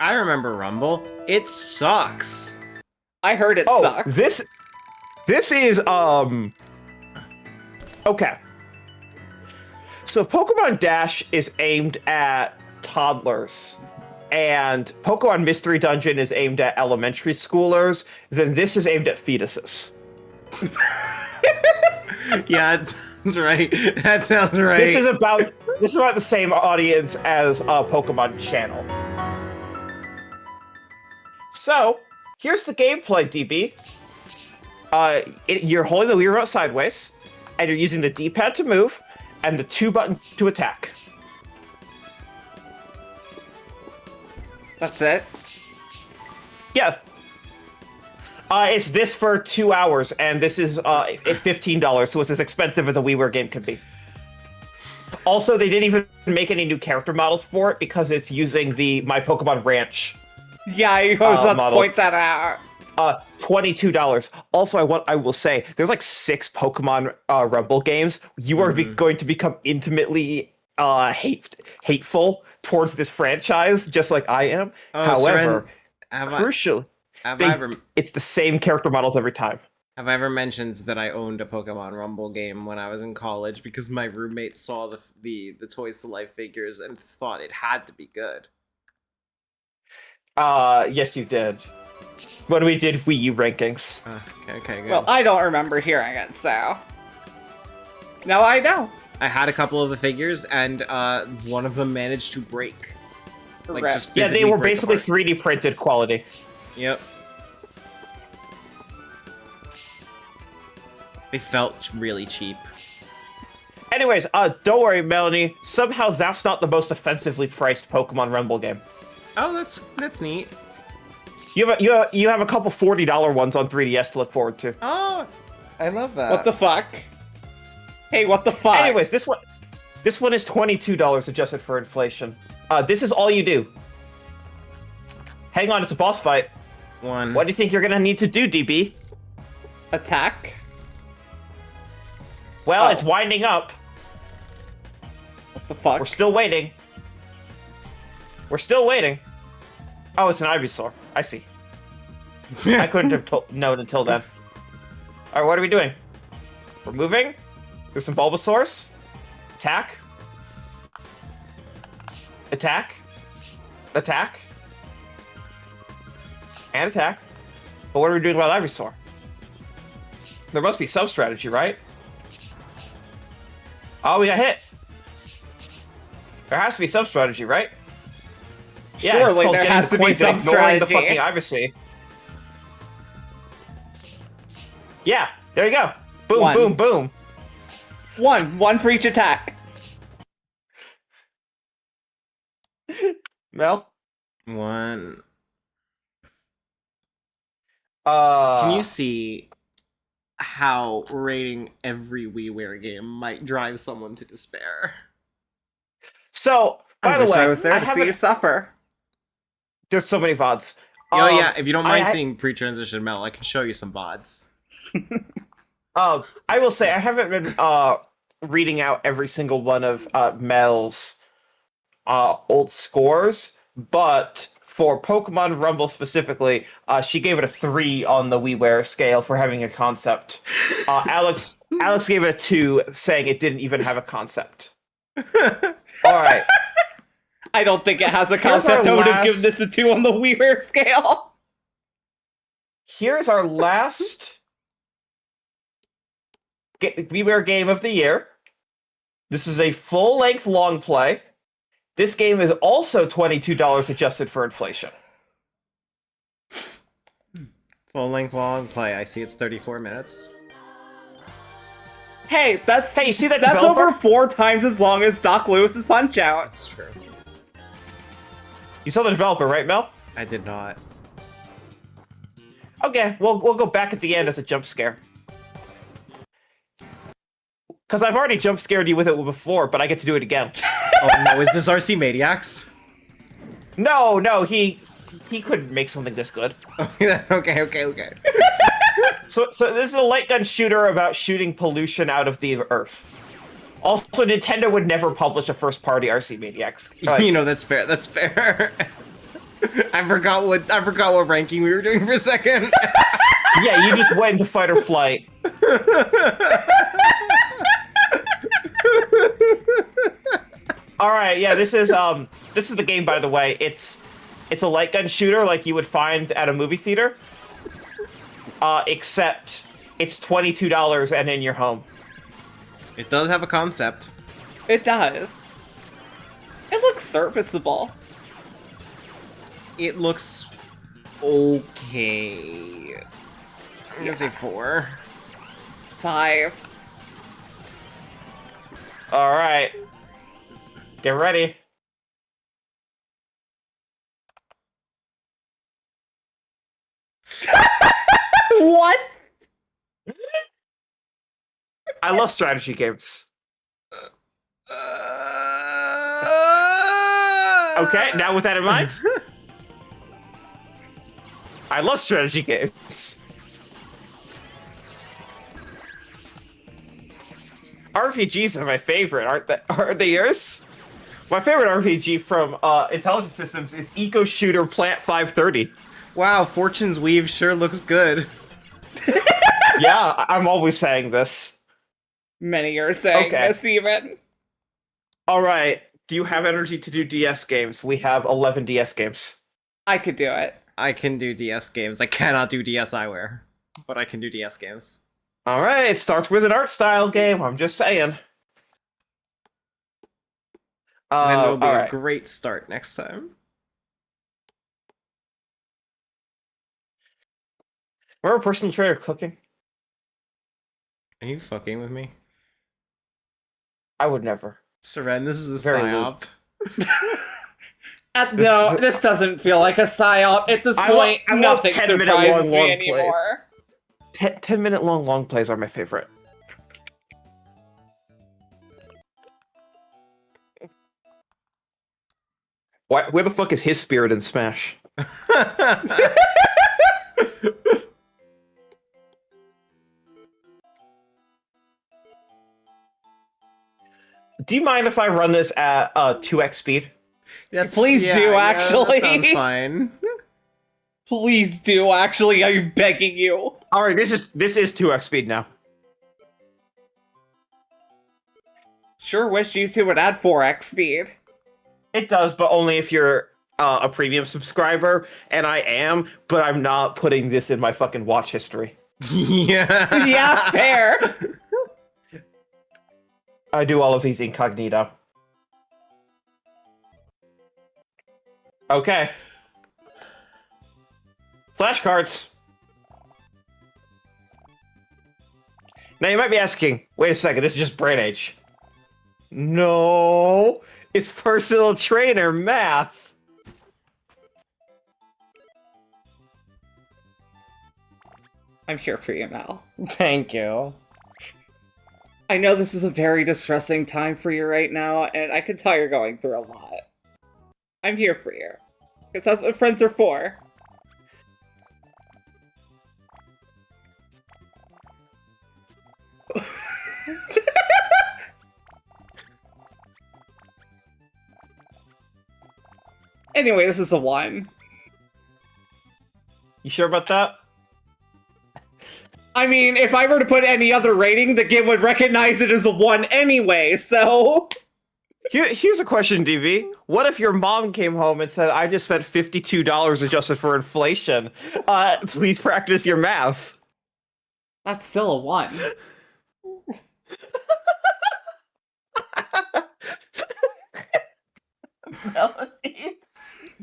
Speaker 14: I remember Rumble. It sucks.
Speaker 17: I heard it sucks.
Speaker 19: This is okay. So Pokemon Dash is aimed at toddlers, and Pokemon Mystery Dungeon is aimed at elementary schoolers, then this is aimed at fetuses.
Speaker 14: Yeah, that sounds right. That sounds right.
Speaker 19: This is about the same audience as Pokemon Channel. So, here's the gameplay, DB. You're holding the Wii Remote sideways, and you're using the D-pad to move, and the 2 button to attack.
Speaker 17: That's it?
Speaker 19: Yeah. It's this for 2 hours, and this is $15, so it's as expensive as a WiiWare game could be. Also, they didn't even make any new character models for it because it's using the My Pokemon Ranch.
Speaker 17: Yeah, I was about to point that out.
Speaker 19: $22. Also, I will say, there's like 6 Pokemon Rumble games. You are going to become intimately hateful towards this franchise, just like I am. However, crucial, it's the same character models every time.
Speaker 14: Have I ever mentioned that I owned a Pokemon Rumble game when I was in college because my roommate saw the Toys to Life figures and thought it had to be good?
Speaker 19: Yes, you did. When we did Wii U rankings.
Speaker 14: Okay, good.
Speaker 17: Well, I don't remember hearing it, so. Now I know.
Speaker 14: I had a couple of the figures, and one of them managed to break. Like, just
Speaker 19: yeah, they were
Speaker 14: break
Speaker 19: basically
Speaker 14: apart.
Speaker 19: 3D printed quality.
Speaker 14: Yep. They felt really cheap.
Speaker 19: Anyways, don't worry, Melanie. Somehow that's not the most offensively priced Pokemon Rumble game.
Speaker 14: Oh, that's neat.
Speaker 19: You have a couple $40 ones on 3DS to look forward to.
Speaker 14: Oh, I love that.
Speaker 17: What the fuck? Hey, what the fuck?
Speaker 19: Anyways, this one is $22 adjusted for inflation. This is all you do. Hang on, it's a boss fight.
Speaker 14: One.
Speaker 19: What do you think you're gonna need to do, DB?
Speaker 17: Attack?
Speaker 19: Well, it's winding up.
Speaker 17: What the fuck?
Speaker 19: We're still waiting. We're still waiting. Oh, it's an Ivysaur. I see. I couldn't have known until then. Alright, what are we doing? We're moving. There's some Bulbasaurs. Attack. Attack. Attack. And attack. But what are we doing about Ivysaur? There must be some strategy, right? Oh, we got hit. There has to be some strategy, right? Yeah,
Speaker 17: surely there has to be some strategy.
Speaker 19: The fucking Ivysaur. Yeah, there you go. Boom, boom, boom.
Speaker 17: One for each attack.
Speaker 19: Mel?
Speaker 14: One.
Speaker 19: Uh,
Speaker 14: Can you see how rating every WiiWare game might drive someone to despair?
Speaker 19: So, by the way,
Speaker 17: I was there to see you suffer.
Speaker 19: There's so many VODs.
Speaker 14: Oh yeah, if you don't mind seeing pre-transition Mel, I can show you some VODs.
Speaker 19: I will say I haven't been reading out every single one of Mel's old scores, but for Pokemon Rumble specifically, she gave it a 3 on the WiiWare scale for having a concept. Alex gave it a 2, saying it didn't even have a concept. All right.
Speaker 17: I don't think it has a
Speaker 19: Here's
Speaker 17: concept.
Speaker 19: our
Speaker 17: I would have
Speaker 19: last-
Speaker 17: given this a 2 on the WiiWare scale.
Speaker 19: Here's our last WiiWare game of the year. This is a full-length long play. This game is also $22 adjusted for inflation.
Speaker 14: Full length long play. I see it's 34 minutes.
Speaker 17: Hey, that's
Speaker 19: you see that
Speaker 17: that's
Speaker 19: developer?
Speaker 17: over 4 times as long as Doc Lewis's Punch Out.
Speaker 14: That's true.
Speaker 19: You saw the developer, right, Mel?
Speaker 14: I did not.
Speaker 19: Okay, we'll go back at the end as a jump scare. Because I've already jump scared you with it before, but I get to do it again.
Speaker 14: Oh no, is this RC Maniacs?
Speaker 19: No, he couldn't make something this good.
Speaker 14: Okay.
Speaker 19: So this is a light gun shooter about shooting pollution out of the Earth. Also, Nintendo would never publish a first-party RC Maniacs.
Speaker 14: You know, that's fair. That's fair. I forgot what ranking we were doing for a second.
Speaker 19: Yeah, you just went into fight or flight. All right, yeah, this is the game, by the way. It's a light gun shooter like you would find at a movie theater. Except it's $22 and in your home.
Speaker 14: It does have a concept.
Speaker 17: It does. It looks serviceable.
Speaker 14: It looks okay. I'm gonna say 4.
Speaker 17: 5.
Speaker 19: All right, get ready.
Speaker 17: What?
Speaker 19: I love strategy games. Okay, now with that in mind, I love strategy games. RPGs are my favorite, aren't they yours? My favorite RPG from Intelligent Systems is Eco Shooter Plant 530.
Speaker 14: Wow, Fortune's Weave sure looks good.
Speaker 19: Yeah, I'm always saying this.
Speaker 17: Many are saying this even.
Speaker 19: All right, do you have energy to do DS games? We have 11 DS games.
Speaker 17: I could do it.
Speaker 14: I can do DS games. I cannot do DSiWare, but I can do DS games.
Speaker 19: All right, it starts with an art style game. I'm just saying.
Speaker 14: And then it'll be
Speaker 19: all
Speaker 14: a
Speaker 19: right.
Speaker 14: great start next time.
Speaker 19: Remember personal trainer cooking?
Speaker 14: Are you fucking with me?
Speaker 19: I would never.
Speaker 14: Seren, this is a
Speaker 19: Very
Speaker 14: psyop.
Speaker 17: No, this doesn't feel like a psyop. At this point,
Speaker 19: I love
Speaker 17: nothing
Speaker 19: 10-minute
Speaker 17: surprises
Speaker 19: long
Speaker 17: me anymore.
Speaker 19: 10-minute long plays are my favorite. Where the fuck is his spirit in Smash? Do you mind if I run this at 2x speed?
Speaker 17: Please do, actually.
Speaker 14: That sounds fine.
Speaker 17: Please do, actually. I'm begging you.
Speaker 19: All right, this is 2x speed now.
Speaker 17: Sure wish you two would add 4x speed.
Speaker 19: It does, but only if you're a premium subscriber, and I am, but I'm not putting this in my fucking watch history.
Speaker 14: Yeah.
Speaker 17: Yeah, fair.
Speaker 19: I do all of these incognito. Okay. Flashcards. Now you might be asking, wait a second, this is just Brain Age. No, it's personal trainer math.
Speaker 17: I'm here for you, Mel.
Speaker 14: Thank you.
Speaker 17: I know this is a very distressing time for you right now, and I can tell you're going through a lot. I'm here for you. Because that's what friends are for. Anyway, this is a 1.
Speaker 19: You sure about that?
Speaker 17: I mean, if I were to put any other rating, the game would recognize it as a 1 anyway, so...
Speaker 19: Here's a question, DV. What if your mom came home and said, I just spent $52 adjusted for inflation? Please practice your math.
Speaker 17: That's still a 1.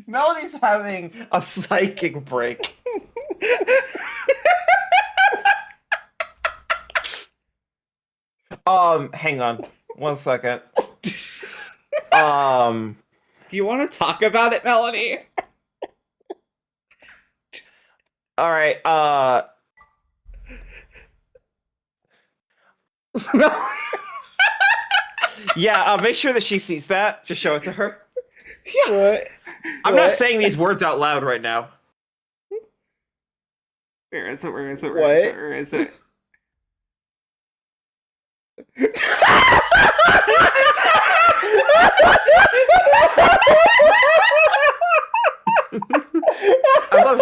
Speaker 19: Melanie's having a psychic break. Hang on. 1 second.
Speaker 17: Do you want to talk about it, Melanie?
Speaker 19: Alright, yeah, make sure that she sees that. Just show it to her.
Speaker 17: Yeah.
Speaker 19: I'm not saying these words out loud right now.
Speaker 17: Where is it? Where is it? Where is it? Where is it?
Speaker 19: I love.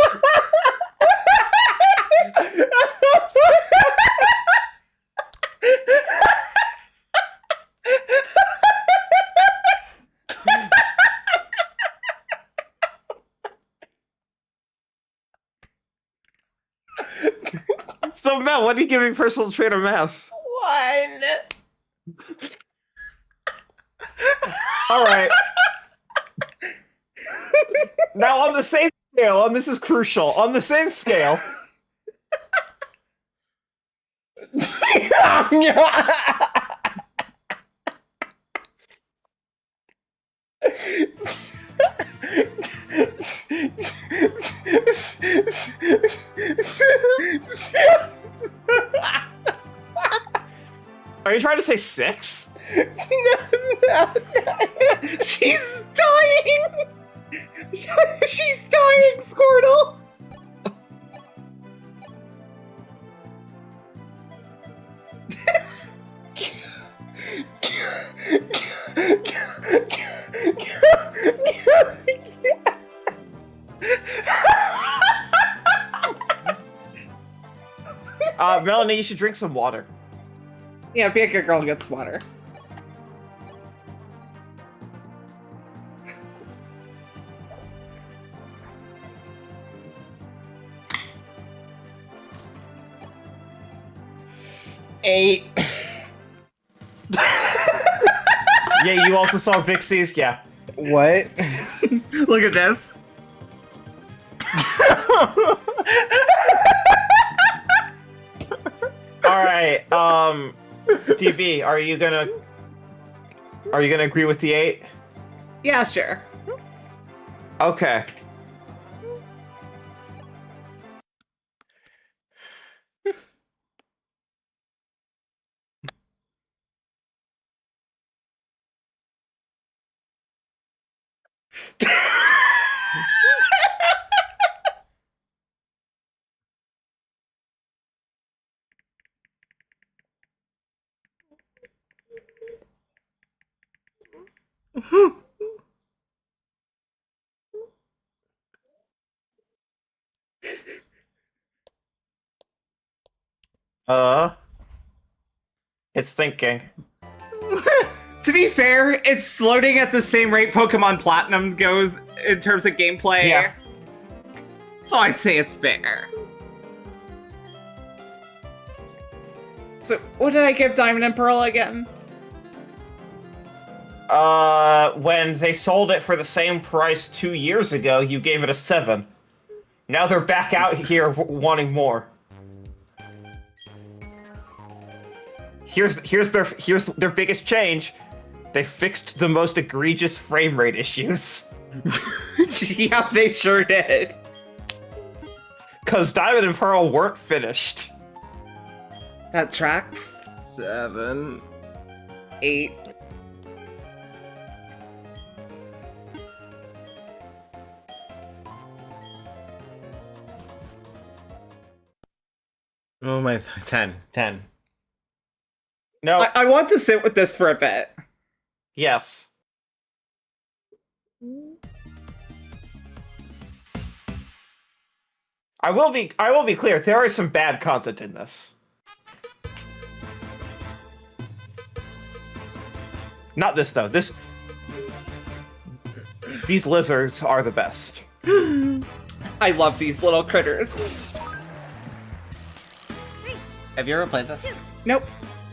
Speaker 19: So Mel, what are you giving personal trainer math?
Speaker 17: 1.
Speaker 19: All right. Now on the same scale, and this is crucial, on the same scale. Are you trying to say 6?
Speaker 17: No. She's dying! She's dying, Squirtle!
Speaker 19: Melanie, you should drink some water.
Speaker 17: Yeah, be a good girl and get some water.
Speaker 14: Eight.
Speaker 19: Yeah, you also saw Vixie's? Yeah.
Speaker 14: What?
Speaker 17: Look at this.
Speaker 19: Alright, DB, are you gonna agree with the 8?
Speaker 17: Yeah, sure.
Speaker 19: Okay. It's thinking.
Speaker 17: To be fair, it's loading at the same rate Pokemon Platinum goes in terms of gameplay.
Speaker 19: Yeah.
Speaker 17: So I'd say it's fair. So, what did I give Diamond and Pearl again?
Speaker 19: When they sold it for the same price 2 years ago, you gave it a 7. Now they're back out here wanting more. Here's their biggest change. They fixed the most egregious frame rate issues.
Speaker 17: Yeah, they sure did.
Speaker 19: Cause Diamond and Pearl weren't finished.
Speaker 17: That tracks.
Speaker 14: 7.
Speaker 17: 8.
Speaker 14: Oh my, 10. 10.
Speaker 19: No.
Speaker 17: I want to sit with this for a bit.
Speaker 19: Yes. I will be clear. There is some bad content in this. Not this though. These lizards are the best.
Speaker 17: I love these little critters.
Speaker 14: Have you ever played this?
Speaker 17: Nope.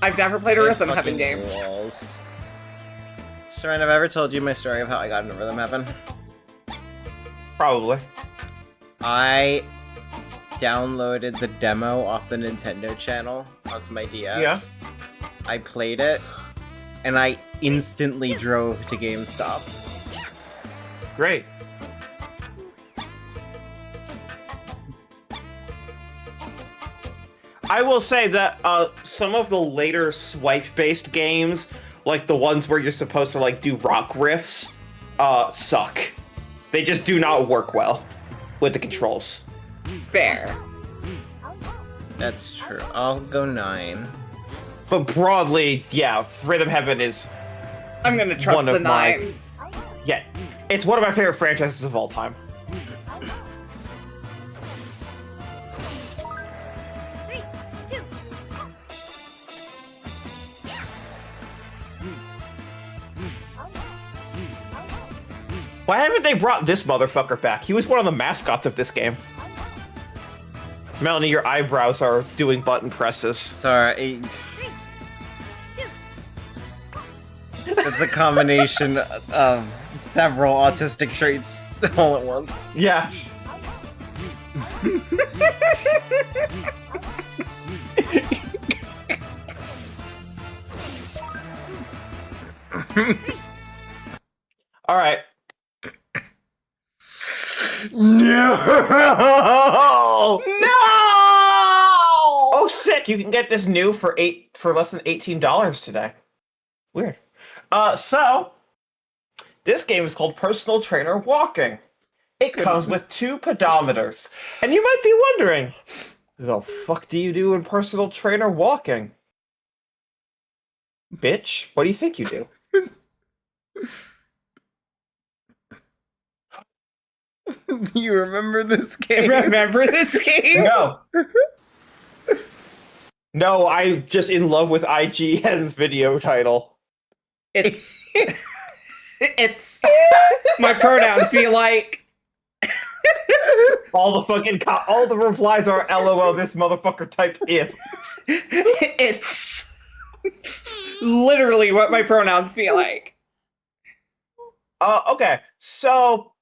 Speaker 17: I've never played a Rhythm Heaven game.
Speaker 14: Rules. Seren, have I ever told you my story of how I got into Rhythm Heaven?
Speaker 19: Probably.
Speaker 14: I downloaded the demo off the Nintendo channel onto my DS. Yeah. I played it, and I instantly drove to GameStop.
Speaker 19: Great. I will say that some of the later swipe-based games, like the ones where you're supposed to like do rock riffs, suck. They just do not work well with the controls.
Speaker 17: Fair.
Speaker 14: That's true. I'll go 9.
Speaker 19: But broadly, yeah, Rhythm Heaven is.
Speaker 17: I'm gonna trust the 9.
Speaker 19: Yeah, it's one of my favorite franchises of all time. Why haven't they brought this motherfucker back? He was one of the mascots of this game. Melanie, your eyebrows are doing button presses.
Speaker 14: Sorry. It's a combination of several autistic traits all at once.
Speaker 19: Yeah. All right.
Speaker 14: No!
Speaker 19: No! Oh, sick! You can get this new for less than $18 today. Weird. So this game is called Personal Trainer Walking. It comes with 2 pedometers, and you might be wondering, the fuck do you do in Personal Trainer Walking? Bitch, what do you think you do?
Speaker 14: You remember this game?
Speaker 17: Remember this game?
Speaker 19: No. No, I'm just in love with IGN's video title.
Speaker 17: It's my pronouns be like.
Speaker 19: All the replies are LOL. This motherfucker typed if.
Speaker 17: It's literally what my pronouns feel like.
Speaker 19: Okay, so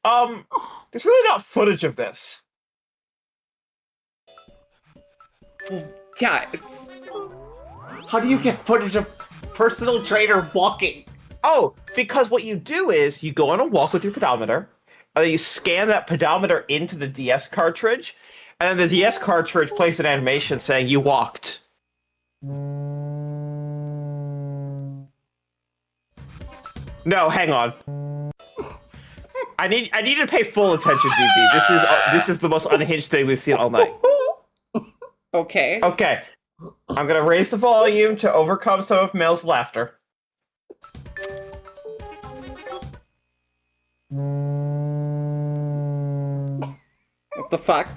Speaker 19: there's really not footage of this.
Speaker 17: Yeah, how do you get footage of Personal Trainer walking?
Speaker 19: Oh, because what you do is you go on a walk with your pedometer, and then you scan that pedometer into the DS cartridge, and then the DS cartridge plays an animation saying you walked. No, hang on. I need to pay full attention, DB. This is the most unhinged thing we've seen all night.
Speaker 17: Okay.
Speaker 19: Okay. I'm gonna raise the volume to overcome some of Mel's laughter.
Speaker 17: What the fuck?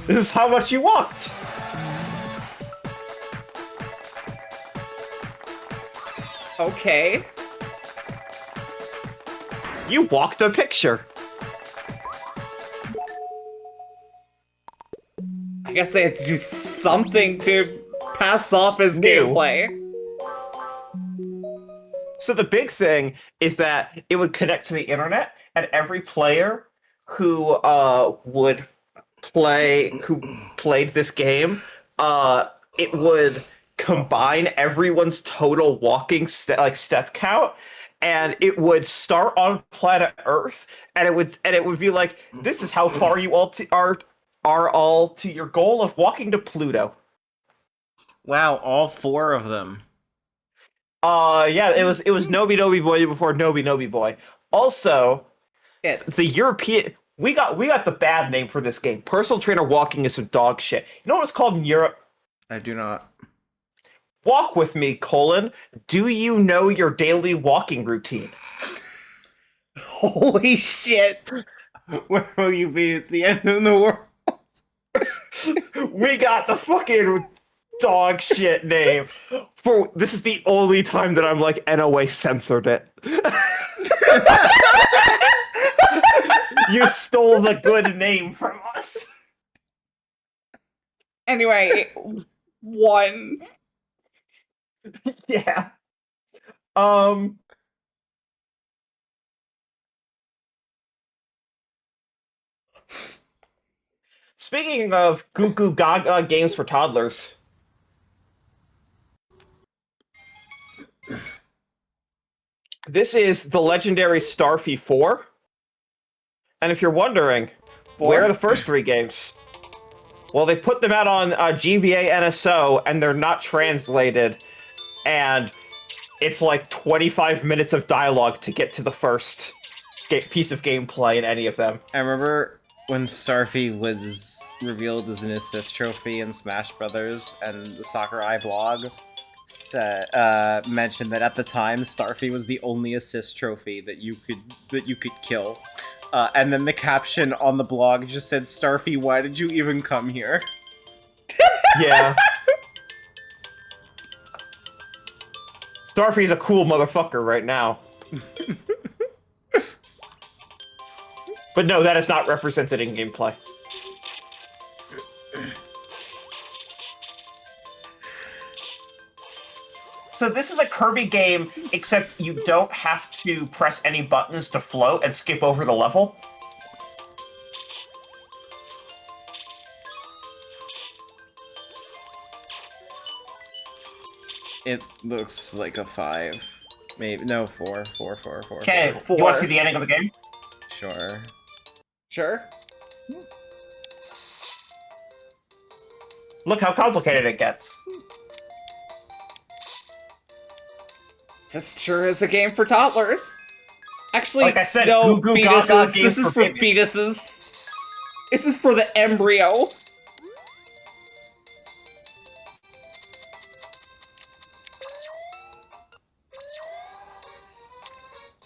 Speaker 19: This is how much you walked.
Speaker 17: Okay.
Speaker 19: You walked a picture.
Speaker 17: I guess they had to do something to pass off as gameplay.
Speaker 19: So the big thing is that it would connect to the internet, and every player who played this game, it would combine everyone's total walking step count, and it would start on planet Earth, and it would be like, this is how far you all are all to your goal of walking to Pluto.
Speaker 14: Wow, all 4 of them.
Speaker 19: Yeah, it was Nobi Nobi Boy before Nobi Nobi Boy. Also, the European we got the bad name for this game. Personal Trainer Walking is some dog shit. You know what it's called in Europe?
Speaker 14: I do not.
Speaker 19: Walk with me, colon. Do you know your daily walking routine?
Speaker 17: Holy shit.
Speaker 14: Where will you be at the end of the world?
Speaker 19: We got the fucking dog shit name. For this is the only time that I'm like, NOA censored it. You stole the good name from us.
Speaker 17: Anyway, 1.
Speaker 19: Yeah. Speaking of Goo Goo Gaga games for toddlers. This is the legendary Starfy 4. And if you're wondering, where are the first 3 games? Well, they put them out on GBA NSO, and they're not translated. And it's like 25 minutes of dialogue to get to the first piece of gameplay in any of them.
Speaker 14: I remember when Starfy was revealed as an assist trophy in Smash Brothers, and the Sakurai blog mentioned that at the time Starfy was the only assist trophy that you could kill. And then the caption on the blog just said, "Starfy, why did you even come here?"
Speaker 19: Yeah. Starfy's a cool motherfucker right now. But no, that is not represented in gameplay. So this is a Kirby game, except you don't have to press any buttons to float and skip over the level.
Speaker 14: It looks like a 5. Maybe, no, 4.
Speaker 19: Okay, you want to see the ending of the game?
Speaker 14: Sure.
Speaker 17: Sure.
Speaker 19: Look how complicated it gets.
Speaker 17: This sure is a game for toddlers. Actually,
Speaker 19: like I said,
Speaker 17: no,
Speaker 19: Goo Goo Gaga
Speaker 17: fetuses.
Speaker 19: game
Speaker 17: This is for fetuses. This is for the embryo.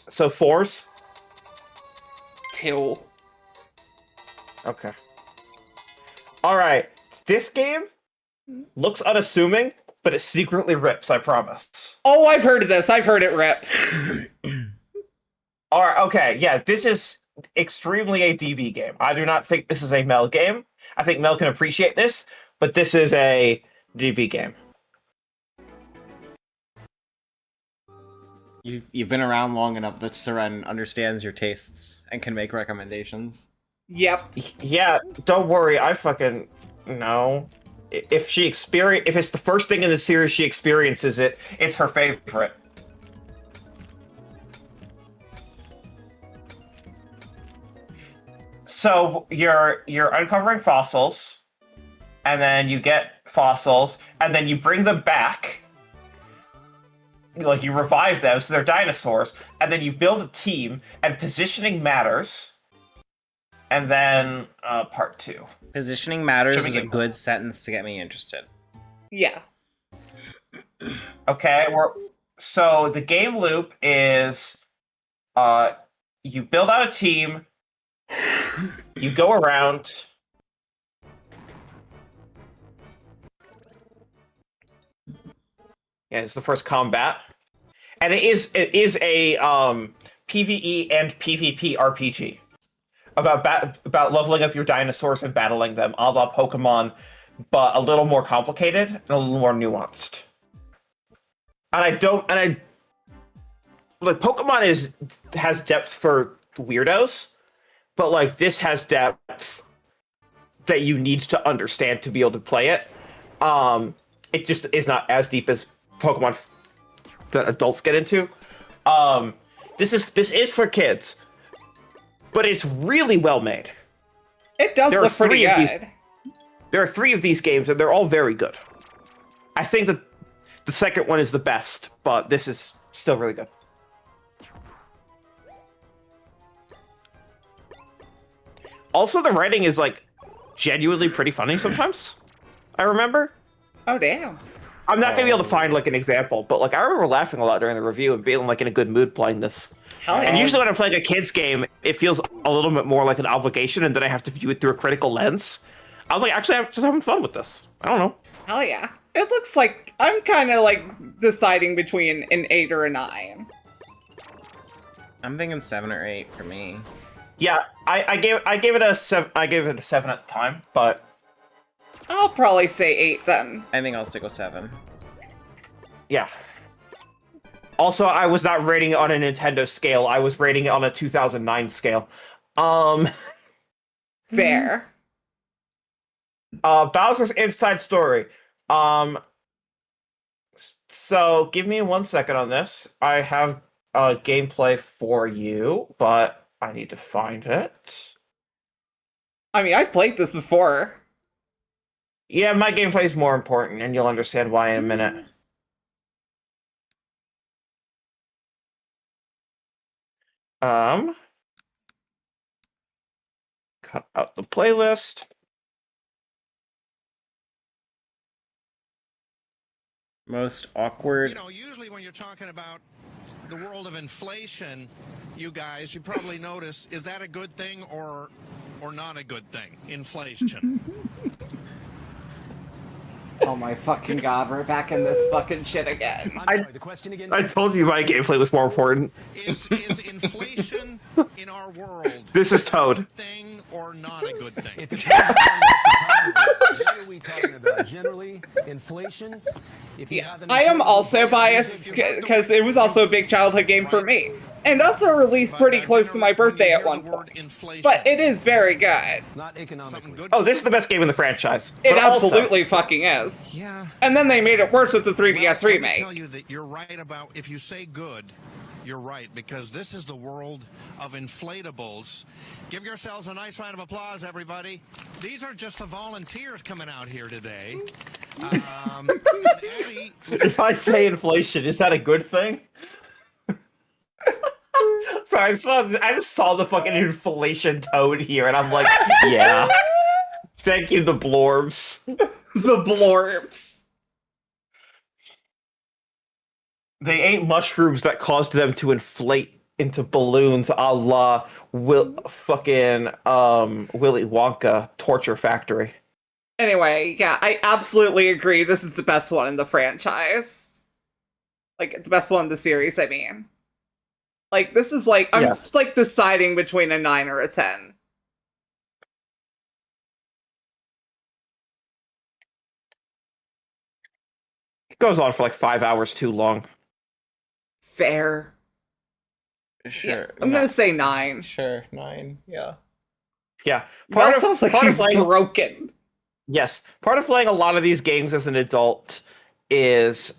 Speaker 19: So 4s?
Speaker 17: 2.
Speaker 19: Okay. Alright, this game looks unassuming, but it secretly rips, I promise.
Speaker 17: Oh, I've heard of this. I've heard it rips.
Speaker 19: Alright, okay, yeah, this is extremely a DB game. I do not think this is a Mel game. I think Mel can appreciate this, but this is a DB game.
Speaker 14: You've been around long enough that Seren understands your tastes and can make recommendations.
Speaker 17: Yep.
Speaker 19: Yeah, don't worry, I fucking know. If it's the first thing in the series she experiences it's her favorite. So you're uncovering fossils, and then you get fossils, and then you bring them back. Like, you revive them, so they're dinosaurs, and then you build a team, and positioning matters. And then, part 2.
Speaker 14: Positioning matters is a good sentence to get me interested.
Speaker 17: Yeah.
Speaker 19: Okay, so the game loop is, you build out a team, you go around... Yeah, it's the first combat. And it is a PvE and PvP RPG. About leveling up your dinosaurs and battling them, a la Pokemon, but a little more complicated and a little more nuanced. Like, Pokemon has depth for weirdos, but like this has depth that you need to understand to be able to play it. It just is not as deep as Pokemon that adults get into. This is for kids, but it's really well made.
Speaker 17: It does look pretty good.
Speaker 19: There are 3 of these games, and they're all very good. I think that the second one is the best, but this is still really good. Also, the writing is like genuinely pretty funny sometimes. I remember.
Speaker 17: Oh damn!
Speaker 19: I'm not gonna be able to find like an example, but like I remember laughing a lot during the review and being like in a good mood playing this. And usually when I'm playing a kid's game, it feels a little bit more like an obligation, and then I have to view it through a critical lens. I was like, actually, I'm just having fun with this. I don't know.
Speaker 17: Hell yeah. It looks like I'm kind of like deciding between an 8 or a 9.
Speaker 14: I'm thinking 7 or 8 for me.
Speaker 19: Yeah, I gave it a 7. I gave it a 7 at the time, but
Speaker 17: I'll probably say 8 then.
Speaker 14: I think I'll stick with 7.
Speaker 19: Yeah. Also, I was not rating it on a Nintendo scale. I was rating it on a 2009 scale.
Speaker 17: Fair.
Speaker 19: Bowser's Inside Story. So give me 1 second on this. I have gameplay for you, but I need to find it.
Speaker 17: I mean, I've played this before.
Speaker 19: Yeah, my gameplay is more important, and you'll understand why in a minute. Cut out the playlist.
Speaker 14: Most awkward.
Speaker 21: You know, usually when you're talking about the world of inflation, you guys, you probably notice, is that a good thing or not a good thing? Inflation.
Speaker 17: Oh my fucking god, we're back in this fucking shit again.
Speaker 19: The question again? I told you my gameplay was more important.
Speaker 21: Is inflation in our world
Speaker 19: This is Toad.
Speaker 21: thing or not a good thing?
Speaker 18: It depends on what the time is. What are we talking about? Generally, inflation. If you have an
Speaker 17: I am also biased because it was also a big childhood game for me. And also released pretty close to my birthday at one point. But it is very good.
Speaker 18: Not economically.
Speaker 19: Oh, this is the best game in the franchise.
Speaker 17: It
Speaker 19: But also-
Speaker 17: absolutely fucking is.
Speaker 21: Yeah.
Speaker 17: And then they made it worse with the 3DS
Speaker 21: Well, let me
Speaker 17: remake.
Speaker 21: tell you that you're right about, if you say good, you're right, because this is the world of inflatables. Give yourselves a nice round of applause, everybody. These are just the volunteers coming out here today. And Abby,
Speaker 19: If I say inflation, is that a good thing? Sorry, I just saw the fucking inflation Toad here, and I'm like, yeah. Thank you, the blorbs.
Speaker 17: The blorbs.
Speaker 19: They ate mushrooms that caused them to inflate into balloons, a la Willy Wonka Torture Factory.
Speaker 17: Anyway, yeah, I absolutely agree. This is the best one in the franchise. Like, the best one in the series, I mean. Like, this is like, I'm just like deciding between a 9 or a 10.
Speaker 19: It goes on for like 5 hours too long.
Speaker 17: Fair.
Speaker 14: Sure.
Speaker 17: Yeah, I'm gonna say 9.
Speaker 14: Sure, 9. Yeah.
Speaker 19: Yeah.
Speaker 17: That sounds like she's broken.
Speaker 19: Yes. Part of playing a lot of these games as an adult is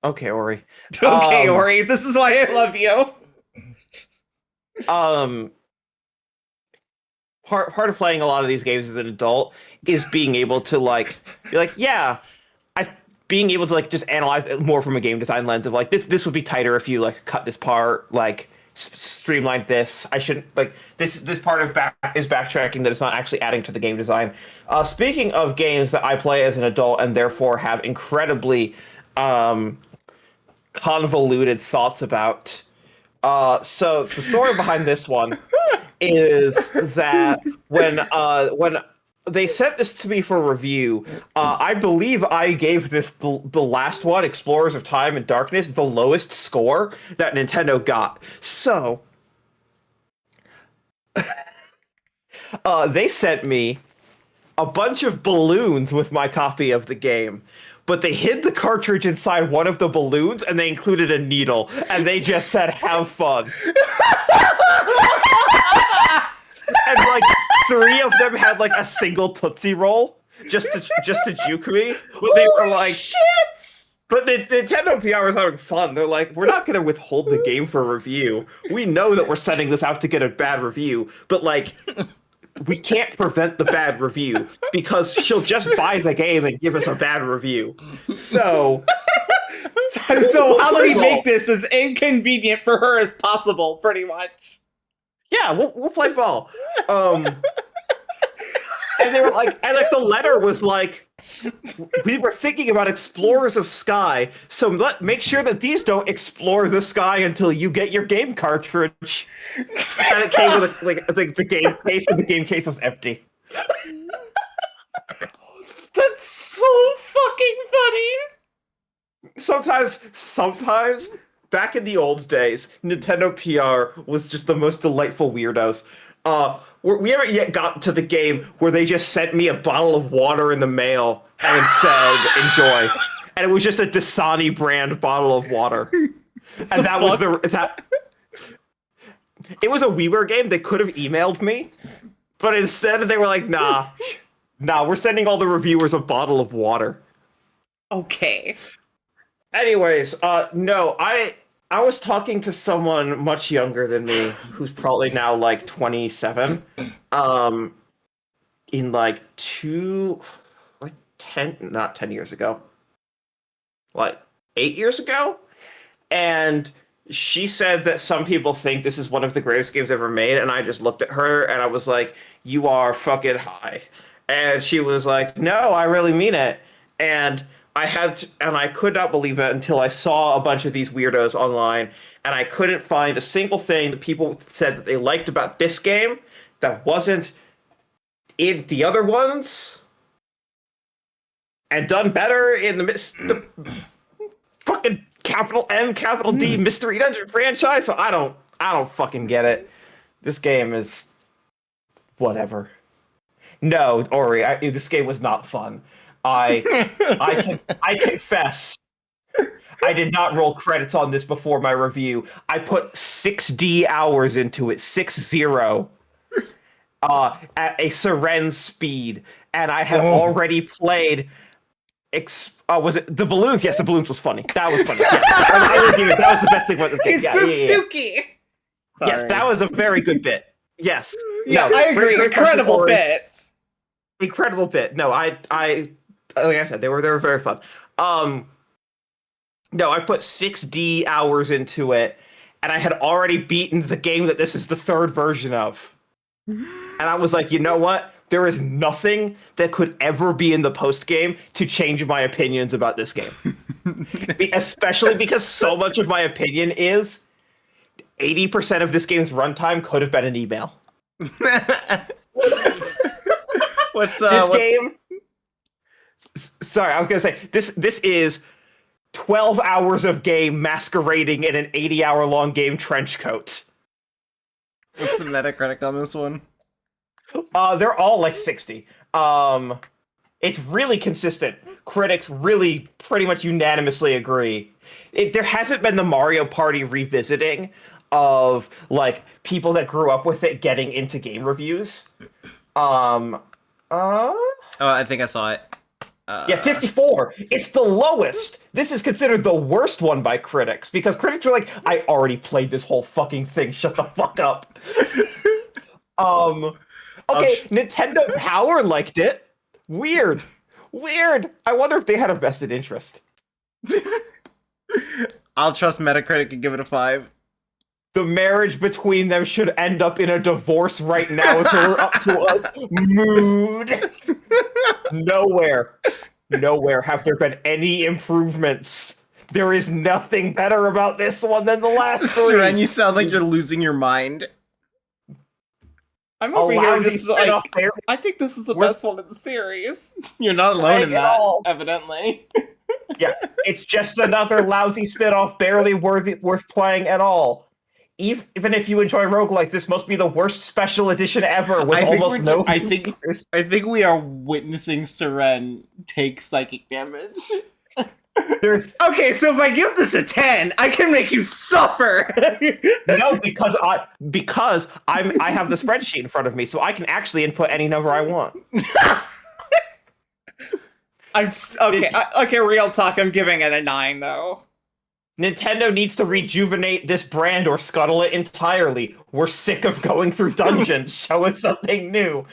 Speaker 19: okay, Ori.
Speaker 17: Okay, Ori, this is why I love you.
Speaker 19: Part of playing a lot of these games as an adult is being able to like be like, yeah, being able to like just analyze it more from a game design lens of like this would be tighter if you like cut this part, like streamline this. I shouldn't like this part of is backtracking that it's not actually adding to the game design. Speaking of games that I play as an adult and therefore have incredibly convoluted thoughts about. So the story behind this one is that when they sent this to me for review, I believe I gave this the last one, Explorers of Time and Darkness, the lowest score that Nintendo got. So they sent me a bunch of balloons with my copy of the game. But they hid the cartridge inside one of the balloons, and they included a needle, and they just said, "Have fun." And like 3 of them had like a single Tootsie Roll, just to juke me. But they were like,
Speaker 17: shit!
Speaker 19: But Nintendo PR was having fun. They're like, we're not gonna withhold the game for review. We know that we're sending this out to get a bad review, but like. We can't prevent the bad review because she'll just buy the game and give us a bad review. So
Speaker 17: how do we make this as inconvenient for her as possible, pretty much?
Speaker 19: Yeah, we'll play ball. And they were like, and like the letter was like, we were thinking about explorers of sky, so make sure that these don't explore the sky until you get your game cartridge. And it came with the game case, and the game case was empty.
Speaker 17: That's so fucking funny.
Speaker 19: Sometimes, back in the old days, Nintendo PR was just the most delightful weirdos. We haven't yet gotten to the game where they just sent me a bottle of water in the mail and said, enjoy. And it was just a Dasani brand bottle of water. And that was it was a WiiWare game. They could have emailed me, but instead they were like, nah, we're sending all the reviewers a bottle of water.
Speaker 17: Okay.
Speaker 19: Anyways, no, I was talking to someone much younger than me, who's probably now like 27, in like 10 years ago, like 8 years ago, and she said that some people think this is one of the greatest games ever made, and I just looked at her and I was like, you are fucking high. And she was like, no, I really mean it. And I could not believe it until I saw a bunch of these weirdos online, and I couldn't find a single thing that people said that they liked about this game that wasn't in the other ones, and done better in the fucking capital M, capital D Mystery Dungeon franchise. So I don't fucking get it. This game is whatever. No, Ori, this game was not fun. I confess, I did not roll credits on this before my review. I put 6D hours into it, 6-0, at a Seren speed, and I had already played. Was it the balloons? Yes, the balloons was funny. That was funny. Yes. That was the best thing about this game.
Speaker 17: It's
Speaker 19: Yes, that was a very good bit. Yes.
Speaker 17: Yeah, I agree. Incredible bit.
Speaker 19: Incredible bit. No, I like I said, they were very fun. No, I put 6D hours into it, and I had already beaten the game that this is the third version of. And I was like, you know what? There is nothing that could ever be in the post game to change my opinions about this game. Especially because so much of my opinion is 80% of this game's runtime could have been an email. This game? Sorry, I was gonna say this is 12 hours of game masquerading in an 80-hour long game trench coat.
Speaker 14: What's the Metacritic on this one?
Speaker 19: They're all like 60. It's really consistent. Critics really pretty much unanimously agree. There hasn't been the Mario Party revisiting of like people that grew up with it getting into game reviews.
Speaker 14: Oh, I think I saw it.
Speaker 19: Yeah, 54. It's the lowest. This is considered the worst one by critics because critics are like, I already played this whole fucking thing. Shut the fuck up. Okay, Nintendo Power liked it. Weird. I wonder if they had a vested interest.
Speaker 14: I'll trust Metacritic and give it a 5.
Speaker 19: The marriage between them should end up in a divorce right now if it were up to us. Mood. Nowhere have there been any improvements. There is nothing better about this one than the last three.
Speaker 14: Seren, you sound like you're losing your mind.
Speaker 17: I'm over here just like, I think this is the best one in the series.
Speaker 14: You're not alone in that, evidently.
Speaker 19: Yeah, it's just another lousy spin-off, barely worth playing at all. Even if you enjoy roguelikes, this must be the worst special edition ever with almost no features.
Speaker 14: I think we are witnessing Seren take psychic damage.
Speaker 17: Okay, so if I give this a 10, I can make you suffer.
Speaker 19: No, because I have the spreadsheet in front of me, so I can actually input any number I want.
Speaker 17: Okay, real talk. I'm giving it a 9 though.
Speaker 19: Nintendo needs to rejuvenate this brand or scuttle it entirely. We're sick of going through dungeons. Show us something new.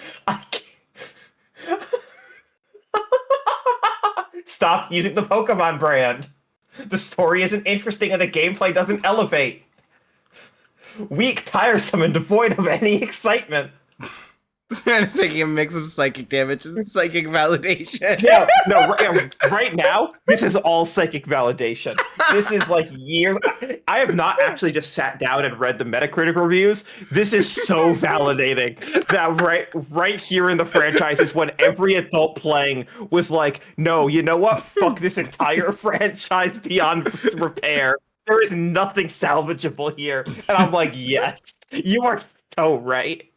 Speaker 19: Stop using the Pokemon brand. The story isn't interesting and the gameplay doesn't elevate. Weak, tiresome, and devoid of any excitement.
Speaker 14: It's taking a mix of psychic damage and psychic validation.
Speaker 19: Yeah, no, right now, this is all psychic validation. This is like years. I have not actually just sat down and read the Metacritic reviews. This is so validating that right here in the franchise is when every adult playing was like, no, you know what? Fuck this entire franchise beyond repair. There is nothing salvageable here. And I'm like, yes, you are so right.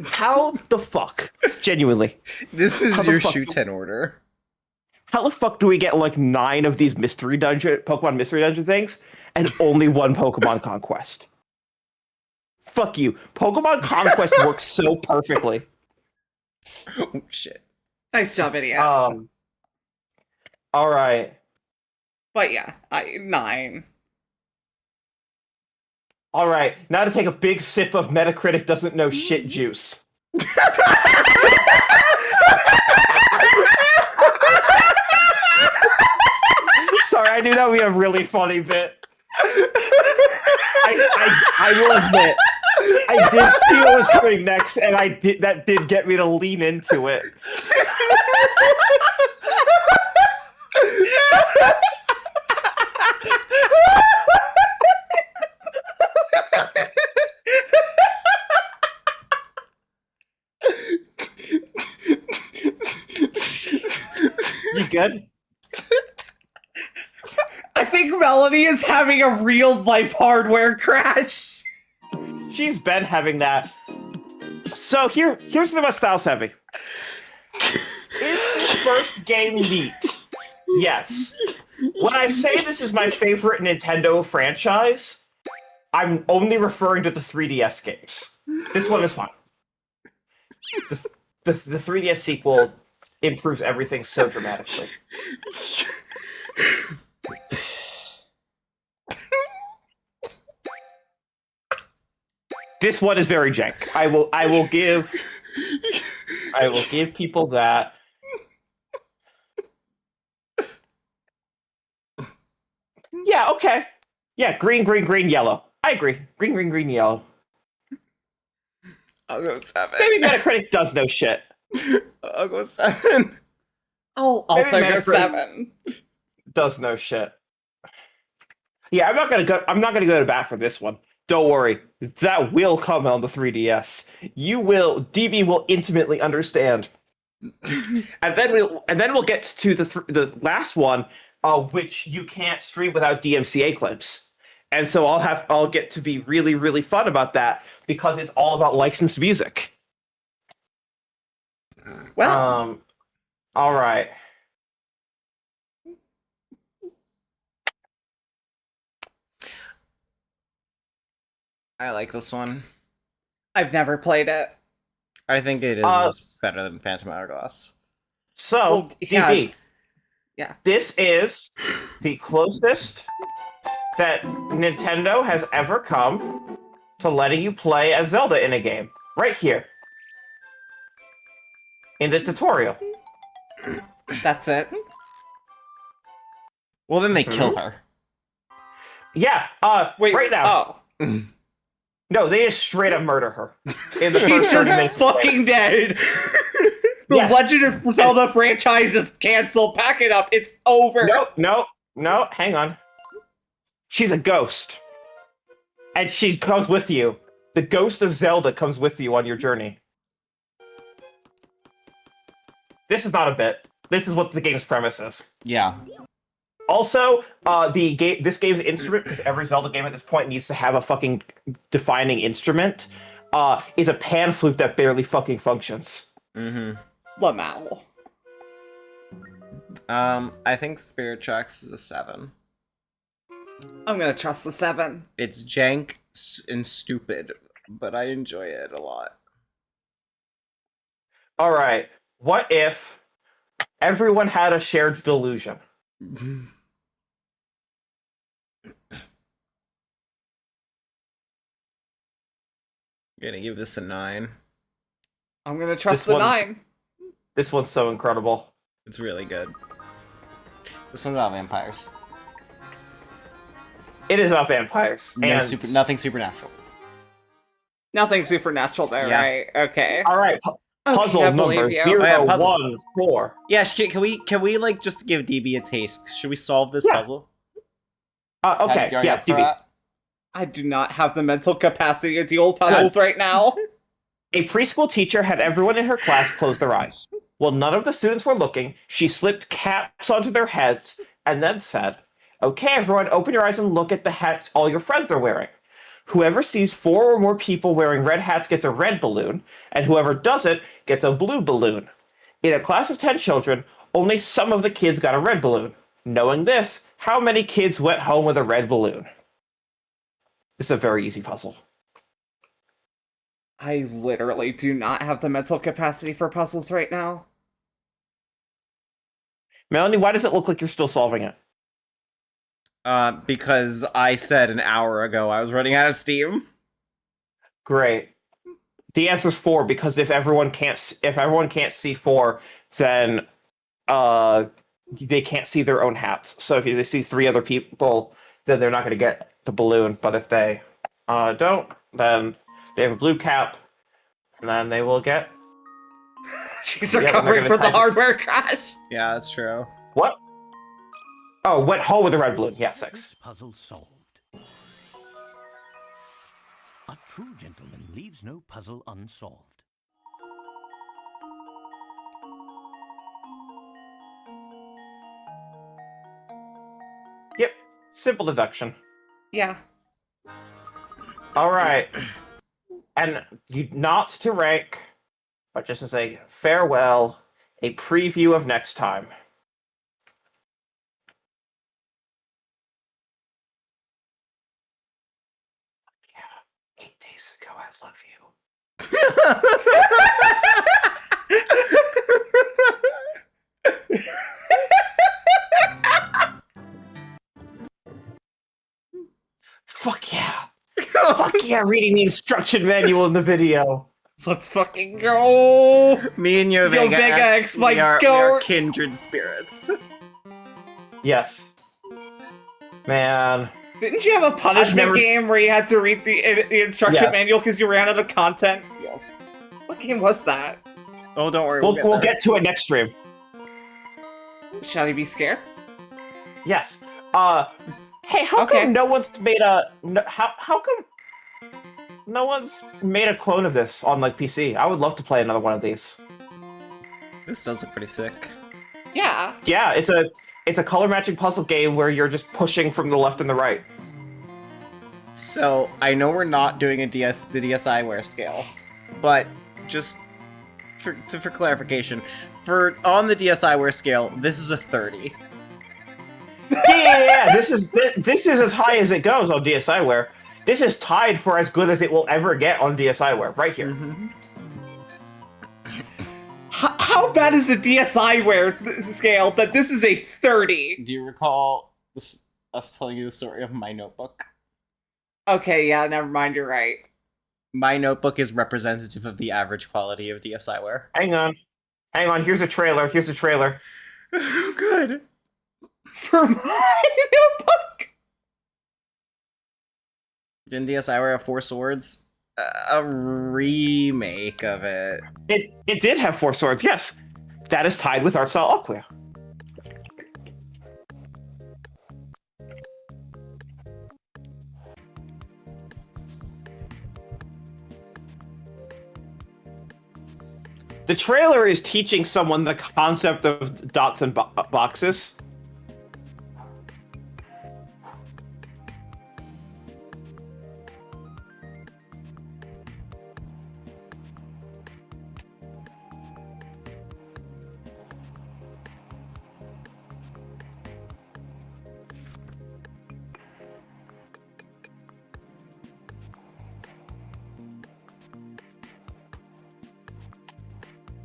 Speaker 19: How the fuck? Genuinely.
Speaker 14: This is your Shuten order.
Speaker 19: How the fuck do we get like 9 of these Pokemon Mystery Dungeon things and only one Pokemon Conquest? Fuck you. Pokemon Conquest works so perfectly.
Speaker 14: Oh shit.
Speaker 17: Nice job, idiot.
Speaker 19: Alright.
Speaker 17: But yeah, 9.
Speaker 19: Alright, now to take a big sip of Metacritic doesn't know shit juice. Sorry, I knew that would be a really funny bit. I will admit, I did see what was coming next, and that did get me to lean into it. You good?
Speaker 17: I think Melanie is having a real life hardware crash.
Speaker 19: She's been having that. So here's the most styles heavy. Is this first game neat? Yes. When I say this is my favorite Nintendo franchise, I'm only referring to the 3DS games. This one is fun. The 3DS sequel improves everything so dramatically. This one is very jank. I will give people that. Yeah, okay. Yeah, green, yellow. I agree. Green, yellow.
Speaker 14: I'll go 7.
Speaker 19: Maybe Metacritic does no shit.
Speaker 14: I'll go 7.
Speaker 17: I'll also go 7.
Speaker 19: Does no shit. Yeah, I'm not gonna go to bat for this one. Don't worry, that will come on the 3DS. DB will intimately understand. and then we'll get to the last one, which you can't stream without DMCA clips. And so I'll get to be really, really fun about that because it's all about licensed music.
Speaker 17: Well,
Speaker 19: all right.
Speaker 14: I like this one.
Speaker 17: I've never played it.
Speaker 14: I think it is better than Phantom Hourglass.
Speaker 19: So, DB,
Speaker 17: yeah,
Speaker 19: this is the closest that Nintendo has ever come to letting you play as Zelda in a game. Right here. In the tutorial.
Speaker 17: That's it.
Speaker 14: Well, then they kill her.
Speaker 19: Yeah,
Speaker 17: wait,
Speaker 19: right now.
Speaker 17: Oh.
Speaker 19: No, they just straight up murder her. In the
Speaker 17: She's
Speaker 19: first 30 minutes
Speaker 17: just fucking dead. The
Speaker 19: Yes.
Speaker 17: Legend of Zelda franchise is canceled. Pack it up. It's over.
Speaker 19: No, hang on. She's a ghost. And she comes with you. The ghost of Zelda comes with you on your journey. This is not a bit. This is what the game's premise is.
Speaker 14: Yeah.
Speaker 19: Also, this game's instrument, because every Zelda game at this point needs to have a fucking defining instrument, is a pan flute that barely fucking functions.
Speaker 14: Mm-hmm.
Speaker 17: Lamau.
Speaker 14: I think Spirit Tracks is a 7.
Speaker 17: I'm gonna trust the 7.
Speaker 14: It's jank and stupid, but I enjoy it a lot.
Speaker 19: Alright, what if everyone had a shared delusion?
Speaker 14: I'm gonna give this a 9.
Speaker 17: I'm gonna trust the 9.
Speaker 19: This one's so incredible.
Speaker 14: It's really good. This one's about vampires.
Speaker 19: It is about vampires.
Speaker 14: No
Speaker 19: and
Speaker 14: nothing supernatural.
Speaker 17: Nothing supernatural there,
Speaker 14: Yeah.
Speaker 17: right? Okay.
Speaker 19: All right. Puzzle
Speaker 17: I
Speaker 19: number
Speaker 17: believe you.
Speaker 19: 0,
Speaker 14: Oh, yeah, puzzle.
Speaker 19: 1, 4.
Speaker 14: Yeah, can we like just give DB a taste? Should we solve this
Speaker 19: Yeah.
Speaker 14: puzzle?
Speaker 19: Okay,
Speaker 15: Are you
Speaker 19: yeah,
Speaker 15: up for
Speaker 19: DB.
Speaker 15: that?
Speaker 17: I do not have the mental capacity to deal with puzzles right now.
Speaker 19: A preschool teacher had everyone in her class close their eyes. While none of the students were looking, she slipped caps onto their heads and then said, "Okay, everyone, open your eyes and look at the hats all your friends are wearing. Whoever sees 4 or more people wearing red hats gets a red balloon, and whoever doesn't gets a blue balloon. In a class of 10 children, only some of the kids got a red balloon. Knowing this, how many kids went home with a red balloon?" This is a very easy puzzle.
Speaker 17: I literally do not have the mental capacity for puzzles right now.
Speaker 19: Melanie, why does it look like you're still solving it?
Speaker 14: Because I said an hour ago I was running out of steam.
Speaker 19: Great. The answer's 4 because if everyone can't see 4, then they can't see their own hats. So if they see 3 other people, then they're not going to get the balloon. But if they don't, then they have a blue cap, and then they will get.
Speaker 17: She's recovering from the hardware crash.
Speaker 14: Yeah, that's true.
Speaker 19: What? Oh, went home with a red balloon. Yeah, 6.
Speaker 6: Puzzle solved. A true gentleman leaves no puzzle unsolved.
Speaker 19: Yep. Simple deduction.
Speaker 17: Yeah.
Speaker 19: All right. And you not to rank, but just as a farewell, a preview of next time. Yeah, 8 days ago, I love you. Fuck yeah. Fuck yeah, reading the instruction manual in the video.
Speaker 17: Let's fucking go.
Speaker 14: Me and Yo
Speaker 17: Yo
Speaker 14: Vega,
Speaker 17: Vega X, my
Speaker 14: we are
Speaker 17: goat.
Speaker 14: kindred spirits.
Speaker 19: Yes. Man.
Speaker 17: Didn't you have a punishment game where you had to read the instruction
Speaker 19: Yes.
Speaker 17: manual because you ran out of content? Yes. What game was that?
Speaker 14: Oh, don't worry.
Speaker 19: We'll get to it next stream.
Speaker 17: Shall you be scared?
Speaker 19: Yes. Hey, how come no one's made a how come no one's made a clone of this on like PC? I would love to play another one of these.
Speaker 14: This does look pretty sick.
Speaker 17: Yeah.
Speaker 19: Yeah, it's a color matching puzzle game where you're just pushing from the left and the right.
Speaker 14: So I know we're not doing the DSiWare scale, but just for clarification, on the DSiWare scale, this is a 30.
Speaker 19: Yeah. This is as high as it goes on DSiWare. This is tied for as good as it will ever get on DSiWare, right here.
Speaker 14: Mm-hmm.
Speaker 17: How bad is the DSiWare scale that this is a 30?
Speaker 14: Do you recall us telling you the story of my notebook?
Speaker 17: Okay, yeah, never mind, you're right.
Speaker 14: My notebook is representative of the average quality of DSiWare.
Speaker 19: Hang on, here's a trailer.
Speaker 14: Good.
Speaker 17: For my notebook?
Speaker 14: Didn't DSiWare have 4 swords? A remake of it.
Speaker 19: It did have 4 swords, yes. That is tied with Art Style Aqua. The trailer is teaching someone the concept of dots and boxes.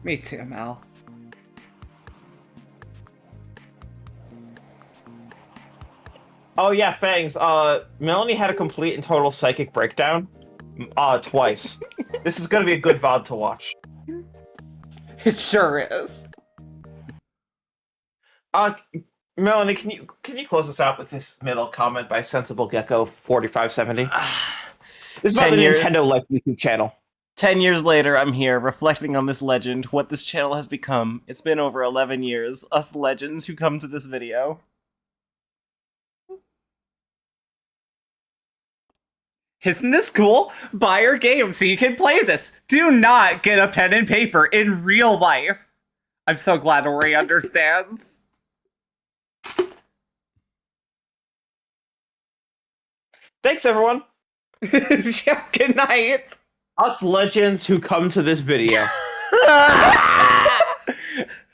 Speaker 17: Me too, Mel.
Speaker 19: Oh yeah, Fangs. Melanie had a complete and total psychic breakdown. Twice. This is gonna be a good VOD to watch.
Speaker 17: It sure is.
Speaker 19: Melanie, can you close us out with this middle comment by Sensible Gecko 4570? This is about the Nintendo Life YouTube channel.
Speaker 14: 10 years later, I'm here reflecting on this legend, what this channel has become. It's been over 11 years, us legends who come to this video.
Speaker 17: Isn't this cool? Buy your game so you can play this. Do not get a pen and paper in real life. I'm so glad Ori understands.
Speaker 19: Thanks, everyone.
Speaker 17: Yeah, good night.
Speaker 19: Us legends who come to this video.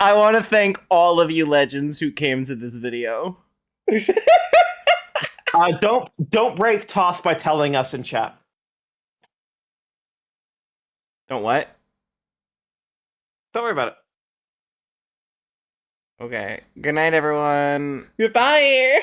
Speaker 14: I want to thank all of you legends who came to this video.
Speaker 19: Don't break toss by telling us in chat.
Speaker 14: Don't what?
Speaker 19: Don't worry about it.
Speaker 14: Okay. Good night, everyone.
Speaker 17: Goodbye.